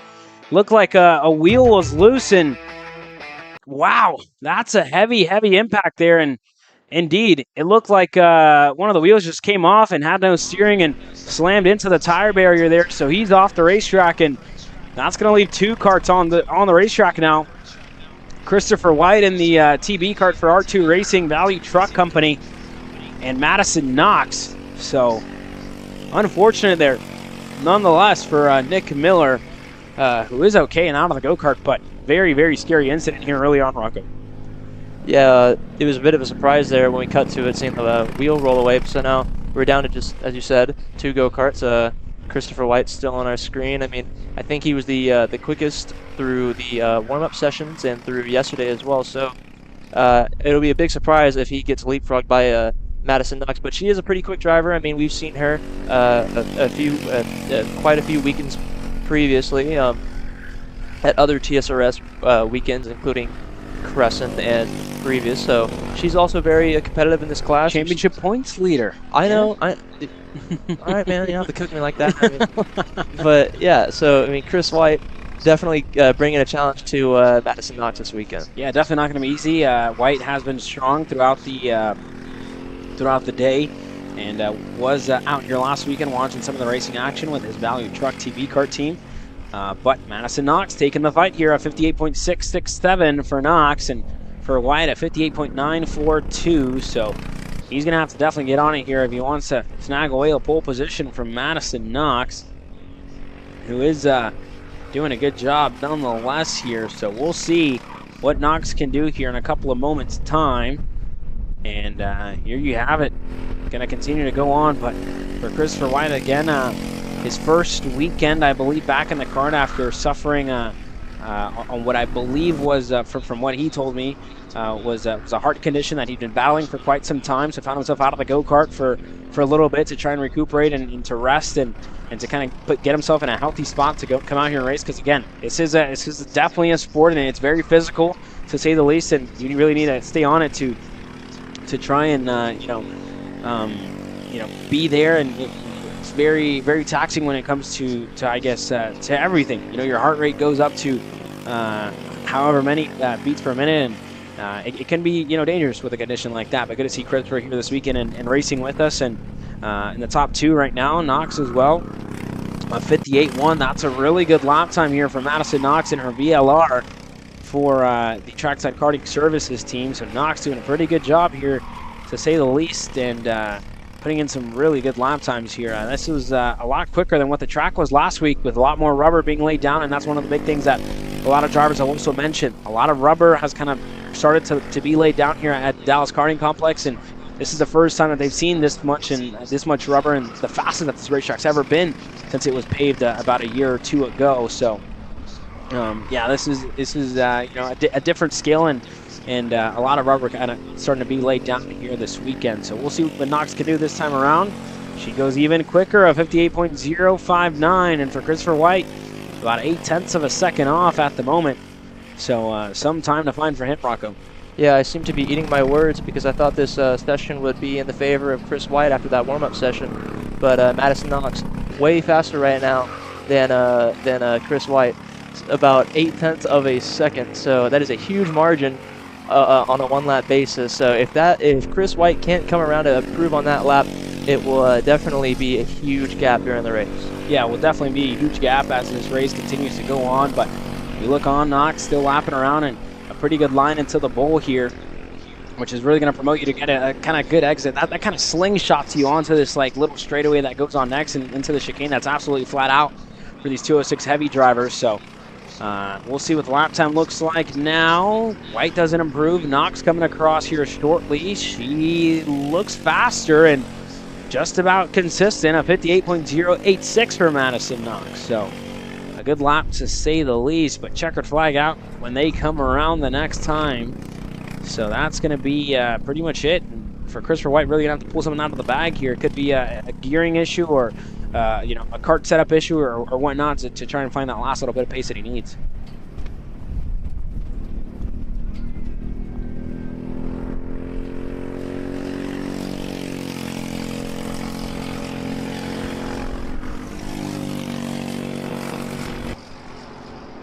Looked like a wheel was loose, and wow, that's a heavy impact there. And indeed, it looked like one of the wheels just came off and had no steering and slammed into the tire barrier there. So he's off the racetrack, and that's going to leave 2 karts on the racetrack now. Christopher White in the TB kart for R2 Racing Value Truck Company, and Madison Knox. So unfortunate there, nonetheless, for Nick Miller, who is okay and out of the go-kart, but very scary incident here early on, Rocco. Yeah, it was a bit of a surprise there when we cut to it, seeing the wheel roll away. So now we're down to just, as you said, 2 go-karts. Christopher White's still on our screen. I mean, I think he was the quickest through the warm-up sessions and through yesterday as well. So it'll be a big surprise if he gets leapfrogged by Madison Knox. But she is a pretty quick driver. I mean, we've seen her quite a few weekends previously at other TSRS weekends, including Crescent and previous. So she's also very competitive in this class. Championship points leader. I know. All right, man. You don't have to cook me like that. I mean, but yeah, so I mean, Chris White definitely bringing a challenge to Madison Knox this weekend. Yeah, definitely not going to be easy. White has been strong throughout the day, and was out here last weekend watching some of the racing action with his Value Truck TV kart team. But Madison Knox taking the fight here at 58.667 for Knox, and for White at 58.942. So he's going to have to definitely get on it here if he wants to snag away a pole position from Madison Knox, who is doing a good job nonetheless here. So we'll see what Knox can do here in a couple of moments' time. And here you have it. Going to continue to go on, but for Christopher White again, his first weekend, I believe, back in the kart after suffering on what I believe was, from what he told me, was a heart condition that he'd been battling for quite some time. So found himself out of the go-kart for a little bit to try and recuperate and to rest and to kind of get himself in a healthy spot to come out here and race. Because again, this is definitely a sport, and it's very physical, to say the least, and you really need to stay on it to try and be there. And it's very taxing when it comes to I guess to everything. Your heart rate goes up to however many beats per minute, and it can be dangerous with a condition like that. But good to see Christopher here this weekend and racing with us, and in the top 2 right now. Knox as well, 58.1. That's a really good lap time here for Madison Knox in her VLR for the Trackside Karting Services team. So Knox doing a pretty good job here, to say the least, and putting in some really good lap times here. This was a lot quicker than what the track was last week, with a lot more rubber being laid down, and that's one of the big things that a lot of drivers have also mentioned. A lot of rubber has kind of started to be laid down here at Dallas Karting Complex, and this is the first time that they've seen this much rubber, and the fastest that this racetrack's ever been since it was paved about a year or 2 ago. So yeah, this is a different scale, and a lot of rubber kind of starting to be laid down here this weekend. So we'll see what Knox can do this time around. She goes even quicker, of 58.059, and for Christopher White, about 0.8 of a second off at the moment. So some time to find for him, Rocco. Yeah, I seem to be eating my words, because I thought this session would be in the favor of Chris White after that warm-up session. But Madison Knox way faster right now than Chris White. It's about 0.8 of a second. So that is a huge margin on a one-lap basis. So if Chris White can't come around to improve on that lap, it will definitely be a huge gap during the race. Yeah, it will definitely be a huge gap as this race continues to go on. But you look on, Knox still lapping around, and a pretty good line into the bowl here, which is really going to promote you to get a kind of good exit. That kind of slingshots you onto this little straightaway that goes on next and into the chicane. That's absolutely flat out for these 206 heavy drivers. So we'll see what the lap time looks like now. White doesn't improve. Knox coming across here shortly. She looks faster and just about consistent, a 58.086 for Madison Knox. So a good lap to say the least, but checkered flag out when they come around the next time. So that's going to be pretty much it. And for Christopher White, really going to have to pull something out of the bag here. It could be a gearing issue, or a kart setup issue, or whatnot, to try and find that last little bit of pace that he needs.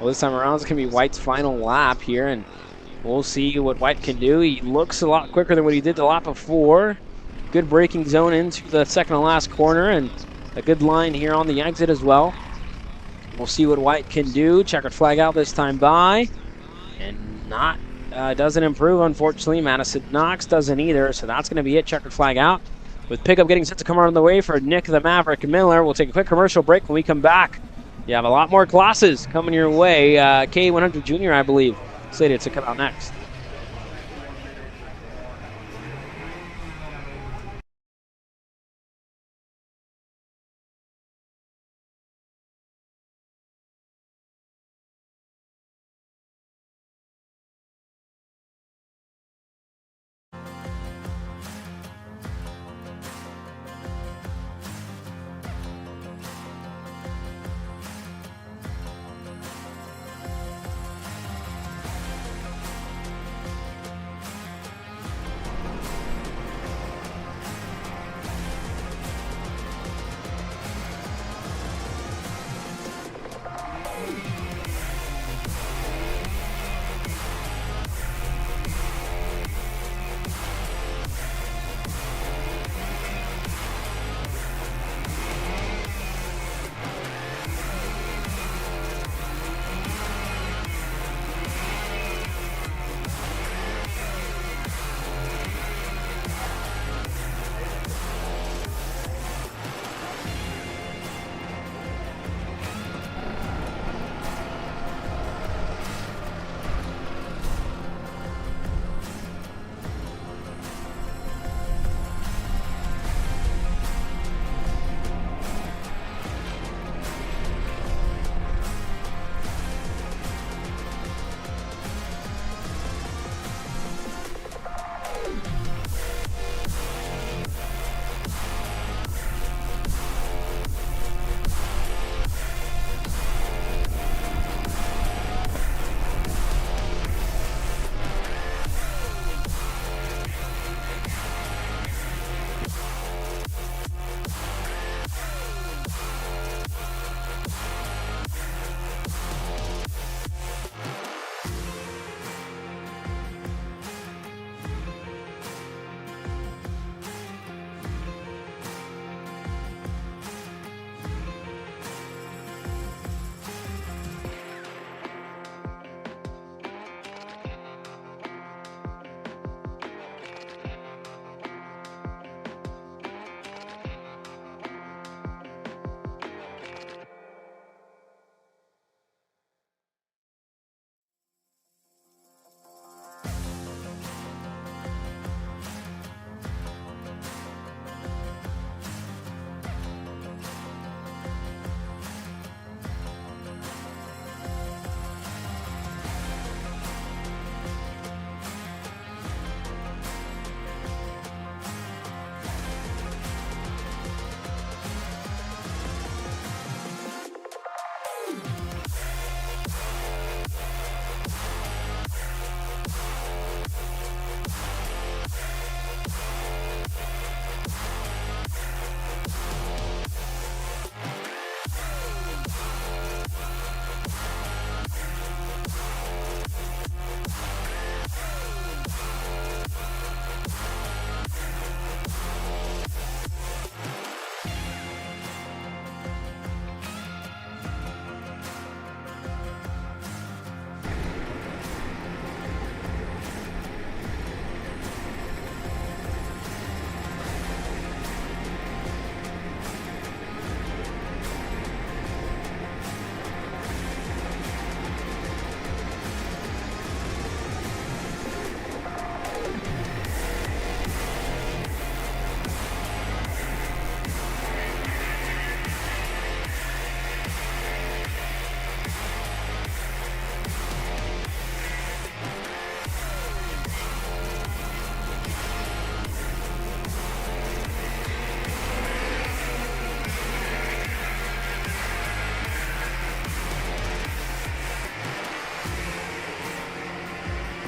Well, this time around, it's going to be White's final lap here, and we'll see what White can do. He looks a lot quicker than what he did the lap before. Good braking zone into the second to last corner, and a good line here on the exit as well. We'll see what White can do. Checkered flag out this time by, and not doesn't improve, unfortunately. Madison Knox doesn't either, so that's going to be it. Checkered flag out. With pickup getting set to come around the way for Nick the Maverick Miller. We'll take a quick commercial break. When we come back, you have a lot more classes coming your way. KA100 Junior, I believe, slated to come out next.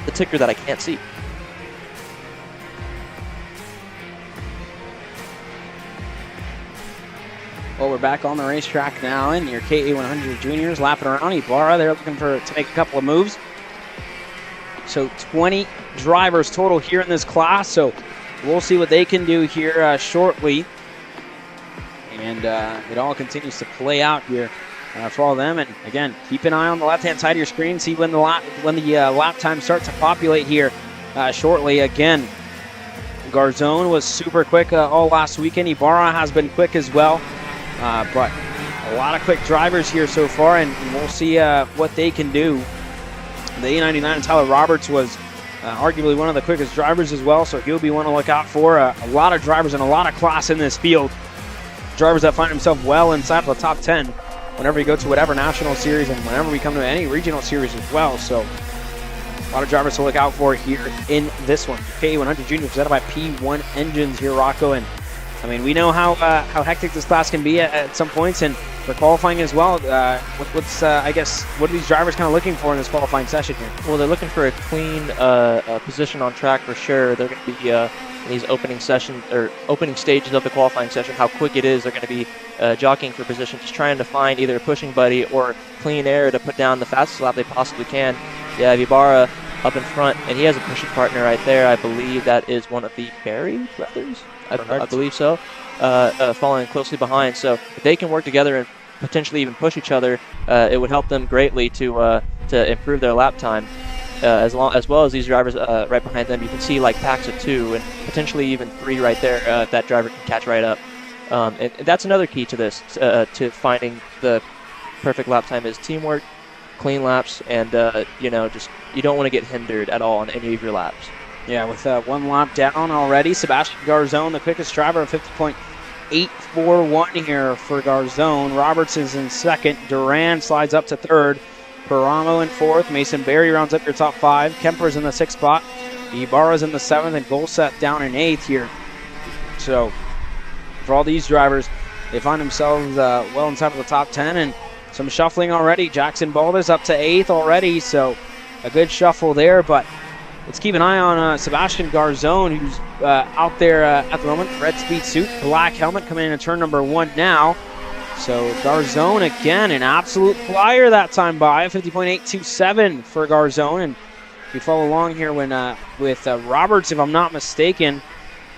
The ticker that I can't see. Well, we're back on the racetrack now, and your KA100 Juniors lapping around. Ibarra, they're looking to make a couple of moves. So 20 drivers total here in this class, so we'll see what they can do here shortly. And it all continues to play out here for all of them. And again, keep an eye on the left-hand side of your screen. See when the lap times start to populate here shortly. Again, Garzone was super quick all last weekend. Ibarra has been quick as well. But a lot of quick drivers here so far, and we'll see what they can do. The A99, Tyler Roberts, was arguably one of the quickest drivers as well, so he'll be one to look out for. A lot of drivers and a lot of class in this field. Drivers that find themselves well inside of the top 10 whenever you go to whatever national series and whenever we come to any regional series as well. So a lot of drivers to look out for here in this one. KA100 Junior presented by P1 Engines here, Rocco. And I mean, we know how hectic this class can be at some points, and for qualifying as well. I guess, what are these drivers kind of looking for in this qualifying session here? Well, they're looking for a clean position on track for sure. They're going to be in these opening sessions or opening stages of the qualifying session. How quick it is, they're going to be jockeying for position, just trying to find either a pushing buddy or clean air to put down the fastest lap they possibly can. Yeah, Ibarra up in front, and he has a pushing partner right there. I believe that is one of the Berry brothers. I believe so. Following closely behind. So if they can work together and potentially even push each other, it would help them greatly to improve their lap time. As well as these drivers right behind them, you can see like packs of 2 and potentially even 3 right there. That driver can catch right up. And that's another key to this, to finding the perfect lap time, is teamwork, clean laps, and you don't want to get hindered at all on any of your laps. Yeah, with 1 lap down already, Sebastian Garzone, the quickest driver, 50.841 here for Garzone. Roberts is in second. Duran slides up to third. Paramo in fourth. Mason Berry rounds up your top 5. Kemper's in the 6th spot. Ibarra's in the 7th, and Golseth down in 8th here. So for all these drivers, they find themselves well inside of the top 10, and some shuffling already. Jackson Baldus up to 8th already, so a good shuffle there, but let's keep an eye on Sebastian Garzone, who's out there at the moment. Red speed suit, black helmet, coming in at turn number 1 now. So Garzone, again, an absolute flyer that time by, 50.827 for Garzone. And if you follow along here with Roberts, if I'm not mistaken,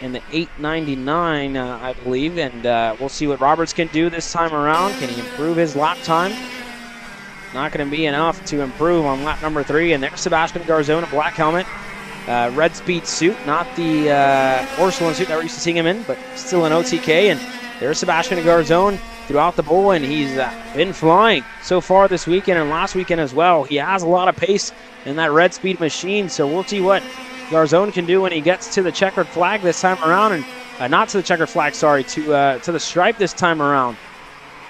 in the 899, I believe. And we'll see what Roberts can do this time around. Can he improve his lap time? Not going to be enough to improve on lap number 3. And there's Sebastian Garzone, a black helmet, red speed suit, not the porcelain suit that we're used to seeing him in, but still an OTK. And there's Sebastian Garzone throughout the bowl, and he's been flying so far this weekend and last weekend as well. He has a lot of pace in that red speed machine, so we'll see what Garzone can do when he gets to the checkered flag this time around, and not to the checkered flag, sorry, to the stripe this time around.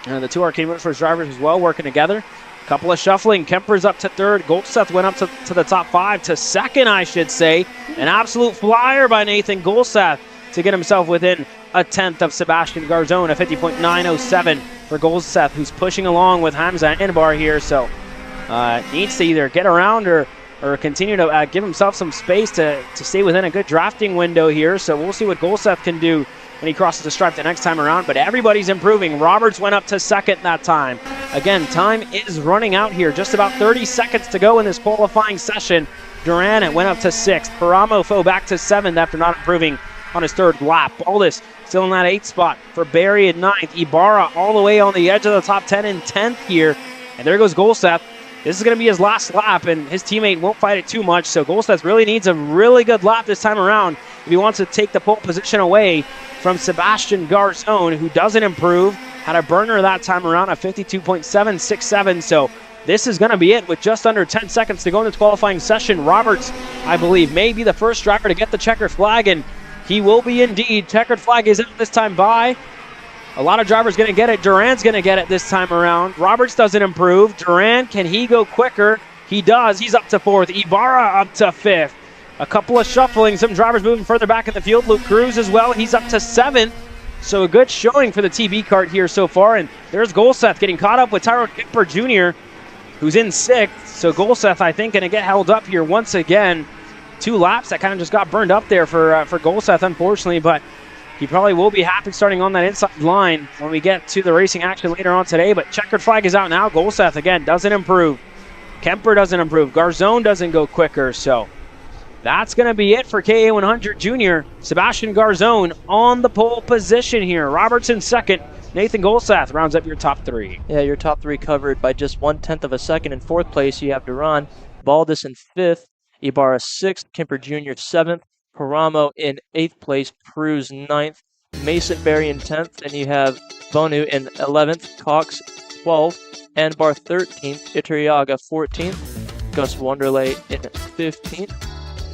The 2 Arcade Motorsports drivers as well working together. Couple of shuffling. Kemper's up to 3rd. Golseth went up to the top 5, to 2nd, I should say. An absolute flyer by Nathan Golseth to get himself within a 10th of Sebastian Garzone, a 50.907 for Golseth, who's pushing along with Hamza Anbar here. So needs to either get around or continue to give himself some space to stay within a good drafting window here. So we'll see what Golseth can do when he crosses the stripe the next time around. But everybody's improving. Roberts went up to 2nd that time. Again, time is running out here. Just about 30 seconds to go in this qualifying session. Duran went up to 6th. Paramo fell back to 7th after not improving on his 3rd lap. Baldus still in that 8th spot for Barry at 9th. Ibarra all the way on the edge of the top 10 in 10th here. And there goes Golseth. This is going to be his last lap, and his teammate won't fight it too much. So Golseth really needs a really good lap this time around if he wants to take the pole position away from Sebastian Garzone, who doesn't improve. Had a burner that time around, a 52.767. So this is going to be it with just under 10 seconds to go in this qualifying session. Roberts, I believe, may be the first driver to get the checkered flag, and he will be indeed. Checkered flag is out this time by. A lot of drivers going to get it. Duran's going to get it this time around. Roberts doesn't improve. Duran, can he go quicker? He does. He's up to 4th. Ibarra up to 5th. A couple of shuffling. Some drivers moving further back in the field. Luke Cruz as well. He's up to 7th. So a good showing for the TB kart here so far. And there's Golseth getting caught up with Tyrone Kemper Jr., who's in 6th. So Golseth, I think, going to get held up here once again. 2 laps that kind of just got burned up there for Golseth, unfortunately. But he probably will be happy starting on that inside line when we get to the racing action later on today. But checkered flag is out now. Golseth, again, doesn't improve. Kemper doesn't improve. Garzone doesn't go quicker. So that's going to be it for KA100 Junior. Sebastian Garzone on the pole position here. Robertson second. Nathan Golseth rounds up your top three. Yeah, your top three covered by just 1/10 of a second. In fourth place, you have Duran, Baldus in fifth, Ibarra sixth, Kemper Jr. seventh, Paramo in eighth place, Cruz ninth, Mason Berry in 10th, and you have Bonu in 11th, Cox 12th, Anbar 13th, Iturriaga 14th, Gus Wanderley in 15th.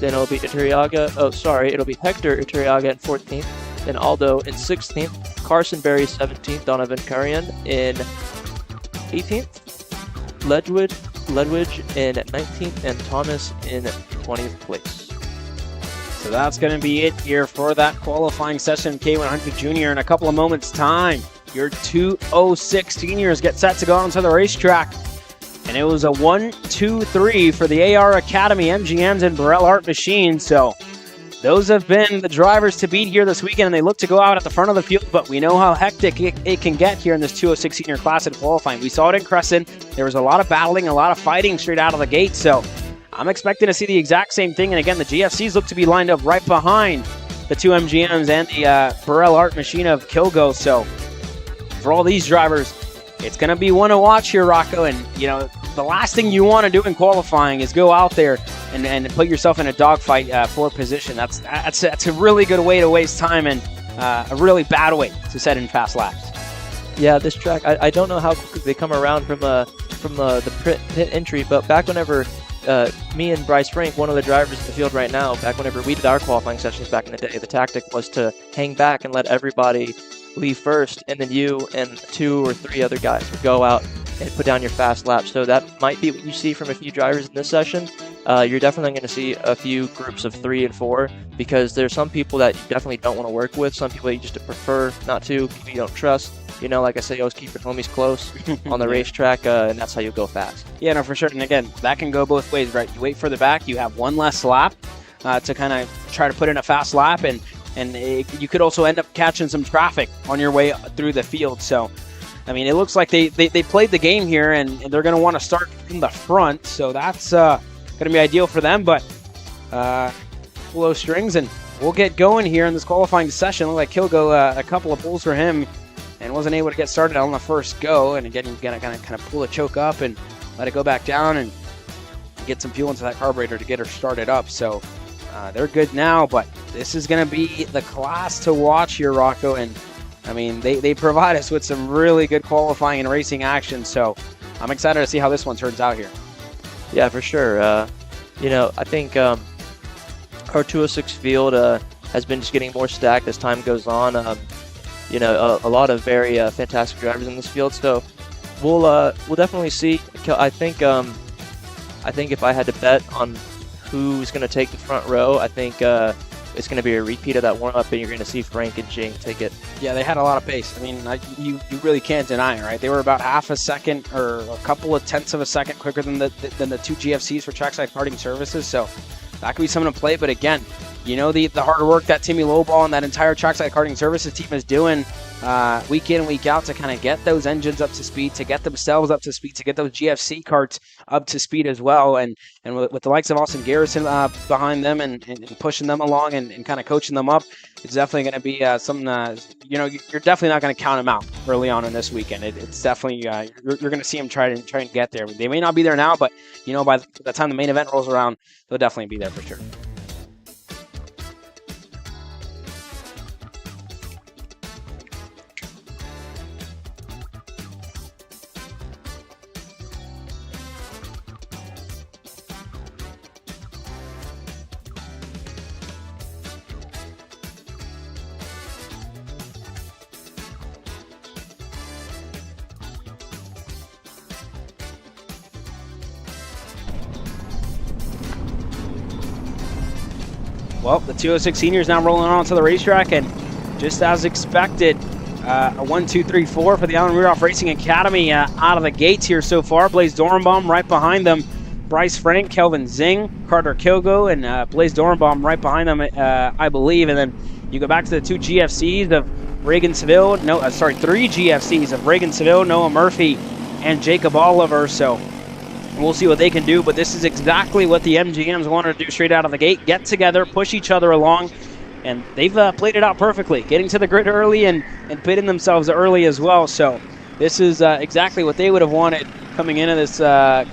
Then it'll be it'll be Hector Iturriaga in 14th, then Aldo in 16th, Carson Berry 17th, Donovan Currian in 18th, Ledwidge in 19th, and Thomas in 20th place. So that's going to be it here for that qualifying session, KA100 Junior. In a couple of moments' time, your 206 seniors get set to go onto the racetrack. And it was a 1-2-3 for the AR Academy, MGMs, and Burrell Art Machine. So those have been the drivers to beat here this weekend, and they look to go out at the front of the field, but we know how hectic it can get here in this 206 senior class at qualifying. We saw it in Crescent. There was a lot of battling, a lot of fighting straight out of the gate. So I'm expecting to see the exact same thing. And again, the GFCs look to be lined up right behind the two MGMs and the Burrell Art Machine of Kilgo. So for all these drivers, it's going to be one to watch here, Rocco. And, you know, the last thing you want to do in qualifying is go out there and put yourself in a dogfight for position. That's a really good way to waste time and a really bad way to set in fast laps. Yeah, this track, I don't know how quickly they come around from the pit entry, but back whenever me and Bryce Frank, one of the drivers in the field right now, back whenever we did our qualifying sessions back in the day, the tactic was to hang back and let everybody leave first, and then you and 2 or 3 other guys would go out and put down your fast lap. So that might be what you see from a few drivers in this session. You're definitely going to see a few groups of 3 and 4, because there's some people that you definitely don't want to work with, some people you just prefer not to, people you don't trust. You know, like I say, always keep your homies close on the racetrack, and that's how you go fast. Yeah, no, for sure. And again, that can go both ways, right? You wait for the back, you have one less lap to kind of try to put in a fast lap, and you could also end up catching some traffic on your way through the field. So, I mean, it looks like they played the game here, and they're going to want to start in the front. So that's going to be ideal for them. But low strings, and we'll get going here in this qualifying session. Looked like Kilgo, a couple of pulls for him, and wasn't able to get started on the first go. And again, you've got to kind of pull the choke up and let it go back down and get some fuel into that carburetor to get her started up. So they're good now, but this is going to be the class to watch here, Rocco. And I mean, they provide us with some really good qualifying and racing action. So I'm excited to see how this one turns out here. Yeah, for sure. You know, I think our 206 field has been just getting more stacked as time goes on. You know, a lot of very fantastic drivers in this field. So we'll definitely see. I think if I had to bet on who's going to take the front row, I think it's going to be a repeat of that warm-up, and you're going to see Frank and Jing take it. Yeah, they had a lot of pace. I mean, you really can't deny it, right? They were about half a second or a couple of tenths of a second quicker than the 2 GFCs for trackside karting services. So that could be something to play. But again, you know, the hard work that Timmy Lowball and that entire trackside karting services team is doing week in and week out to kind of get those engines up to speed, to get themselves up to speed, to get those GFC karts up to speed as well. And with the likes of Austin Garrison behind them and pushing them along and kind of coaching them up, it's definitely going to be something, you know, you're definitely not going to count them out early on in this weekend. It's definitely, you're going to see them try and get there. They may not be there now, but, you know, by the time the main event rolls around, they'll definitely be there for sure. Well, the 206 seniors now rolling on to the racetrack, and just as expected, a 1-2-3-4 for the Alan Rudolph Racing Academy out of the gates here so far. Blaze Dorenbaum right behind them. Bryce Frank, Kelvin Zing, Carter Kilgo, and Blaze Dorenbaum right behind them, I believe. And then You go back to the 2 GFCs of Reagan Seville, three GFCs of Reagan Seville, Noah Murphy, and Jacob Oliver. So we'll see what they can do, but this is exactly what the MGMs wanted to do straight out of the gate. Get together, push each other along, and they've played it out perfectly, getting to the grid early and pitting themselves early as well. So this is exactly what they would have wanted coming into this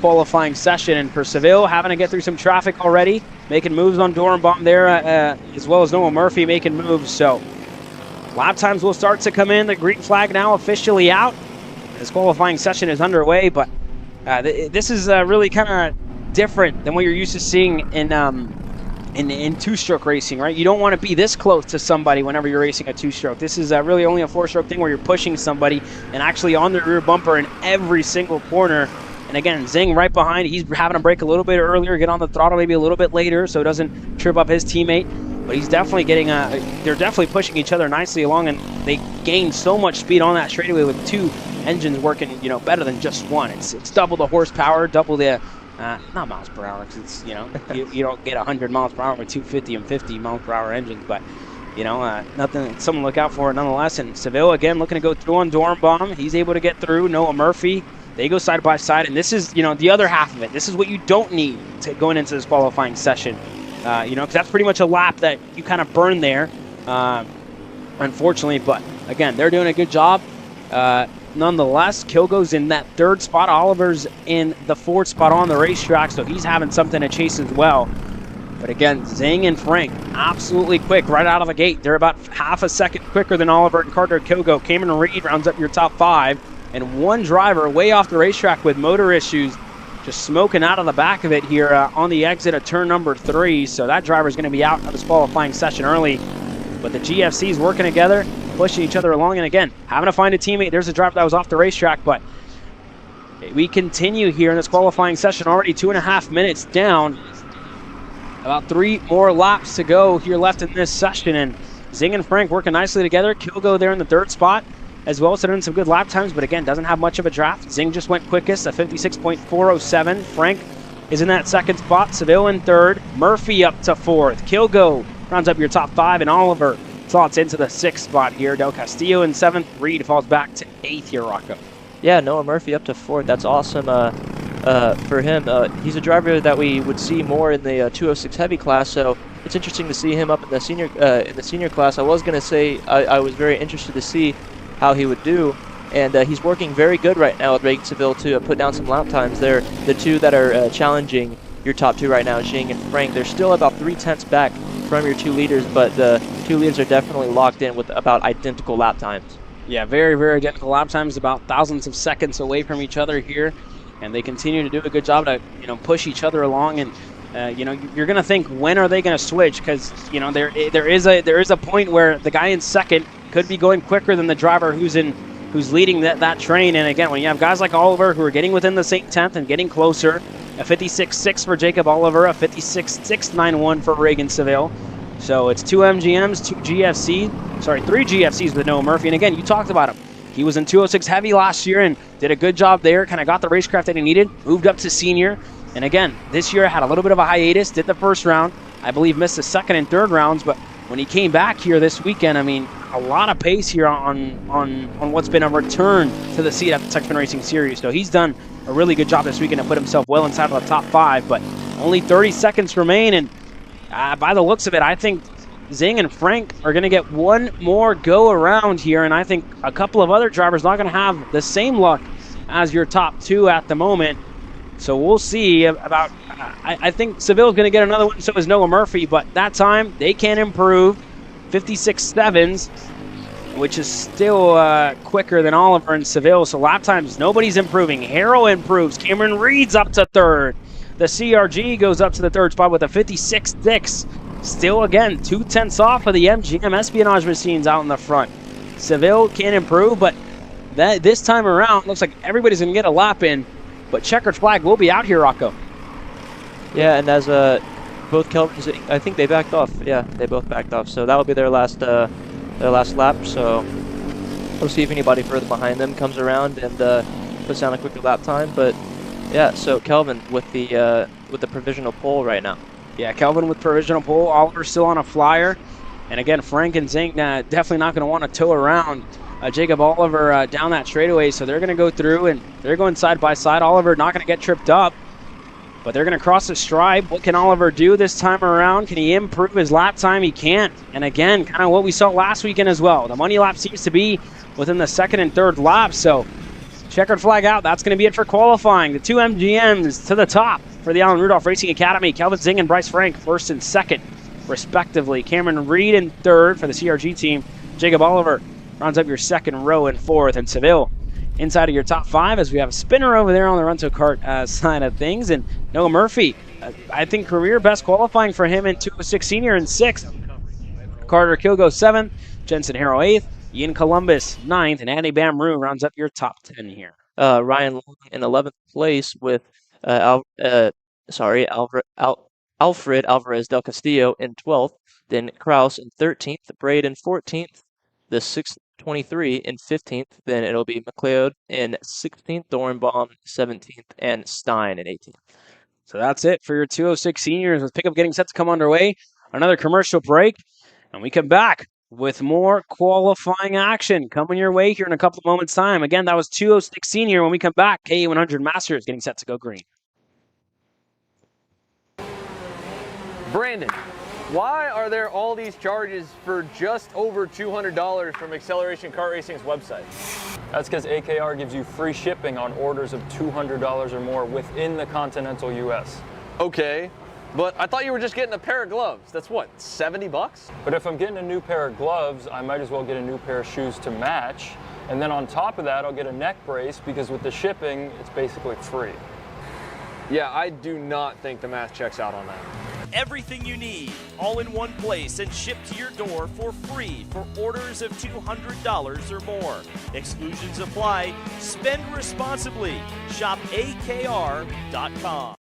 qualifying session. And for Seville, having to get through some traffic already, making moves on Dorenbaum there, as well as Noah Murphy making moves. So lap times will start to come in. The green flag now officially out. This qualifying session is underway, but this is really kind of different than what you're used to seeing in two-stroke racing, right? You don't want to be this close to somebody whenever you're racing a two-stroke. This is really only a four-stroke thing where you're pushing somebody and actually on the rear bumper in every single corner. And again, Zing right behind. He's having to brake a little bit earlier, get on the throttle maybe a little bit later so it doesn't trip up his teammate. But he's definitely getting, they're definitely pushing each other nicely along, and they gain so much speed on that straightaway with two engines working, better than just one. It's double the horsepower, double the, not miles per hour, because it's, you don't get 100 miles per hour with 250 and 50 miles per hour engines, but, nothing, something to look out for nonetheless. And Seville, again, looking to go through on Dorenbaum. He's able to get through. Noah Murphy, they go side by side, and this is, the other half of it. This is what you don't need to going into this qualifying session, because that's pretty much a lap that you kind of burn there, unfortunately. But, again, they're doing a good job. Nonetheless, Kilgo's in that third spot. Oliver's in the fourth spot on the racetrack, so he's having something to chase as well. But again, Zing and Frank, absolutely quick right out of the gate. They're about half a second quicker than Oliver and Carter Kilgo. Cameron Reed rounds up your top 5. And one driver way off the racetrack with motor issues, just smoking out of the back of it here on the exit of turn number 3. So that driver's going to be out of this qualifying session early. But the GFC's working together, pushing each other along, and again, having to find a teammate. There's a driver that was off the racetrack, but we continue here in this qualifying session, already 2.5 minutes down. About 3 more laps to go here left in this session, and Zing and Frank working nicely together. Kilgo there in the third spot as well, so doing some good lap times, but again, doesn't have much of a draft. Zing just went quickest, a 56.407. Frank is in that second spot. Seville in third. Murphy up to fourth. Kilgo rounds up your top 5, and Oliver slots into the 6th spot here. Del Castillo in 7th. Reed falls back to 8th here, Rocco. Yeah, Noah Murphy up to 4th. That's awesome for him. He's a driver that we would see more in the 206 heavy class, so it's interesting to see him up in the senior class. I was going to say I was very interested to see how he would do, and he's working very good right now with Reagan Seville to put down some lap times. They're the two that are challenging your top 2 right now, Zing and Frank. They're still about 3/10 back from your 2 leaders, but the 2 leaders are definitely locked in with about identical lap times. Yeah, very, very identical lap times, about thousands of seconds away from each other here, and they continue to do a good job to push each other along. And you're going to think, when are they going to switch? Because there is a point where the guy in second could be going quicker than the driver who's leading that train. And again, when you have guys like Oliver who are getting within the same 10th and getting closer, a 56.6 for Jacob Oliver, a 56.691 for Reagan Seville. So it's 2 MGMs, 3 GFCs with Noah Murphy. And again, you talked about him. He was in 206 heavy last year and did a good job there, kind of got the racecraft that he needed, moved up to senior. And again, this year had a little bit of a hiatus, did the first round, I believe missed the second and third rounds, but when he came back here this weekend, I mean, a lot of pace here on what's been a return to the seat at the Texan Racing Series. So he's done a really good job this weekend to put himself well inside of the top 5, but only 30 seconds remain, and by the looks of it, I think Zing and Frank are going to get one more go around here, and I think a couple of other drivers not going to have the same luck as your top 2 at the moment. So we'll see about, I think Seville's going to get another one, so is Noah Murphy, but that time they can improve. 56.7s, which is still quicker than Oliver and Seville. So lap times, nobody's improving. Harrow improves. Cameron Reed's up to 3rd. The CRG goes up to the 3rd spot with a 56.6. Still, again, 2/10 off of the MGM Espionage machines out in the front. Seville can improve, but this time around, looks like everybody's going to get a lap in. But checkered flag will be out here, Rocco. Yeah, and as both Kelvin's, I think they backed off. Yeah, they both backed off. So that will be their last lap. So we'll see if anybody further behind them comes around and puts down a quicker lap time. But yeah, so Kelvin with the provisional pole right now. Yeah, Kelvin with provisional pole. Oliver still on a flyer. And again, Frank and Zink definitely not going to want to tow around Jacob Oliver down that straightaway. So they're going to go through, and they're going side by side. Oliver not going to get tripped up, but they're going to cross the stripe. What can Oliver do this time around? Can he improve his lap time? He can't. And again, kind of what we saw last weekend as well. The money lap seems to be within the second and third lap. So checkered flag out. That's going to be it for qualifying. The two MGMs to the top for the Alan Rudolph Racing Academy. Kelvin Zing and Bryce Frank first and second, respectively. Cameron Reed in third for the CRG team. Jacob Oliver rounds up your second row in fourth. And Seville inside of your top five, as we have a spinner over there on the rental cart side of things. And Noah Murphy, I think career best qualifying for him in 206 Senior in sixth. Carter Kilgo seventh. Jensen Harrow eighth. Ian Columbus ninth. And Andy Bamroo rounds up your top 10 here. Ryan Long in 11th place with Alfred Alvarez del Castillo in 12th. Then Kraus in 13th. Braid in 14th. The 623 in 15th. Then it'll be McLeod in 16th. Dorenbaum 17th. And Stein in 18th. So that's it for your 206 Seniors, with pickup getting set to come underway. Another commercial break, and we come back with more qualifying action coming your way here in a couple of moments' time. Again, that was 206 Senior. When we come back, KA100 Masters getting set to go green. Brandon, why are there all these charges for just over $200 from Acceleration Kart Racing's website? That's because AKR gives you free shipping on orders of $200 or more within the continental US. Okay, but I thought you were just getting a pair of gloves. That's what, 70 bucks? But if I'm getting a new pair of gloves, I might as well get a new pair of shoes to match. And then on top of that, I'll get a neck brace, because with the shipping, it's basically free. Yeah, I do not think the math checks out on that. Everything you need, all in one place and shipped to your door for free for orders of $200 or more. Exclusions apply. Spend responsibly. Shop AKR.com.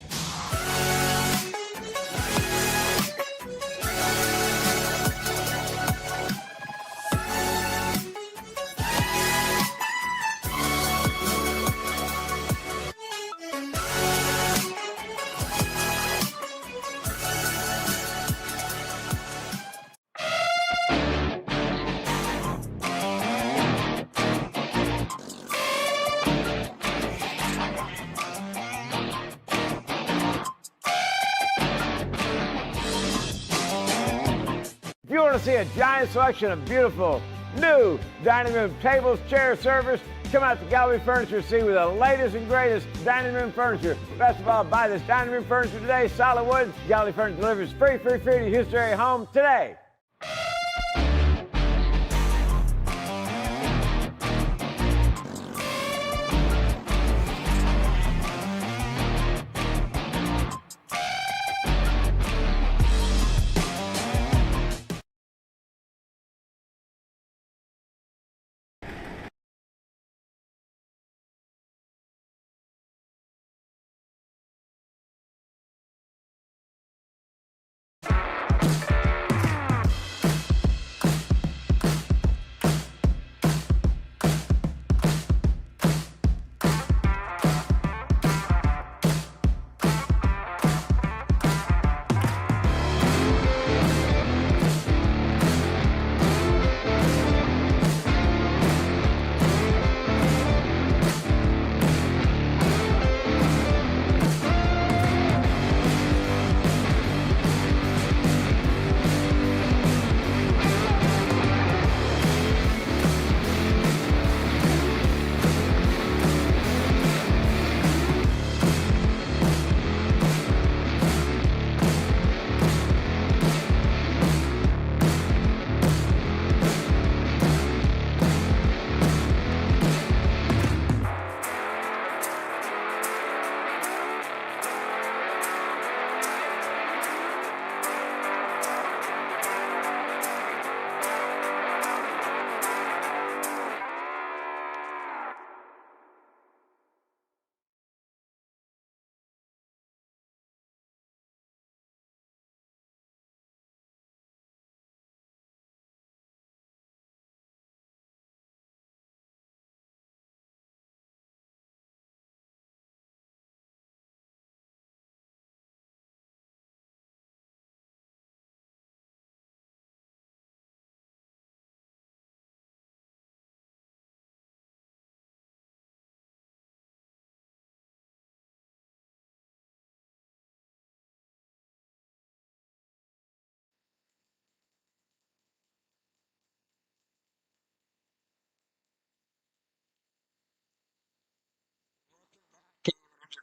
If you want to see a giant selection of beautiful new dining room tables, chairs, servers, come out to Gallery Furniture, see with the latest and greatest dining room furniture. Best of all, buy this dining room furniture today, solid wood. Gallery Furniture delivers free to Houston area home today.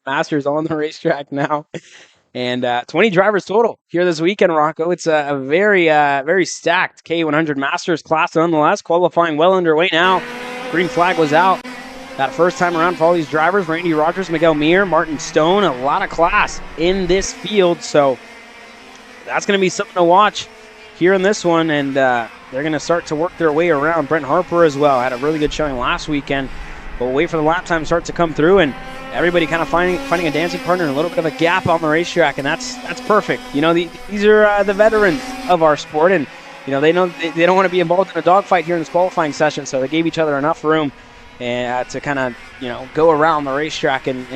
Masters on the racetrack now. And 20 drivers total here this weekend, Rocco. It's a very stacked KA100 Masters class nonetheless. Qualifying well underway now. Green flag was out that first time around for all these drivers. Randy Rogers, Miguel Mir, Martin Stone, a lot of class in this field. So that's going to be something to watch here in this one. And they're going to start to work their way around. Brent Harper as well had a really good showing last weekend. But we'll wait for the lap time start to come through, and everybody kind of finding a dancing partner and a little bit of a gap on the racetrack, and that's perfect. You know, these are the veterans of our sport, and you know they don't want to be involved in a dogfight here in this qualifying session, so they gave each other enough room to kind of go around the racetrack and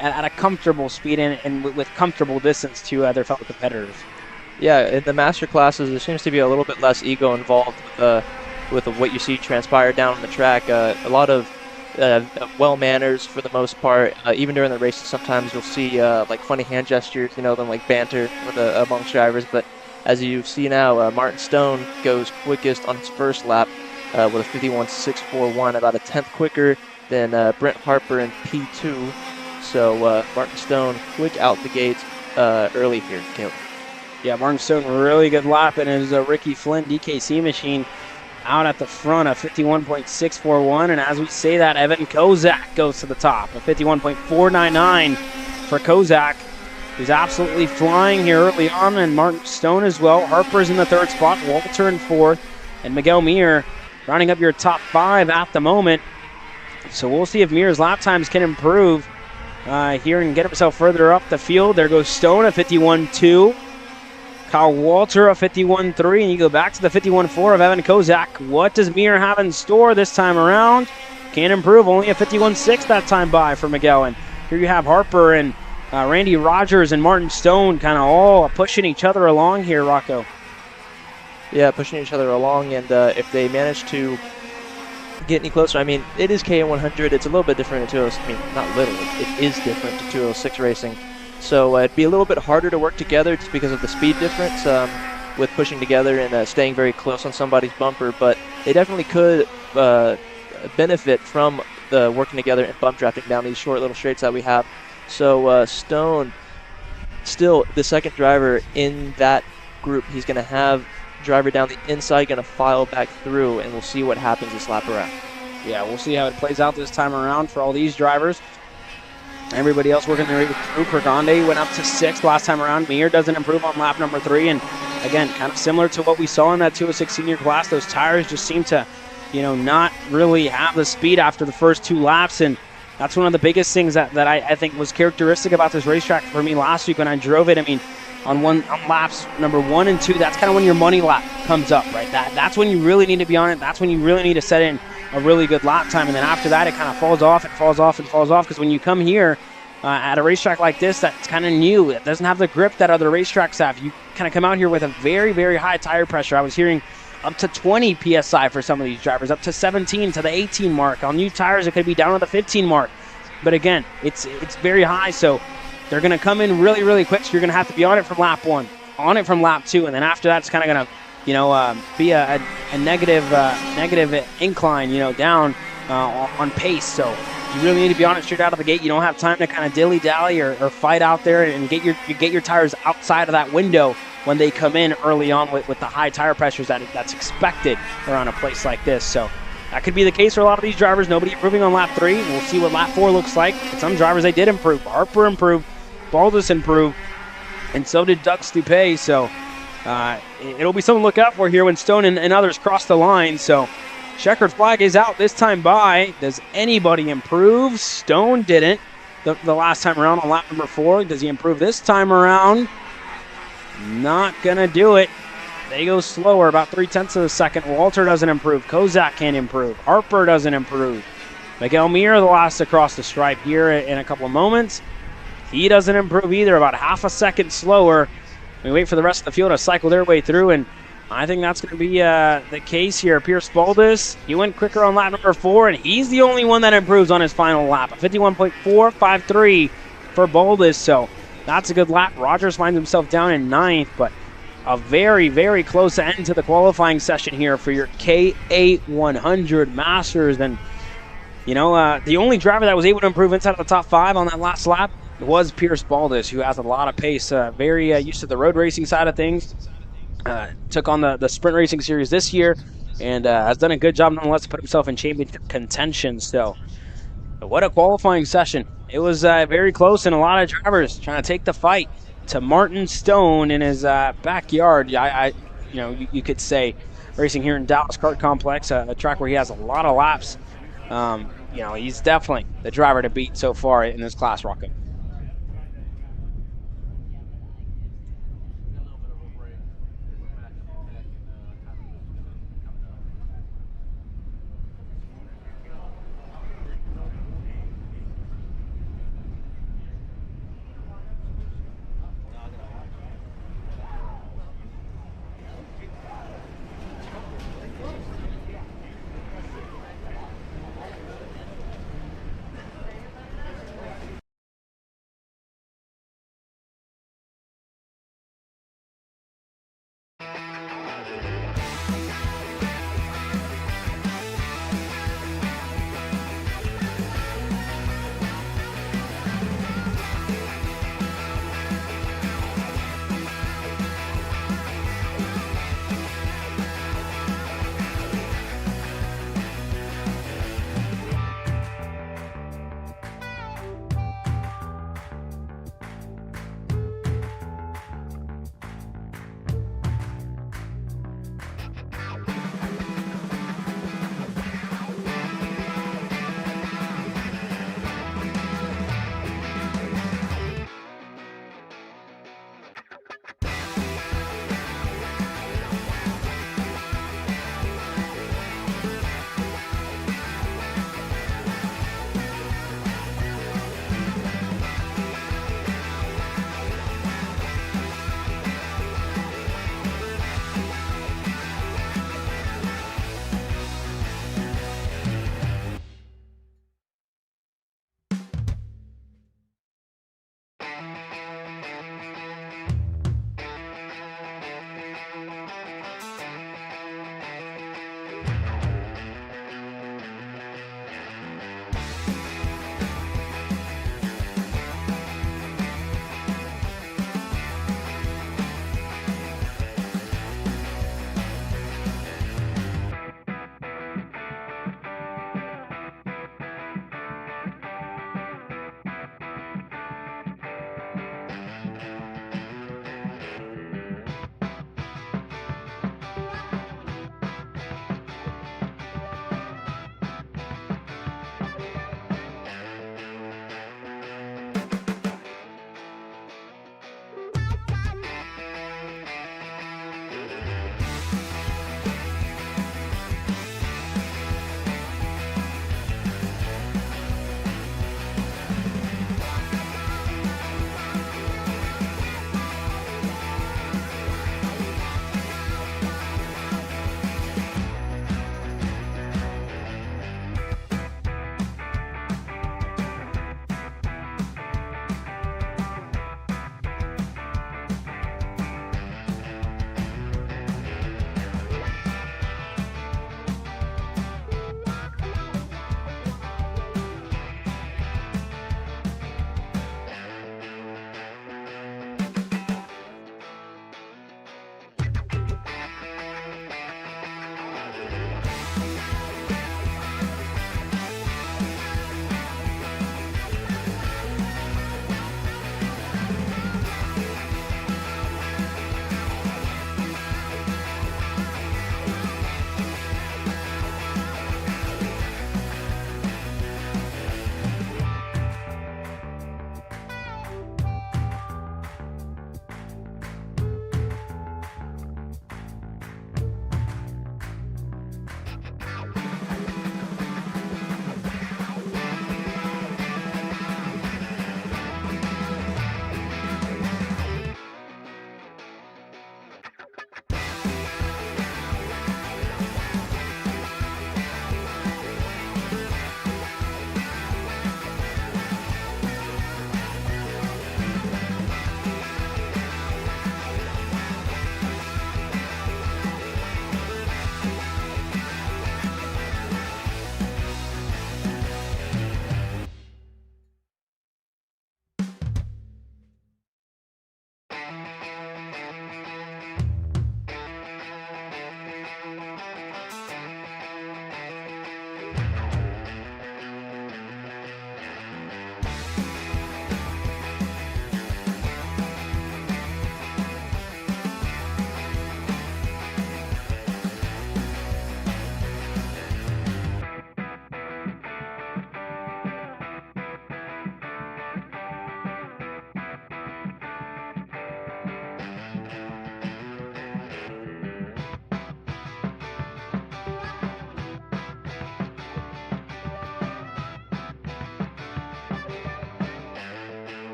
at a comfortable speed and with comfortable distance to their fellow competitors. Yeah, in the master classes, there seems to be a little bit less ego involved with what you see transpire down on the track. A lot of well manners for the most part. Even during the races, sometimes you'll see like funny hand gestures, them like banter with amongst drivers. But as you see now, Martin Stone goes quickest on his first lap with a 51.641, about a tenth quicker than Brent Harper in P2. So Martin Stone quick out the gates early here. Yeah, Martin Stone, really good lap in his Ricky Flynn DKC machine. Out at the front, a 51.641, and as we say that, Evan Kozak goes to the top, a 51.499 for Kozak, who's absolutely flying here early on, and Martin Stone as well. Harper's in the third spot, Walter in fourth, and Miguel Mir rounding up your top five at the moment. So we'll see if Mir's lap times can improve here and get himself further up the field. There goes Stone, a 51.2. Kyle Walter, a 51.3, and you go back to the 51.4 of Evan Kozak. What does Mir have in store this time around? Can't improve, only a 51.6 that time by for Miguel. And here you have Harper and Randy Rogers and Martin Stone kind of all pushing each other along here, Rocco. Yeah, pushing each other along, and if they manage to get any closer, I mean, it is KA100. It's a little bit different to 206. I mean, not little. It is different to 206 racing. So it'd be a little bit harder to work together just because of the speed difference with pushing together and staying very close on somebody's bumper. But they definitely could benefit from the working together and bump drafting down these short little straights that we have. So Stone, still the second driver in that group. He's going to have driver down the inside, going to file back through, and we'll see what happens this lap around. Yeah, we'll see how it plays out this time around for all these drivers. Everybody else working their way through. Pergonde went up to 6th last time around. Mir doesn't improve on lap number 3. And again, kind of similar to what we saw in that 206 senior class, those tires just seem to, not really have the speed after the first 2 laps. And that's one of the biggest things that I think was characteristic about this racetrack for me last week when I drove it. I mean, on laps number 1 and 2, that's kind of when your money lap comes up, right? That's when you really need to be on it. That's when you really need to set in a really good lap time, and then after that it kind of falls off because when you come here at a racetrack like this that's kind of new, it doesn't have the grip that other racetracks have. You kind of come out here with a very, very high tire pressure. I was hearing up to 20 psi for some of these drivers, up to 17 to the 18 mark. On new tires it could be down to the 15 mark, but again, it's very high, so they're going to come in really, really quick, so you're going to have to be on it from lap 1, on it from lap 2, and then after that it's kind of going to be a negative incline, down on pace. So you really need to be on it straight out of the gate. You don't have time to kind of dilly-dally or fight out there and get your tires outside of that window when they come in early on with the high tire pressures that's expected around a place like this. So that could be the case for a lot of these drivers. Nobody improving on lap 3. We'll see what lap 4 looks like. But some drivers, they did improve. Harper improved, Baldus improved, and so did Doug Stupé. So it'll be something to look out for here when Stone and others cross the line. So checkered flag is out this time by. Does anybody improve? Stone didn't the last time around on lap number 4. Does he improve this time around? Not going to do it. They go slower, about 0.3 of a second. Walter doesn't improve. Kozak can't improve. Harper doesn't improve. Miguel Mir, the last to cross the stripe here in a couple of moments. He doesn't improve either, about half a second slower. We wait for the rest of the field to cycle their way through, and I think that's going to be the case here. Pierce Baldus, he went quicker on lap number 4, and he's the only one that improves on his final lap. A 51.453 for Baldus, so that's a good lap. Rogers finds himself down in 9th, but a very, very close end to the qualifying session here for your KA100 Masters. And You know, the only driver that was able to improve inside of the top 5 on that last lap was Pierce Baldus, who has a lot of pace, very used to the road racing side of things. Took on the sprint racing series this year and has done a good job nonetheless to put himself in championship contention. So what a qualifying session. It was very close, and a lot of drivers trying to take the fight to Martin Stone in his backyard. You could say, racing here in Dallas Kart Complex, a track where he has a lot of laps. He's definitely the driver to beat so far in this class, Rocco.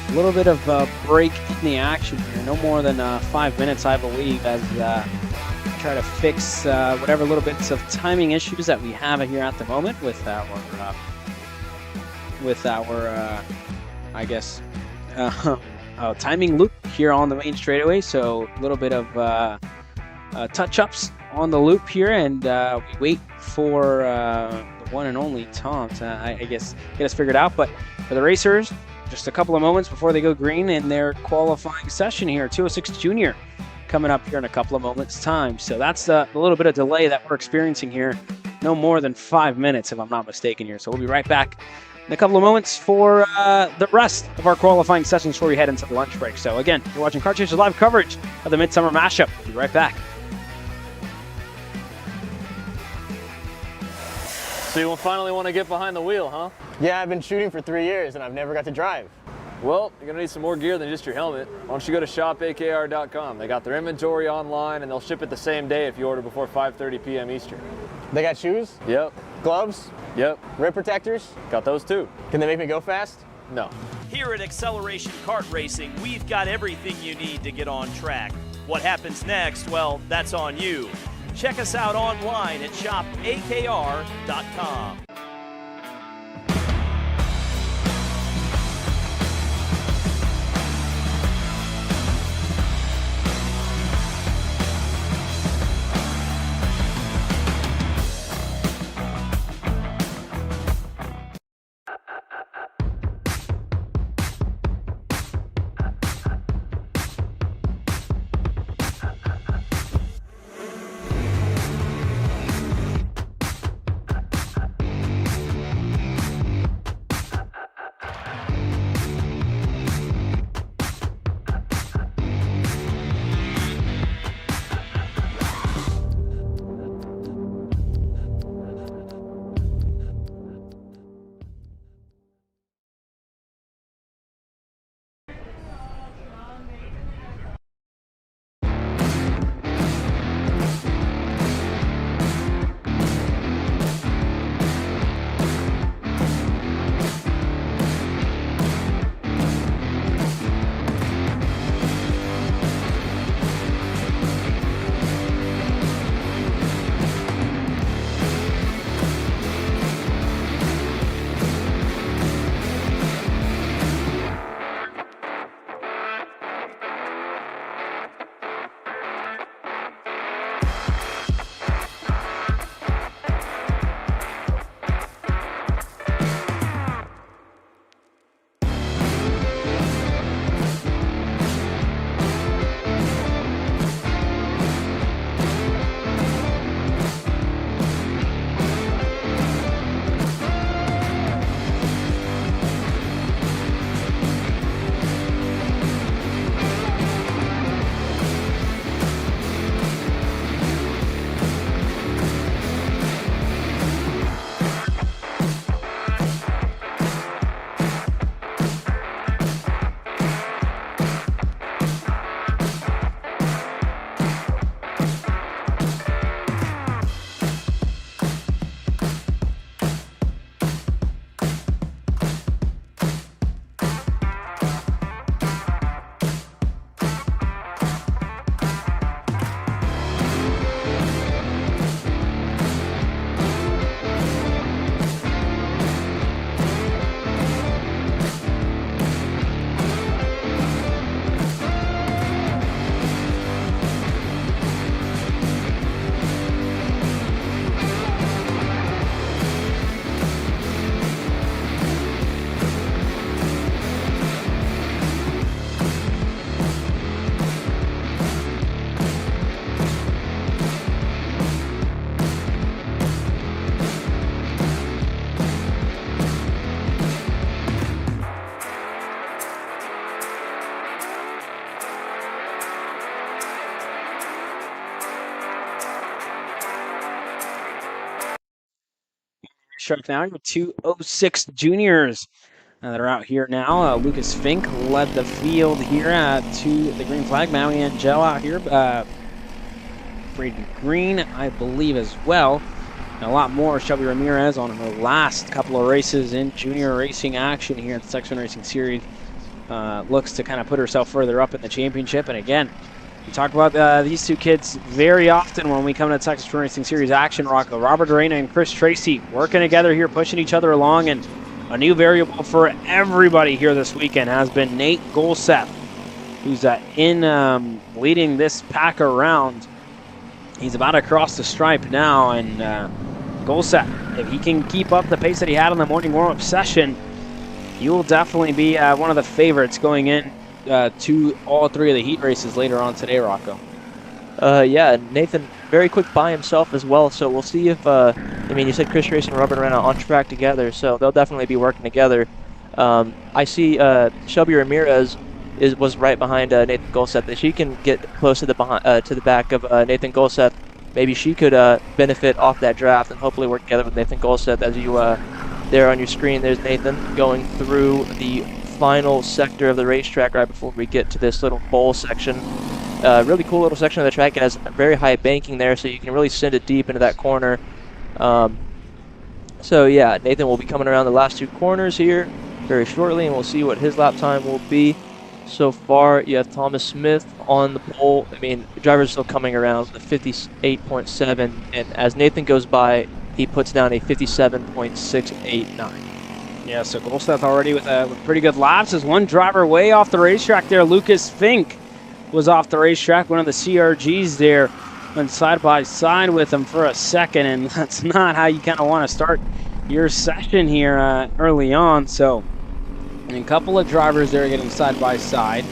a little bit of a break in the action here. No more than 5 minutes, I believe, as try to fix whatever little bits of timing issues that we have here at the moment with our I guess timing loop here on the main straightaway. So a little bit of touch-ups on the loop here, and we wait for the one and only Tom to, I guess, get us figured out. But for the racers, just a couple of moments before they go green in their qualifying session here, 206 Junior coming up here in a couple of moments' time. So that's the little bit of delay that we're experiencing here. No more than 5 minutes, if I'm not mistaken here. So we'll be right back in a couple of moments for the rest of our qualifying sessions before we head into the lunch break. So again, you're watching Kart Chaser's live coverage of the MidSummer Mashup. We'll be right back. So you finally want to get behind the wheel, huh? Yeah, I've been shooting for 3 years and I've never got to drive. Well, you're gonna need some more gear than just your helmet. Why don't you go to shopakr.com? They got their inventory online and they'll ship it the same day if you order before 5:30 p.m. Eastern. They got shoes, Yep. gloves, Yep. rib protectors. Got those too. Can they make me go fast? No. Here at Acceleration Kart Racing, we've got everything you need to get on track. What happens next? Well, that's on you. Check us out online at shopakr.com. Shark now, your 206 juniors that are out here now. Lucas Fink led the field here to the green flag. Maui Angel out here. Brady Green, I believe, as well. And a lot more. Shelby Ramirez on her last couple of races in junior racing action here at the Section Racing Series. looks to kind of put herself further up in the championship. And again, we talk about these two kids very often when we come to the Texas Sprint Racing Series action, Rocco. Robert Arena and Chris Tracy working together here, pushing each other along. And a new variable for everybody here this weekend has been Nate Golseth, who's leading this pack around. He's about to cross the stripe now, and Golseth, if he can keep up the pace that he had on the morning warm-up session, he will definitely be one of the favorites going in to all three of the heat races later on today, Rocco. Yeah, Nathan very quick by himself as well, so we'll see if, I mean, you said Chris Tracy and Robert Arena on track together, so they'll definitely be working together. I see Shelby Ramirez was right behind Nathan Golseth. If she can get close to the back of Nathan Golseth, maybe she could benefit off that draft and hopefully work together with Nathan Golseth. As you there on your screen, there's Nathan going through the final sector of the racetrack right before we get to this little bowl section. Really cool little section of the track. It has very high banking there, so you can really send it deep into that corner. So yeah, Nathan will be coming around the last two corners here very shortly, and we'll see what his lap time will be. So far, you have Thomas Smith on the pole. I mean, the driver's still coming around with a 58.7, and as Nathan goes by, he puts down a 57.689. Yeah, so Golseth already with pretty good laps. There's one driver way off the racetrack there. Lucas Fink was off the racetrack. One of the CRGs there went side by side with him for a second, and that's not how you kind of want to start your session here early on. So, and a couple of drivers there getting side by side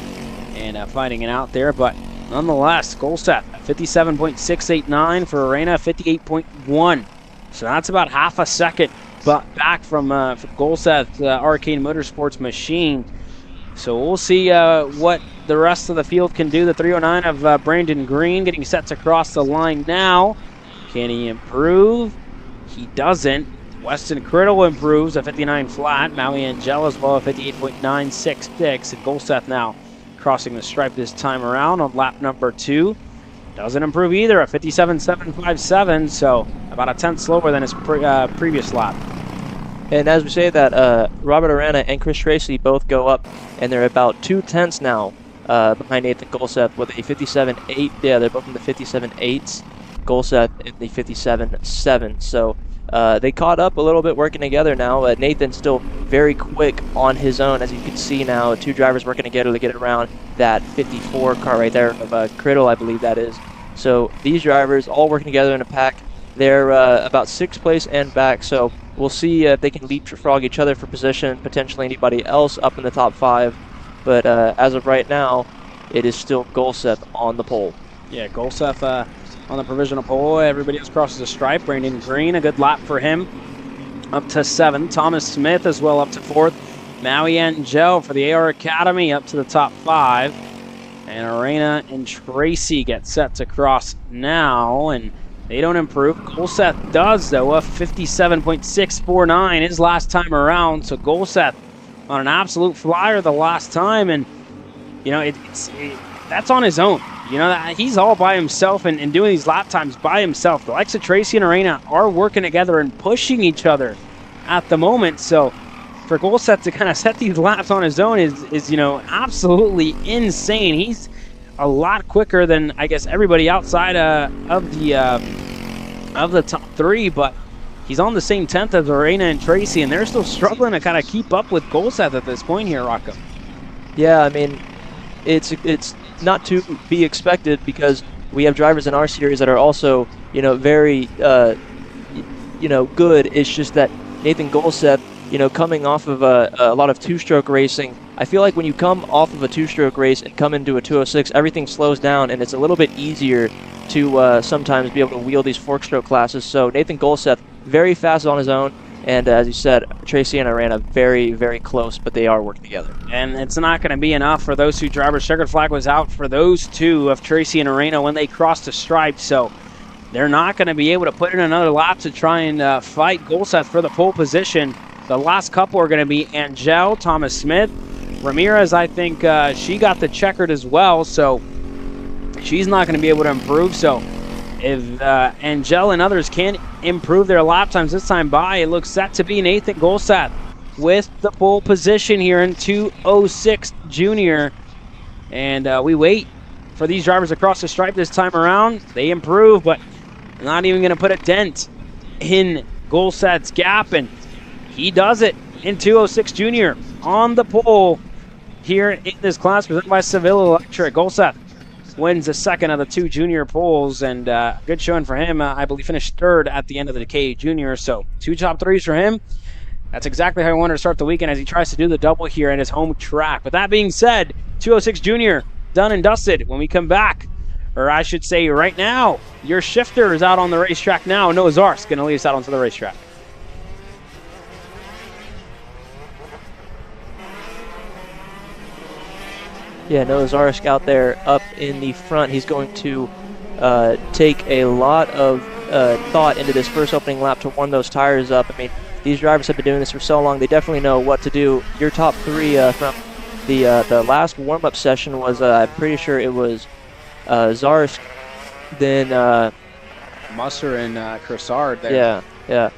and fighting it out there, but nonetheless, Golseth 57.689 for Arena 58.1. So that's about half a second back from Golseth's Arcade Motorsports machine. So we'll see what the rest of the field can do. The 309 of Brandon Green getting set to cross the line now. Can he improve? He doesn't. Weston Criddle improves a 59 flat. Maui Angel as well, a 58.966. And Golseth now crossing the stripe this time around on lap number 2. Doesn't improve either, a 57.757, so about a tenth slower than his previous lap. And as we say that, Robert Arena and Chris Tracy both go up, and they're about 2 tenths now behind Nathan Golseth with a 57.8. Yeah, they're both in the 57.8s. Golseth in the 57.7. So they caught up a little bit working together now. Nathan's still very quick on his own, as you can see now. 2 drivers working together to get around that 54 car right there of Criddle, I believe that is. So these drivers all working together in a pack. They're about 6th place and back, so we'll see if they can leapfrog each other for position, potentially anybody else up in the top 5. But as of right now, it is still Golseth on the pole. Yeah, Golseth on the provisional pole. Everybody else crosses the stripe. Brandon Green, a good lap for him, up to 7th. Thomas Smith as well up to 4th. Maui Angel for the AR Academy up to the top 5. And Arena and Tracy get set to cross now, and they don't improve. Golseth does, though, a 57.649 his last time around. So Golseth on an absolute flyer the last time, and you know that's on his own. You know, he's all by himself and doing these lap times by himself. The likes of Tracy and Arena are working together and pushing each other at the moment. So for Golseth to kind of set these laps on his own is you know, absolutely insane. He's a lot quicker than, I guess, everybody outside of the top 3, but he's on the same 10th as Arena and Tracy, and they're still struggling to kind of keep up with Golseth at this point here, Rocco. Yeah, I mean, it's not to be expected because we have drivers in our series that are also, you know, very, you know, good. It's just that Nathan Golseth, you know, coming off of a lot of 2-stroke racing, I feel like when you come off of a 2-stroke race and come into a 206, everything slows down and it's a little bit easier to sometimes be able to wheel these 4-stroke classes. So Nathan Golseth, very fast on his own, and as you said, Tracy and Arena very, very close, but they are working together. And it's not going to be enough for those 2 drivers. Checkered flag was out for those 2 of Tracy and Arena when they crossed the stripe, so they're not going to be able to put in another lap to try and fight Golseth for the pole position. The last couple are going to be Angel, Thomas Smith. Ramirez, I think she got the checkered as well, so she's not going to be able to improve. So if Angel and others can't improve their lap times this time by, it looks set to be Nathan Golseth with the pole position here in 206 Junior. And we wait for these drivers across the stripe this time around. They improve, but not even going to put a dent in Golsad's gap, and he does it in 206 Junior on the pole here in this class presented by Seville Electric. Golsad wins the second of the 2 junior poles, and good showing for him. I believe finished third at the end of the KA Junior, so 2 top 3s for him. That's exactly how I wanted to start the weekend as he tries to do the double here in his home track. With that being said, 206 Junior done and dusted. When we come back, or I should say right now, your shifter is out on the racetrack now. Noah Zar's going to lead us out onto the racetrack. Yeah, Noah Zarsk out there up in the front. He's going to take a lot of thought into this first opening lap to warm those tires up. I mean, these drivers have been doing this for so long. They definitely know what to do. Your top 3 from the last warm-up session was, I'm pretty sure it was Zarsk, then Musser and Cressard there. Yeah.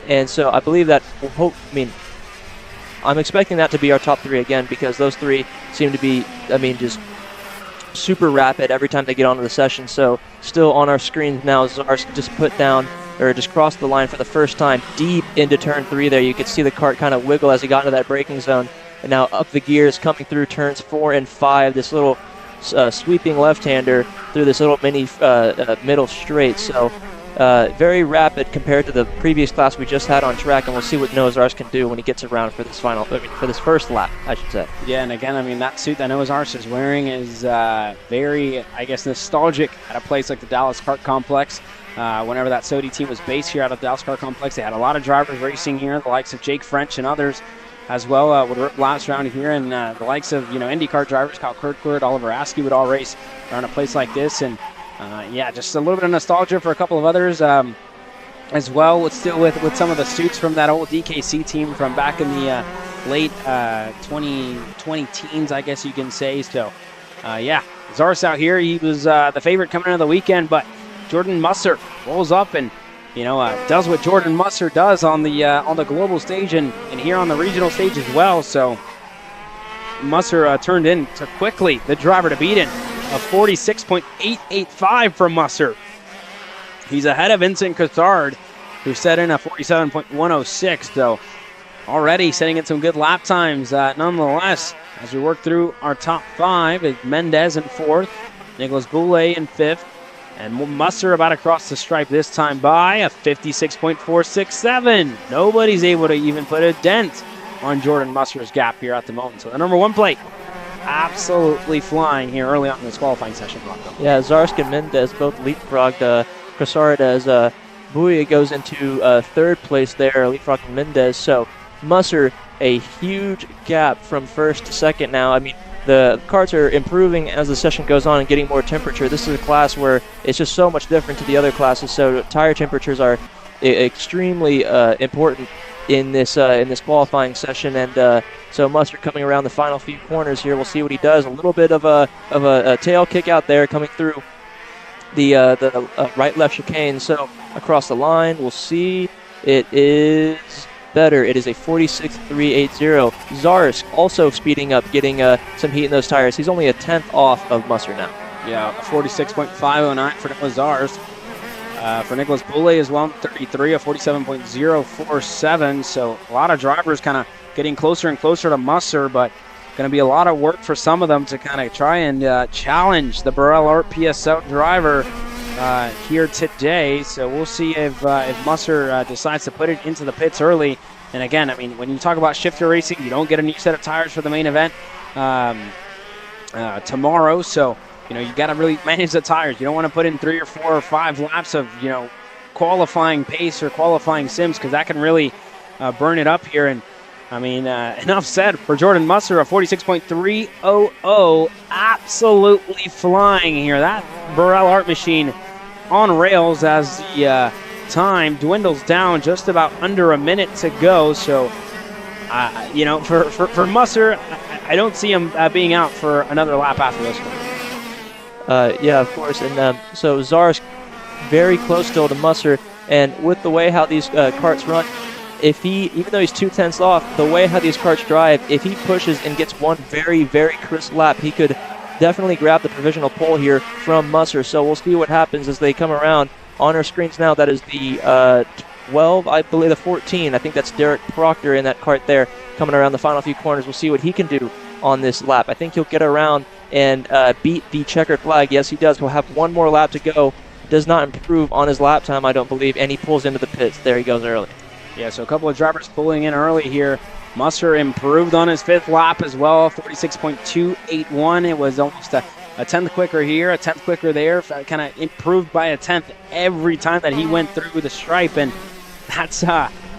And so I believe that, I'm expecting that to be our top 3 again, because those 3 seem to be, just super rapid every time they get onto the session. So still on our screen now, Zarsk just put down, or just crossed the line for the first time deep into turn 3 there. You could see the kart kind of wiggle as he got into that braking zone. And now up the gears, coming through turns 4 and 5, this little sweeping left-hander through this little mini middle straight. So very rapid compared to the previous class we just had on track, and we'll see what Noah Zars can do when he gets around for this for this first lap, I should say. Yeah, and again, that suit that Noah Zars is wearing is very, nostalgic at a place like the Dallas Kart Complex. Whenever that Sodi team was based here out of the Dallas Kart Complex, they had a lot of drivers racing here, the likes of Jake French and others as well would rip laps around here, and the likes of IndyCar drivers, Kyle Kirkwood, Oliver Askew would all race around a place like this, and just a little bit of nostalgia for a couple of others as well. With some of the suits from that old DKC team from back in the late 2020 teens, I guess you can say. So Zars out here, he was the favorite coming into the weekend, but Jordan Musser rolls up and does what Jordan Musser does on the global stage and here on the regional stage as well. So Musser turned in to quickly the driver to beat in a 46.885 from Musser. He's ahead of Vincent Cassard, who set in a 47.106. So already setting in some good lap times. Nonetheless, as we work through our top 5, is Mendez in 4th, Nicholas Boulay in 5th, and Musser about to cross the stripe this time by a 56.467. Nobody's able to even put a dent on Jordan Musser's gap here at the moment. So the number 1 plate absolutely flying here early on in this qualifying session, Bronco. Yeah, Zarsk and Mendez both leapfrogged Cassard as Bouya goes into 3rd place there, leapfrogging Mendez. So Musser, a huge gap from 1st to 2nd now. The karts are improving as the session goes on and getting more temperature. This is a class where it's just so much different to the other classes, so tire temperatures are extremely important in this qualifying session. And so Musser coming around the final few corners here. We'll see what he does. A little bit of a tail kick out there coming through the right-left chicane. So across the line, we'll see. It is better. It is a 46.380. Zarsk also speeding up, getting some heat in those tires. He's only a 10th off of Musser now. Yeah, a 46.509 for Nicholas Zars. For Nicholas Boulay as well, 33, a 47.047. So a lot of drivers kind of getting closer and closer to Musser, but going to be a lot of work for some of them to kind of try and challenge the Burrell Art PSL driver here today. So we'll see if Musser decides to put it into the pits early. And again, when you talk about shifter racing, you don't get a new set of tires for the main event tomorrow. So you got to really manage the tires. You don't want to put in 3 or 4 or 5 laps of qualifying pace or qualifying sims, because that can really burn it up here. And enough said for Jordan Musser, a 46.300, absolutely flying here. That Burrell Art machine on rails as the time dwindles down, just about under a minute to go. So, for Musser, I don't see him being out for another lap after this one. Yeah, of course. And so Zars very close still to Musser, and with the way how these karts run, even though he's 2/10 off, the way how these karts drive, if he pushes and gets one very, very crisp lap, he could definitely grab the provisional pole here from Musser. So we'll see what happens as they come around. On our screens now, that is the 12, I believe the 14. I think that's Derek Proctor in that kart there, coming around the final few corners. We'll see what he can do on this lap. I think he'll get around and beat the checkered flag. Yes, he does. He'll have one more lap to go. Does not improve on his lap time, I don't believe, and he pulls into the pits. There he goes early. Yeah, so a couple of drivers pulling in early here. Musser improved on his 5th lap as well, 46.281. It was almost a 10th quicker here, a 10th quicker there. Kind of improved by a 10th every time that he went through the stripe, and that's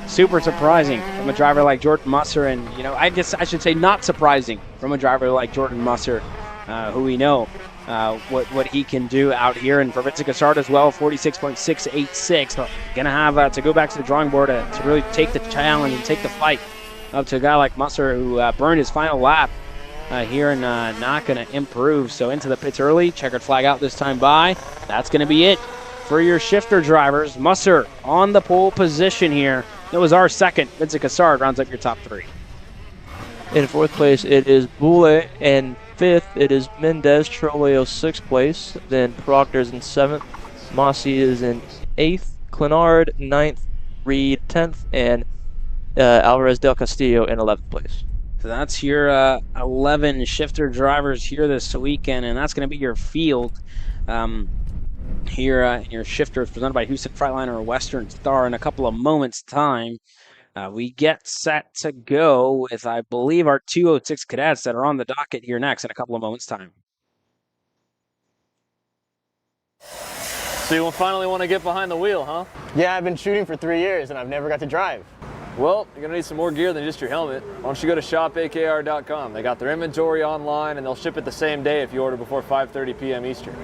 super surprising from a driver like Jordan Musser. And, you know, I should say not surprising from a driver like Jordan Musser, who we know what he can do out here. And for Vincent Cassard as well, 46.686. So gonna have to go back to the drawing board to really take the challenge and take the fight up to a guy like Musser, who burned his final lap here and not gonna improve. So into the pits early, checkered flag out this time by. That's gonna be it for your shifter drivers. Musser on the pole position here. That was our second. Vincent Cassard rounds up your top 3. In 4th place, it is Boule, and 5th, it is Mendez. Troleo 6th place. Then Proctor's in 7th. Mossy is in 8th. Clenard 9th. Reed 10th. And Alvarez del Castillo in 11th place. So that's your 11 shifter drivers here this weekend, and that's going to be your field. Here, your shifters presented by Houston Freightliner or Western Star in a couple of moments' time. We get set to go with, I believe, our 206 cadets that are on the docket here next in a couple of moments' time. So you finally want to get behind the wheel, huh? Yeah, I've been shooting for 3 years and I've never got to drive. Well, you're going to need some more gear than just your helmet. Why don't you go to shopakr.com. They got their inventory online and they'll ship it the same day if you order before 5:30 p.m. Eastern.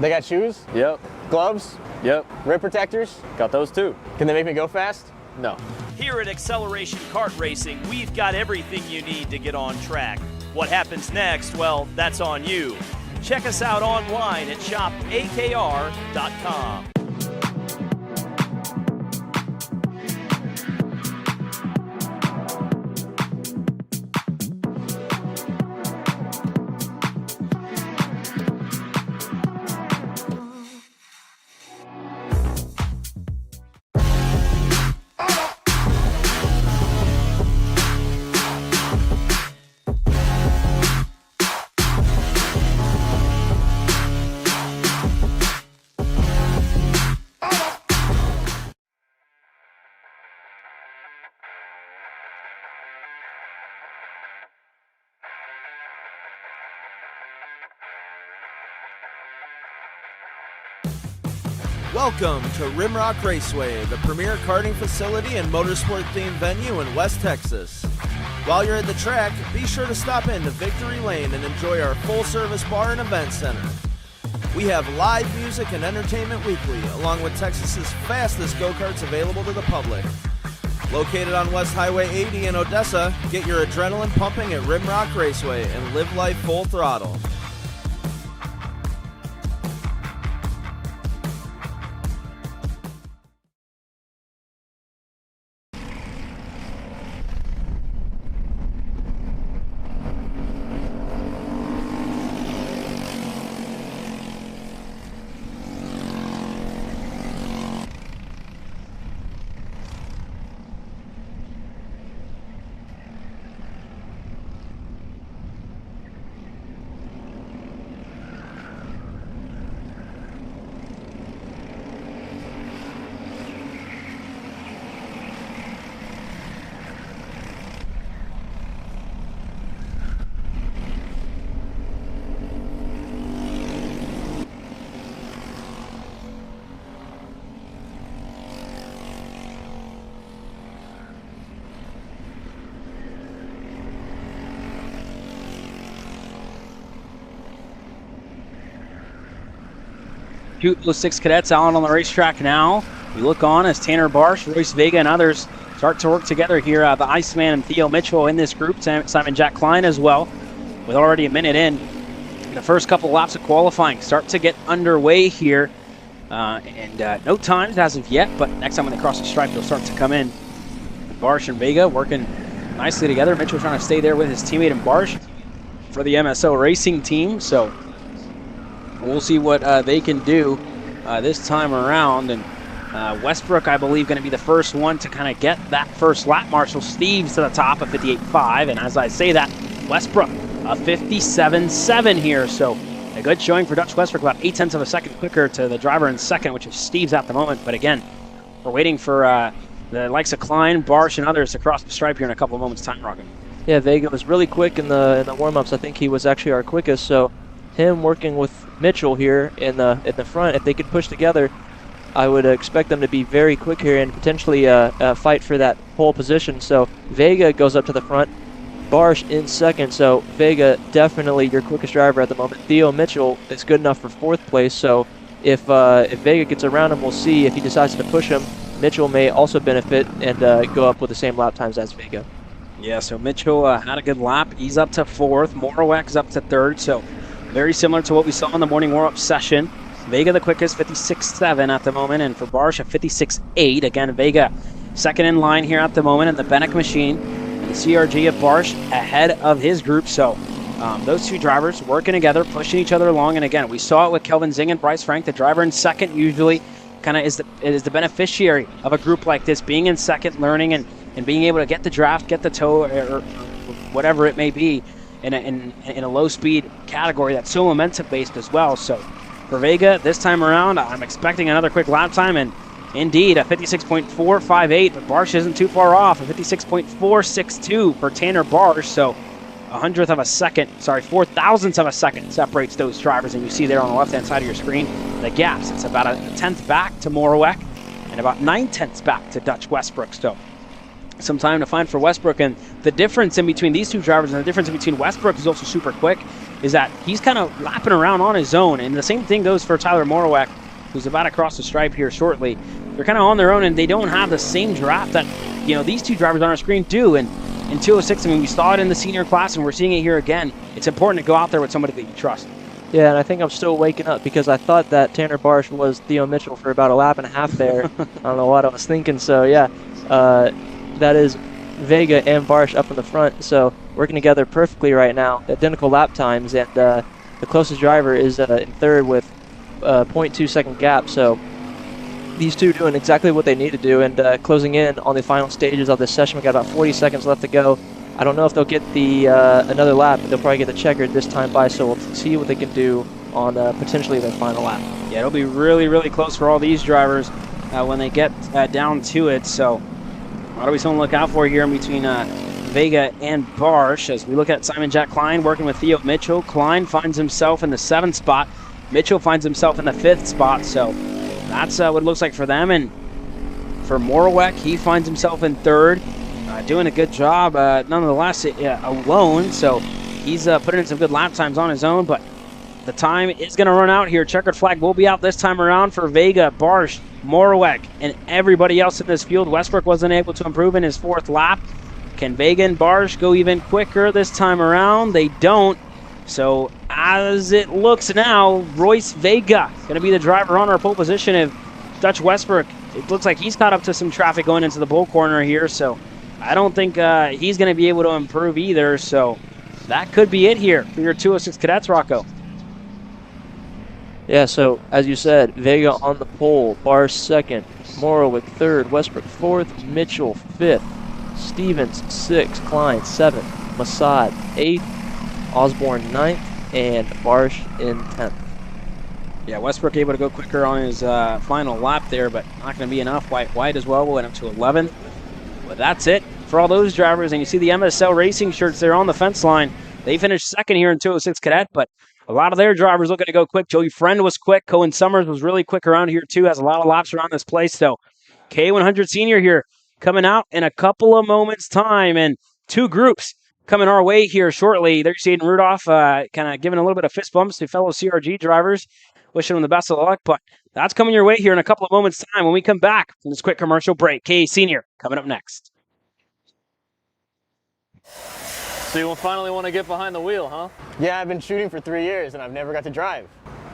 They got shoes? Yep. Gloves? Yep. Rib protectors? Got those too. Can they make me go fast? No. Here at Acceleration Kart Racing, we've got everything you need to get on track. What happens next? Well, that's on you. Check us out online at shopakr.com. Welcome to Rimrock Raceway, the premier karting facility and motorsport-themed venue in West Texas. While you're at the track, be sure to stop into Victory Lane and enjoy our full-service bar and event center. We have live music and entertainment weekly, along with Texas's fastest go-karts available to the public. Located on West Highway 80 in Odessa, get your adrenaline pumping at Rimrock Raceway and live life full throttle. Those 6 cadets out on the racetrack now. We look on as Tanner Barsh, Royce Vega, and others start to work together here. The Iceman and Theo Mitchell in this group. Simon Jack Klein as well, with already a minute in. The first couple laps of qualifying start to get underway here. No times as of yet, but next time when they cross the stripe, they'll start to come in. Barsh and Vega working nicely together. Mitchell trying to stay there with his teammate and Barsh for the MSO Racing team. So we'll see what they can do this time around. And Westbrook, I believe, going to be the first one to kind of get that first lap. Marshall Steves to the top of 58.5. And as I say that, Westbrook a 57.7 here. So a good showing for Dutch Westbrook, about 0.8 of a second quicker to the driver in second, which is Steves at the moment. But again, we're waiting for the likes of Klein, Barsh, and others to cross the stripe here in a couple of moments' time, Rocket. Yeah, Vega was really quick in the warm-ups. I think he was actually our quickest. So him working with Mitchell here in the front, if they could push together, I would expect them to be very quick here and potentially fight for that pole position. So Vega goes up to the front, Barsh in second. So Vega definitely your quickest driver at the moment. Theo Mitchell is good enough for 4th place. So if Vega gets around him, we'll see if he decides to push him. Mitchell may also benefit and go up with the same lap times as Vega. Yeah, so Mitchell had a good lap. He's up to 4th. Morowek's up to 3rd. So very similar to what we saw in the morning warm-up session. Vega the quickest, 56.7 at the moment, and for Barsh a 56.8. Again, Vega second in line here at the moment in the Benek machine. And the CRG of Barsh ahead of his group. So those two drivers working together, pushing each other along. And again, we saw it with Kelvin Zing and Bryce Frank. The driver in second usually kind of is the beneficiary of a group like this, being in second, learning and being able to get the draft, get the tow, or whatever it may be in a low-speed category that's so momentum-based as well. So for Vega this time around, I'm expecting another quick lap time, and indeed a 56.458, but Barsh isn't too far off, a 56.462 for Tanner Barsh. So a 100th of a second, sorry, 4,000ths of a second separates those drivers, and you see there on the left-hand side of your screen the gaps. It's about a 10th back to Morowek and about 9/10ths back to Dutch Westbrook. So some time to find for Westbrook, and the difference in between these two drivers and the difference in between Westbrook, who's also super quick, is that he's kind of lapping around on his own, and the same thing goes for Tyler Morowek, who's about to cross the stripe here shortly. They're kind of on their own, and they don't have the same draft that these two drivers on our screen do. And in 206, I mean, we saw it in the senior class, and we're seeing it here again. It's important to go out there with somebody that you trust. Yeah, and I think I'm still waking up because I thought that Tanner Barsh was Theo Mitchell for about a lap and a half there. I don't know what I was thinking. So yeah, that is Vega and Barsh up in the front. So working together perfectly right now. Identical lap times, and the closest driver is in third with 0.2 second gap. So these two doing exactly what they need to do, and closing in on the final stages of this session. We got about 40 seconds left to go. I don't know if they'll get the another lap, but they'll probably get the checkered this time by, so we'll see what they can do on potentially their final lap. Yeah, it'll be really, really close for all these drivers when they get down to it. So what do we still look out for here in between Vega and Barsh? As we look at Simon Jack Klein working with Theo Mitchell. Klein finds himself in the 7th spot. Mitchell finds himself in the 5th spot. So that's what it looks like for them. And for Morowek, he finds himself in 3rd. Doing a good job, nonetheless, alone. So he's putting in some good lap times on his own, but the time is going to run out here. Checkered flag will be out this time around for Vega, Barsh, Morowek, and everybody else in this field. Westbrook wasn't able to improve in his 4th lap. Can Vega and Barsh go even quicker this time around? They don't. So as it looks now, Royce Vega going to be the driver on our pole position. If Dutch Westbrook, it looks like he's caught up to some traffic going into the bull corner here, so I don't think he's going to be able to improve either. So that could be it here for your 206 Cadets, Rocco. Yeah, so as you said, Vega on the pole, Barsh 2nd, Morowek 3rd, Westbrook 4th, Mitchell 5th, Stevens 6th, Klein 7th, Massad 8th, Osborne 9th, and Barsh in 10th. Yeah, Westbrook able to go quicker on his final lap there, but not going to be enough. White as well went up to 11th. But that's it for all those drivers. And you see the MSL Racing shirts there on the fence line. They finished 2nd here in 206 Cadet, but a lot of their drivers looking to go quick. Joey Friend was quick. Cohen Summers was really quick around here too. Has a lot of laps around this place. So KA100 Senior here coming out in a couple of moments' time. And 2 groups coming our way here shortly. There's Aiden Rudolph kind of giving a little bit of fist bumps to fellow CRG drivers. Wishing them the best of luck, but that's coming your way here in a couple of moments' time when we come back from this quick commercial break. KA Senior coming up next. So you finally want to get behind the wheel, huh? Yeah, I've been shooting for 3 years and I've never got to drive.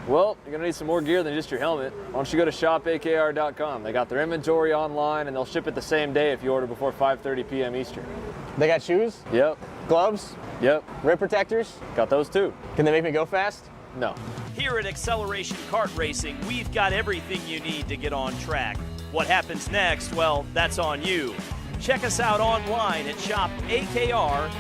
Well, you're going to need some more gear than just your helmet. Why don't you go to shopakr.com. They got their inventory online, and they'll ship it the same day if you order before 5:30 p.m. Eastern. They got shoes? Yep. Gloves? Yep. Rib protectors? Got those too. Can they make me go fast? No. Here at Acceleration Kart Racing, we've got everything you need to get on track. What happens next? Well, that's on you. Check us out online at shopakr.com.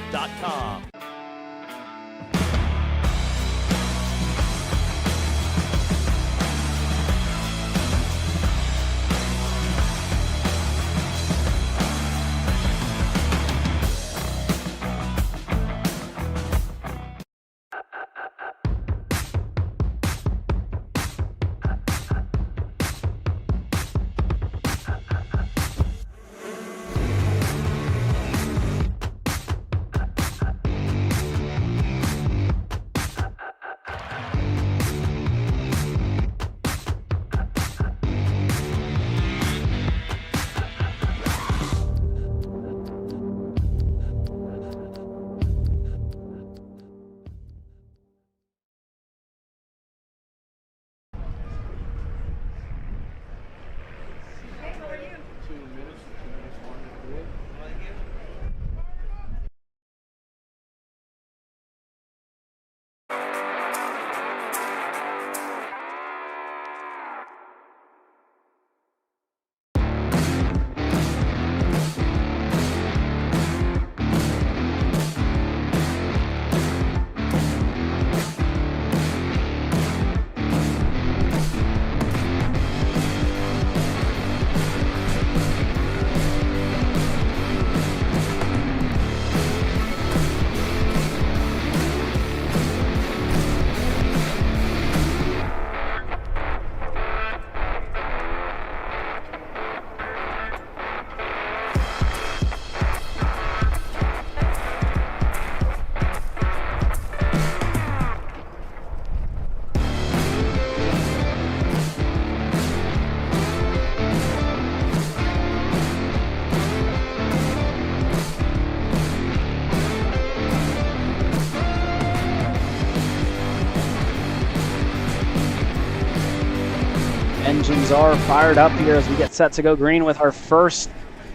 Engines are fired up here as we get set to go green with our first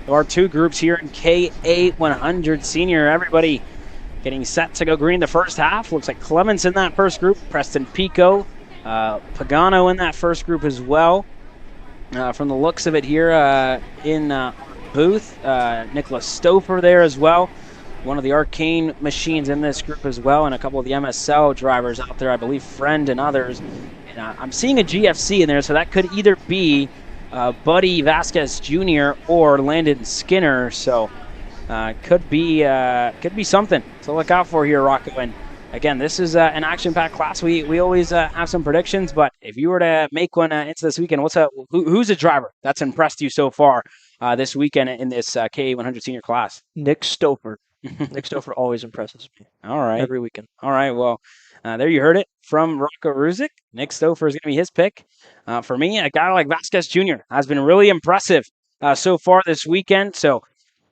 of our two groups here in KA100 Senior. Everybody getting set to go green the first half. Looks like Clements in that first group, Preston Pico, Pagano in that first group as well. From the looks of it here in booth, Nicholas Stouffer there as well. One of the Arcane machines in this group as well, and a couple of the MSL drivers out there, I believe Friend and others. And, I'm seeing a GFC in there, so that could either be Buddy Vasquez Jr. or Landon Skinner. So could be something to look out for here, Rocco. And again, this is an action-packed class. We always have some predictions, but if you were to make one into this weekend, who's a driver that's impressed you so far this weekend in this KA100 Senior class? Nick Stouffer. Nick Stouffer always impresses me. All right. Every weekend. All right. Well, there you heard it from Rocco Ruzic. Nick Stouffer is going to be his pick. For me, a guy like Vasquez Jr. has been really impressive so far this weekend. So,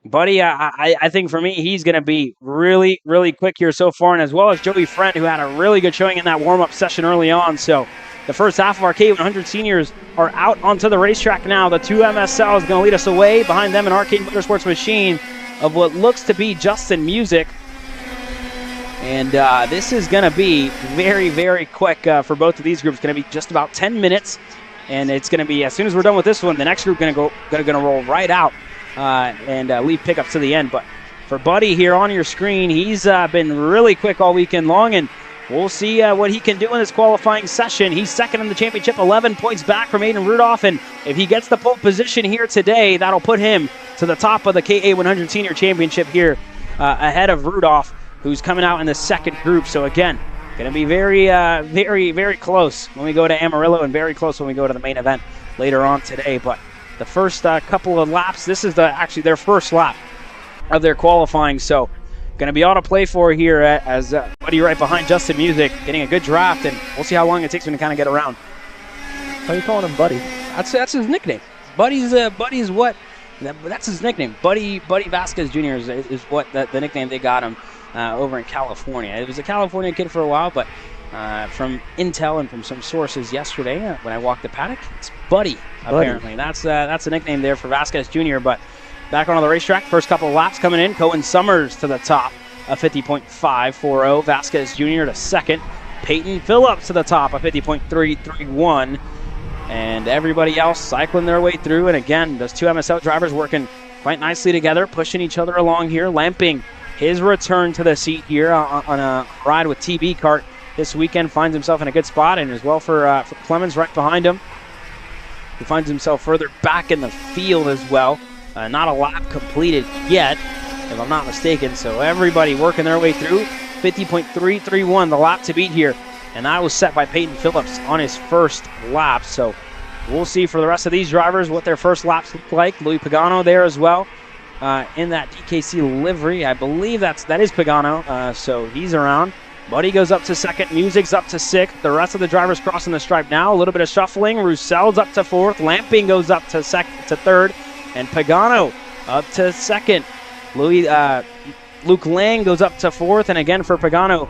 Buddy, I think for me, he's going to be really, really quick here so far, and as well as Joey Friend, who had a really good showing in that warm-up session early on. So, the first half of our KA100 Seniors are out onto the racetrack now. The two MSL is going to lead us away. Behind them, an Arcade Motorsports machine of what looks to be Justin Music. And this is going to be very, very quick for both of these groups. Going to be just about 10 minutes, and it's going to be as soon as we're done with this one, the next group going to roll right out and leave pickups to the end. But for Buddy here on your screen, he's been really quick all weekend long, and we'll see what he can do in this qualifying session. He's second in the championship, 11 points back from Aiden Rudolph, and if he gets the pole position here today, that'll put him to the top of the KA100 Senior Championship here ahead of Rudolph, who's coming out in the second group. So again, going to be very, very, very close when we go to Amarillo, and very close when we go to the main event later on today. But the first couple of laps, this is actually their first lap of their qualifying. So going to be all to play for here as Buddy right behind Justin Music, getting a good draft, and we'll see how long it takes him to kind of get around. Why are you calling him Buddy? That's his nickname. Buddy's what? That's his nickname. Buddy Vasquez Jr. is what the nickname they got him over in California. He was a California kid for a while, but from intel and from some sources yesterday when I walked the paddock, it's Buddy, apparently. That's a nickname there for Vasquez Jr., but back onto the racetrack, first couple of laps coming in. Cohen Summers to the top, a 50.540. Vasquez Jr. to second. Peyton Phillips to the top, a 50.331. And everybody else cycling their way through. And again, those two MSL drivers working quite nicely together, pushing each other along here. Lamping his return to the seat here on a ride with TB Kart this weekend, finds himself in a good spot, and as well for Clemens right behind him. He finds himself further back in the field as well. Not a lap completed yet, if I'm not mistaken. So everybody working their way through. 50.331, the lap to beat here. And that was set by Peyton Phillips on his first lap. So we'll see for the rest of these drivers what their first laps look like. Louis Pagano there as well in that DKC livery. I believe that is Pagano, so he's around. Buddy goes up to second. Music's up to sixth. The rest of the drivers crossing the stripe now. A little bit of shuffling. Roussel's up to fourth. Lamping goes up to third. And Pagano up to second. Luke Lang goes up to fourth. And again for Pagano,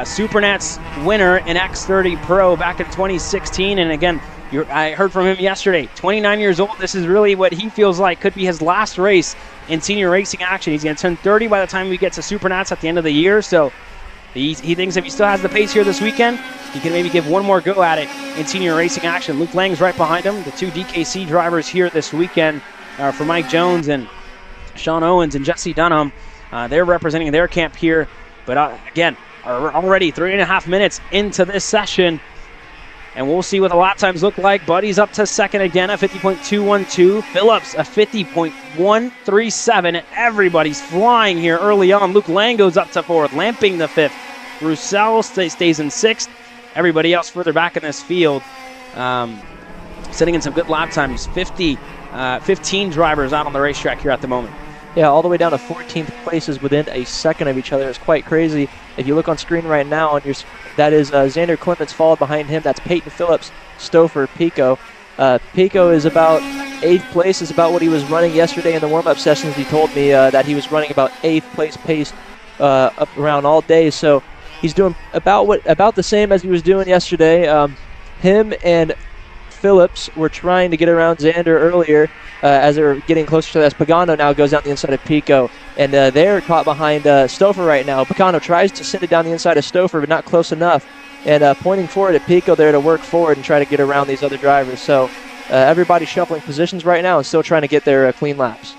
Supernet's winner in X30 Pro back in 2016. And again, I heard from him yesterday, 29 years old. This is really what he feels like could be his last race in senior racing action. He's going to turn 30 by the time we get to Supernats at the end of the year. So he thinks if he still has the pace here this weekend, he can maybe give one more go at it in senior racing action. Luke Lang's right behind him. The two DKC drivers here this weekend for Mike Jones and Sean Owens and Jesse Dunham. They're representing their camp here. But again, are already 3.5 minutes into this session. And we'll see what the lap times look like. Buddy's up to second again at 50.212. Phillips a 50.137. Everybody's flying here early on. Luke Lang goes up to fourth. Lamping the fifth. Roussel stays in sixth. Everybody else further back in this field sitting in some good lap times. 15 drivers out on the racetrack here at the moment. Yeah, all the way down to 14th places within a second of each other. It's quite crazy. If you look on screen right now, that is Xander Clements followed behind him. That's Peyton Phillips, Stouffer, Pico. Pico is about 8th place, is about what he was running yesterday in the warm-up sessions. He told me that he was running about 8th place pace up around all day. So he's doing about the same as he was doing yesterday. Him and Phillips were trying to get around Xander earlier as they were getting closer to that. Pagano now goes down the inside of Pico, and they're caught behind Stouffer right now. Pagano tries to send it down the inside of Stouffer, but not close enough, and pointing forward at Pico there to work forward and try to get around these other drivers. So everybody's shuffling positions right now and still trying to get their clean laps.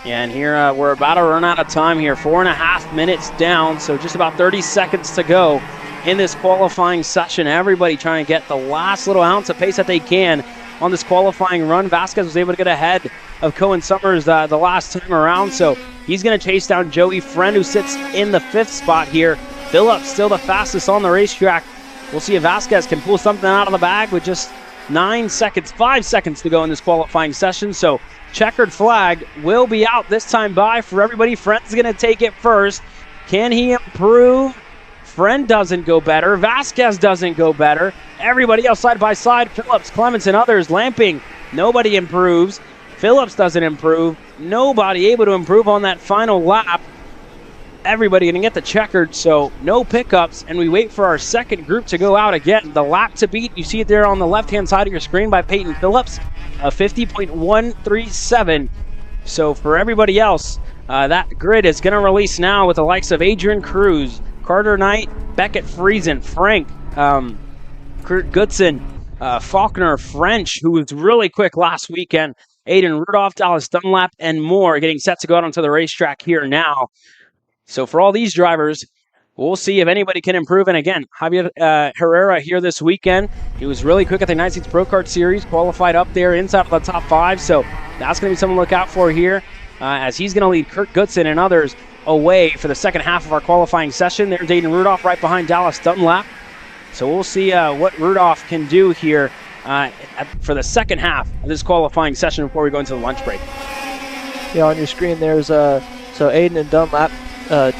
Yeah, and here we're about to run out of time here. 4.5 minutes down, so just about 30 seconds to go in this qualifying session. Everybody trying to get the last little ounce of pace that they can on this qualifying run. Vasquez was able to get ahead of Cohen Summers the last time around, so he's going to chase down Joey Friend, who sits in the 5th spot here. Phillips still the fastest on the racetrack. We'll see if Vasquez can pull something out of the bag with just 5 seconds to go in this qualifying session. So checkered flag will be out this time by for everybody. Friend's going to take it first. Can he improve? Friend doesn't go better. Vasquez doesn't go better. Everybody else side by side. Phillips, Clements, and others. Lamping. Nobody improves. Phillips doesn't improve. Nobody able to improve on that final lap. Everybody going to get the checkered, so no pickups. And we wait for our second group to go out again. The lap to beat, you see it there on the left-hand side of your screen by Peyton Phillips. A 50.137. So for everybody else, that grid is going to release now with the likes of Adrian Cruz, Carter Knight, Beckett Friesen, Frank, Kurt Goodson, Faulkner, French, who was really quick last weekend, Aiden Rudolph, Dallas Dunlap, and more getting set to go out onto the racetrack here now. So for all these drivers, we'll see if anybody can improve. And again, Javier Herrera here this weekend. He was really quick at the United States Pro Kart Series, qualified up there inside of the top 5. So that's going to be something to look out for here as he's going to lead Kurt Goodson and others away for the second half of our qualifying session. There's Aiden Rudolph right behind Dallas Dunlap. So we'll see what Rudolph can do here for the second half of this qualifying session before we go into the lunch break. Yeah, on your screen there's so Aiden and Dunlap,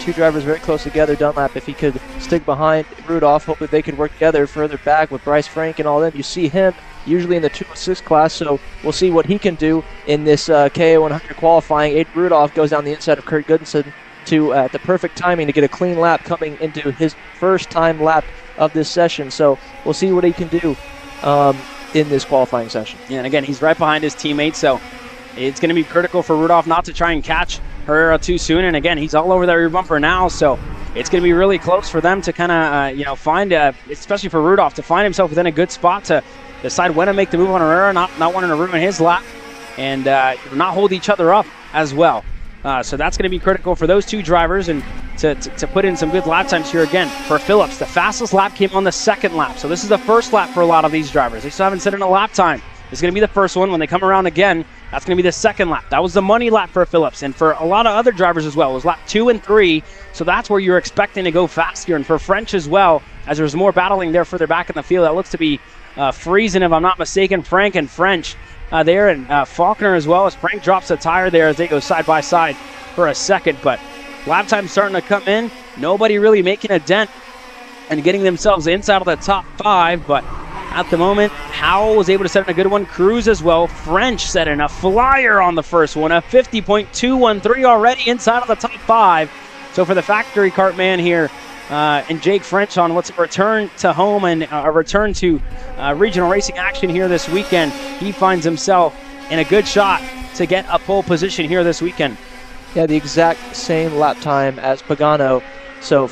two drivers very close together. Dunlap, if he could stick behind Rudolph, hopefully they could work together further back with Bryce Frank and all them. You see him usually in the 206 class, so we'll see what he can do in this KA100 qualifying. Aiden Rudolph goes down the inside of Kurt Goodson to the perfect timing to get a clean lap coming into his first time lap of this session. So we'll see what he can do in this qualifying session. Yeah, and again, he's right behind his teammates, so it's going to be critical for Rudolph not to try and catch Herrera too soon. And again, he's all over that rear bumper now, so it's going to be really close for them to kind of, find, especially for Rudolph, to find himself within a good spot to decide when to make the move on Herrera, not wanting to ruin his lap, and not hold each other up as well. So that's going to be critical for those two drivers, and to put in some good lap times here again. For Phillips, the fastest lap came on the second lap. So this is the first lap for a lot of these drivers. They still haven't set in a lap time. It's going to be the first one. When they come around again, that's going to be the second lap. That was the money lap for Phillips, and for a lot of other drivers as well. It was lap 2 and 3, so that's where you're expecting to go fast here. And for French as well, as there's more battling there further back in the field, that looks to be Friesen, if I'm not mistaken, Frank and French there, and Faulkner as well, as Frank drops a tire there as they go side by side for a second. But lap time starting to come in. Nobody really making a dent and getting themselves inside of the top 5, but at the moment, Howell was able to set in a good one. Cruz as well. French set in a flyer on the first one, a 50.213 already inside of the top 5. So for the factory kart man here, and Jake French on what's a return to home and a return to regional racing action here this weekend, he finds himself in a good shot to get a pole position here this weekend. Yeah, the exact same lap time as Pagano. So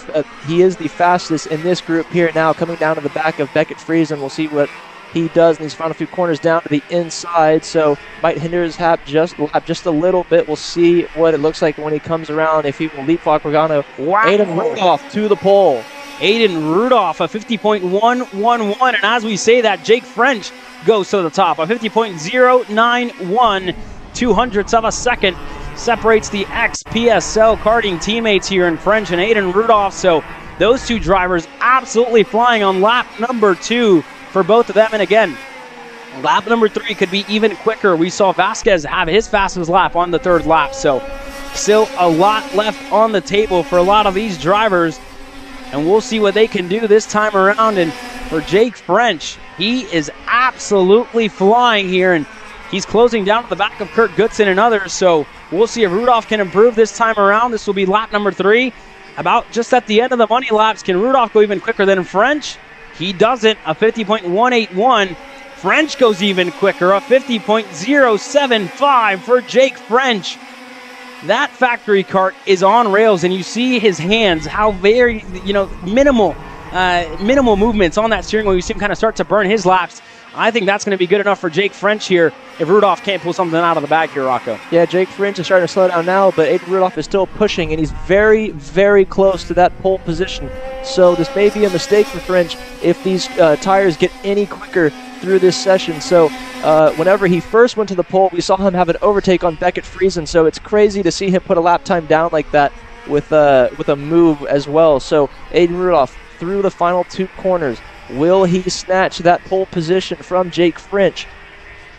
he is the fastest in this group here now, coming down to the back of Beckett Friesen. We'll see what he does in these final few corners down to the inside. So might hinder his lap just a little bit. We'll see what it looks like when he comes around, if he will leapfrog Pagano. Wow. Aiden Rudolph to the pole. Aiden Rudolph, a 50.111. And as we say that, Jake French goes to the top, a 50.091, 200ths of a second. Separates the ex-PSL karting teammates here in French and Aiden Rudolph. So those two drivers absolutely flying on lap number 2 for both of them. And again, lap number 3 could be even quicker. We saw Vasquez have his fastest lap on the 3rd lap. So still a lot left on the table for a lot of these drivers. And we'll see what they can do this time around. And for Jake French, he is absolutely flying here. And he's closing down at the back of Kurt Goodson and others. So we'll see if Rudolph can improve this time around. This will be lap number 3. About just at the end of the money laps, can Rudolph go even quicker than French? He doesn't, a 50.181. French goes even quicker, a 50.075 for Jake French. That factory kart is on rails, and you see his hands, how very, minimal movements on that steering wheel. You see him kind of start to burn his laps. I think that's going to be good enough for Jake French here if Rudolph can't pull something out of the bag here, Rocco. Yeah, Jake French is starting to slow down now, but Aiden Rudolph is still pushing, and he's very, very close to that pole position. So this may be a mistake for French if these tires get any quicker through this session. So whenever he first went to the pole, we saw him have an overtake on Beckett Friesen, so it's crazy to see him put a lap time down like that with a move as well. So Aiden Rudolph through the final 2 corners. Will he snatch that pole position from Jake French?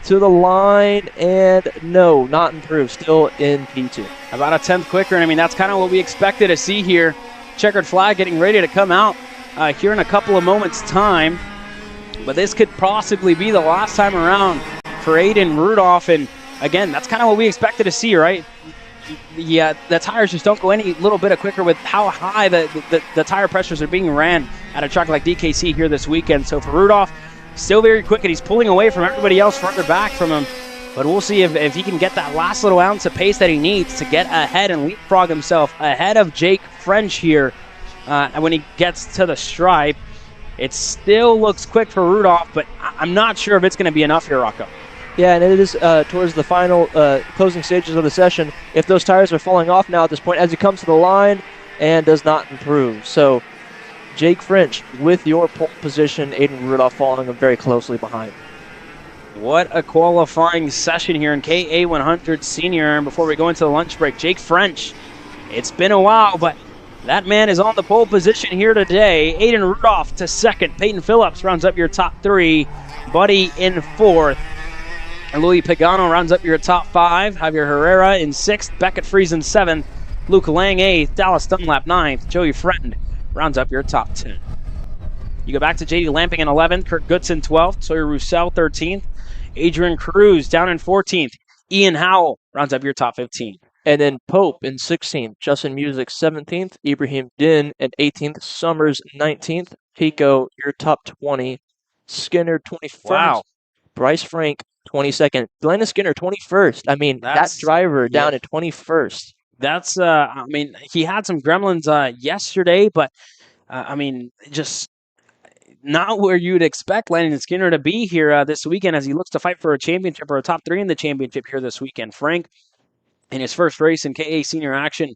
To the line, and no, not improved. Still in P2. About a 10th quicker, and I mean, that's kind of what we expected to see here. Checkered flag getting ready to come out here in a couple of moments' time. But this could possibly be the last time around for Aiden Rudolph. And again, that's kind of what we expected to see, right? The tires just don't go any little bit quicker with how high the tire pressures are being ran at a track like DKC here this weekend. So for Rudolph, still very quick, and he's pulling away from everybody else further back from him. But we'll see if he can get that last little ounce of pace that he needs to get ahead and leapfrog himself ahead of Jake French here. And when he gets to the stripe, it still looks quick for Rudolph, but I'm not sure if it's going to be enough here, Rocco. Yeah, and it is towards the final closing stages of the session. If those tires are falling off now at this point, as he comes to the line and does not improve. So Jake French with your pole position, Aiden Rudolph following him very closely behind. What a qualifying session here in KA100 Senior. And before we go into the lunch break, Jake French, it's been a while, but that man is on the pole position here today. Aiden Rudolph to 2nd. Peyton Phillips rounds up your top 3. Buddy in 4th. And Louis Pagano rounds up your top 5. Javier Herrera in 6th. Beckett Friesen 7th. Luke Lang 8th. Dallas Dunlap 9th. Joey Friend rounds up your top 10. You go back to J.D. Lamping in 11th. Kurt Goodson 12th. Sawyer Roussel 13th. Adrian Cruz down in 14th. Ian Howell rounds up your top 15. And then Pope in 16th, Justin Music 17th, Ibrahim Din in 18th, Summers 19th, Pico, your top 20, Skinner 21st, Wow. Bryce Frank 22nd, Glenn Skinner 21st. I mean, that driver down at 21st. That's, I mean, he had some gremlins yesterday, but, I mean, just not where you'd expect Landon Skinner to be here this weekend as he looks to fight for a championship or a top 3 in the championship here this weekend. Frank, in his first race in KA Senior action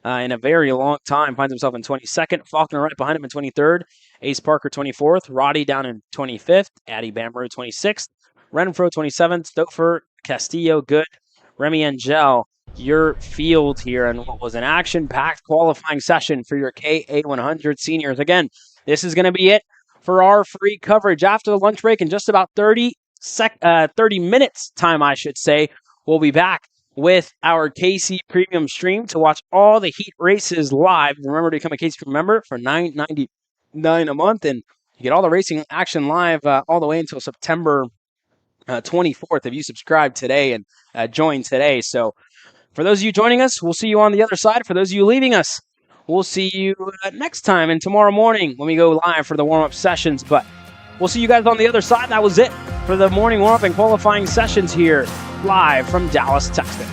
in a very long time, finds himself in 22nd. Faulkner right behind him in 23rd. Ace Parker 24th. Roddy down in 25th. Addy Bamberg 26th. Renfro 27th. Stouffer, Castillo, Good. Remy Angel, your field here in what was an action-packed qualifying session for your KA100 Seniors. Again, this is going to be it for our free coverage after the lunch break in just about 30 minutes time, I should say. We'll be back with our KC Premium stream to watch all the heat races live. Remember to become a KC member for $9.99 a month, and you get all the racing action live all the way until September 24th if you subscribe today and join today. So for those of you joining us, we'll see you on the other side. For those of you leaving us, we'll see you next time and tomorrow morning when we go live for the warm-up sessions. But we'll see you guys on the other sside. That was it for the morning warm-up and qualifying sessions here live from Dallas, Texas.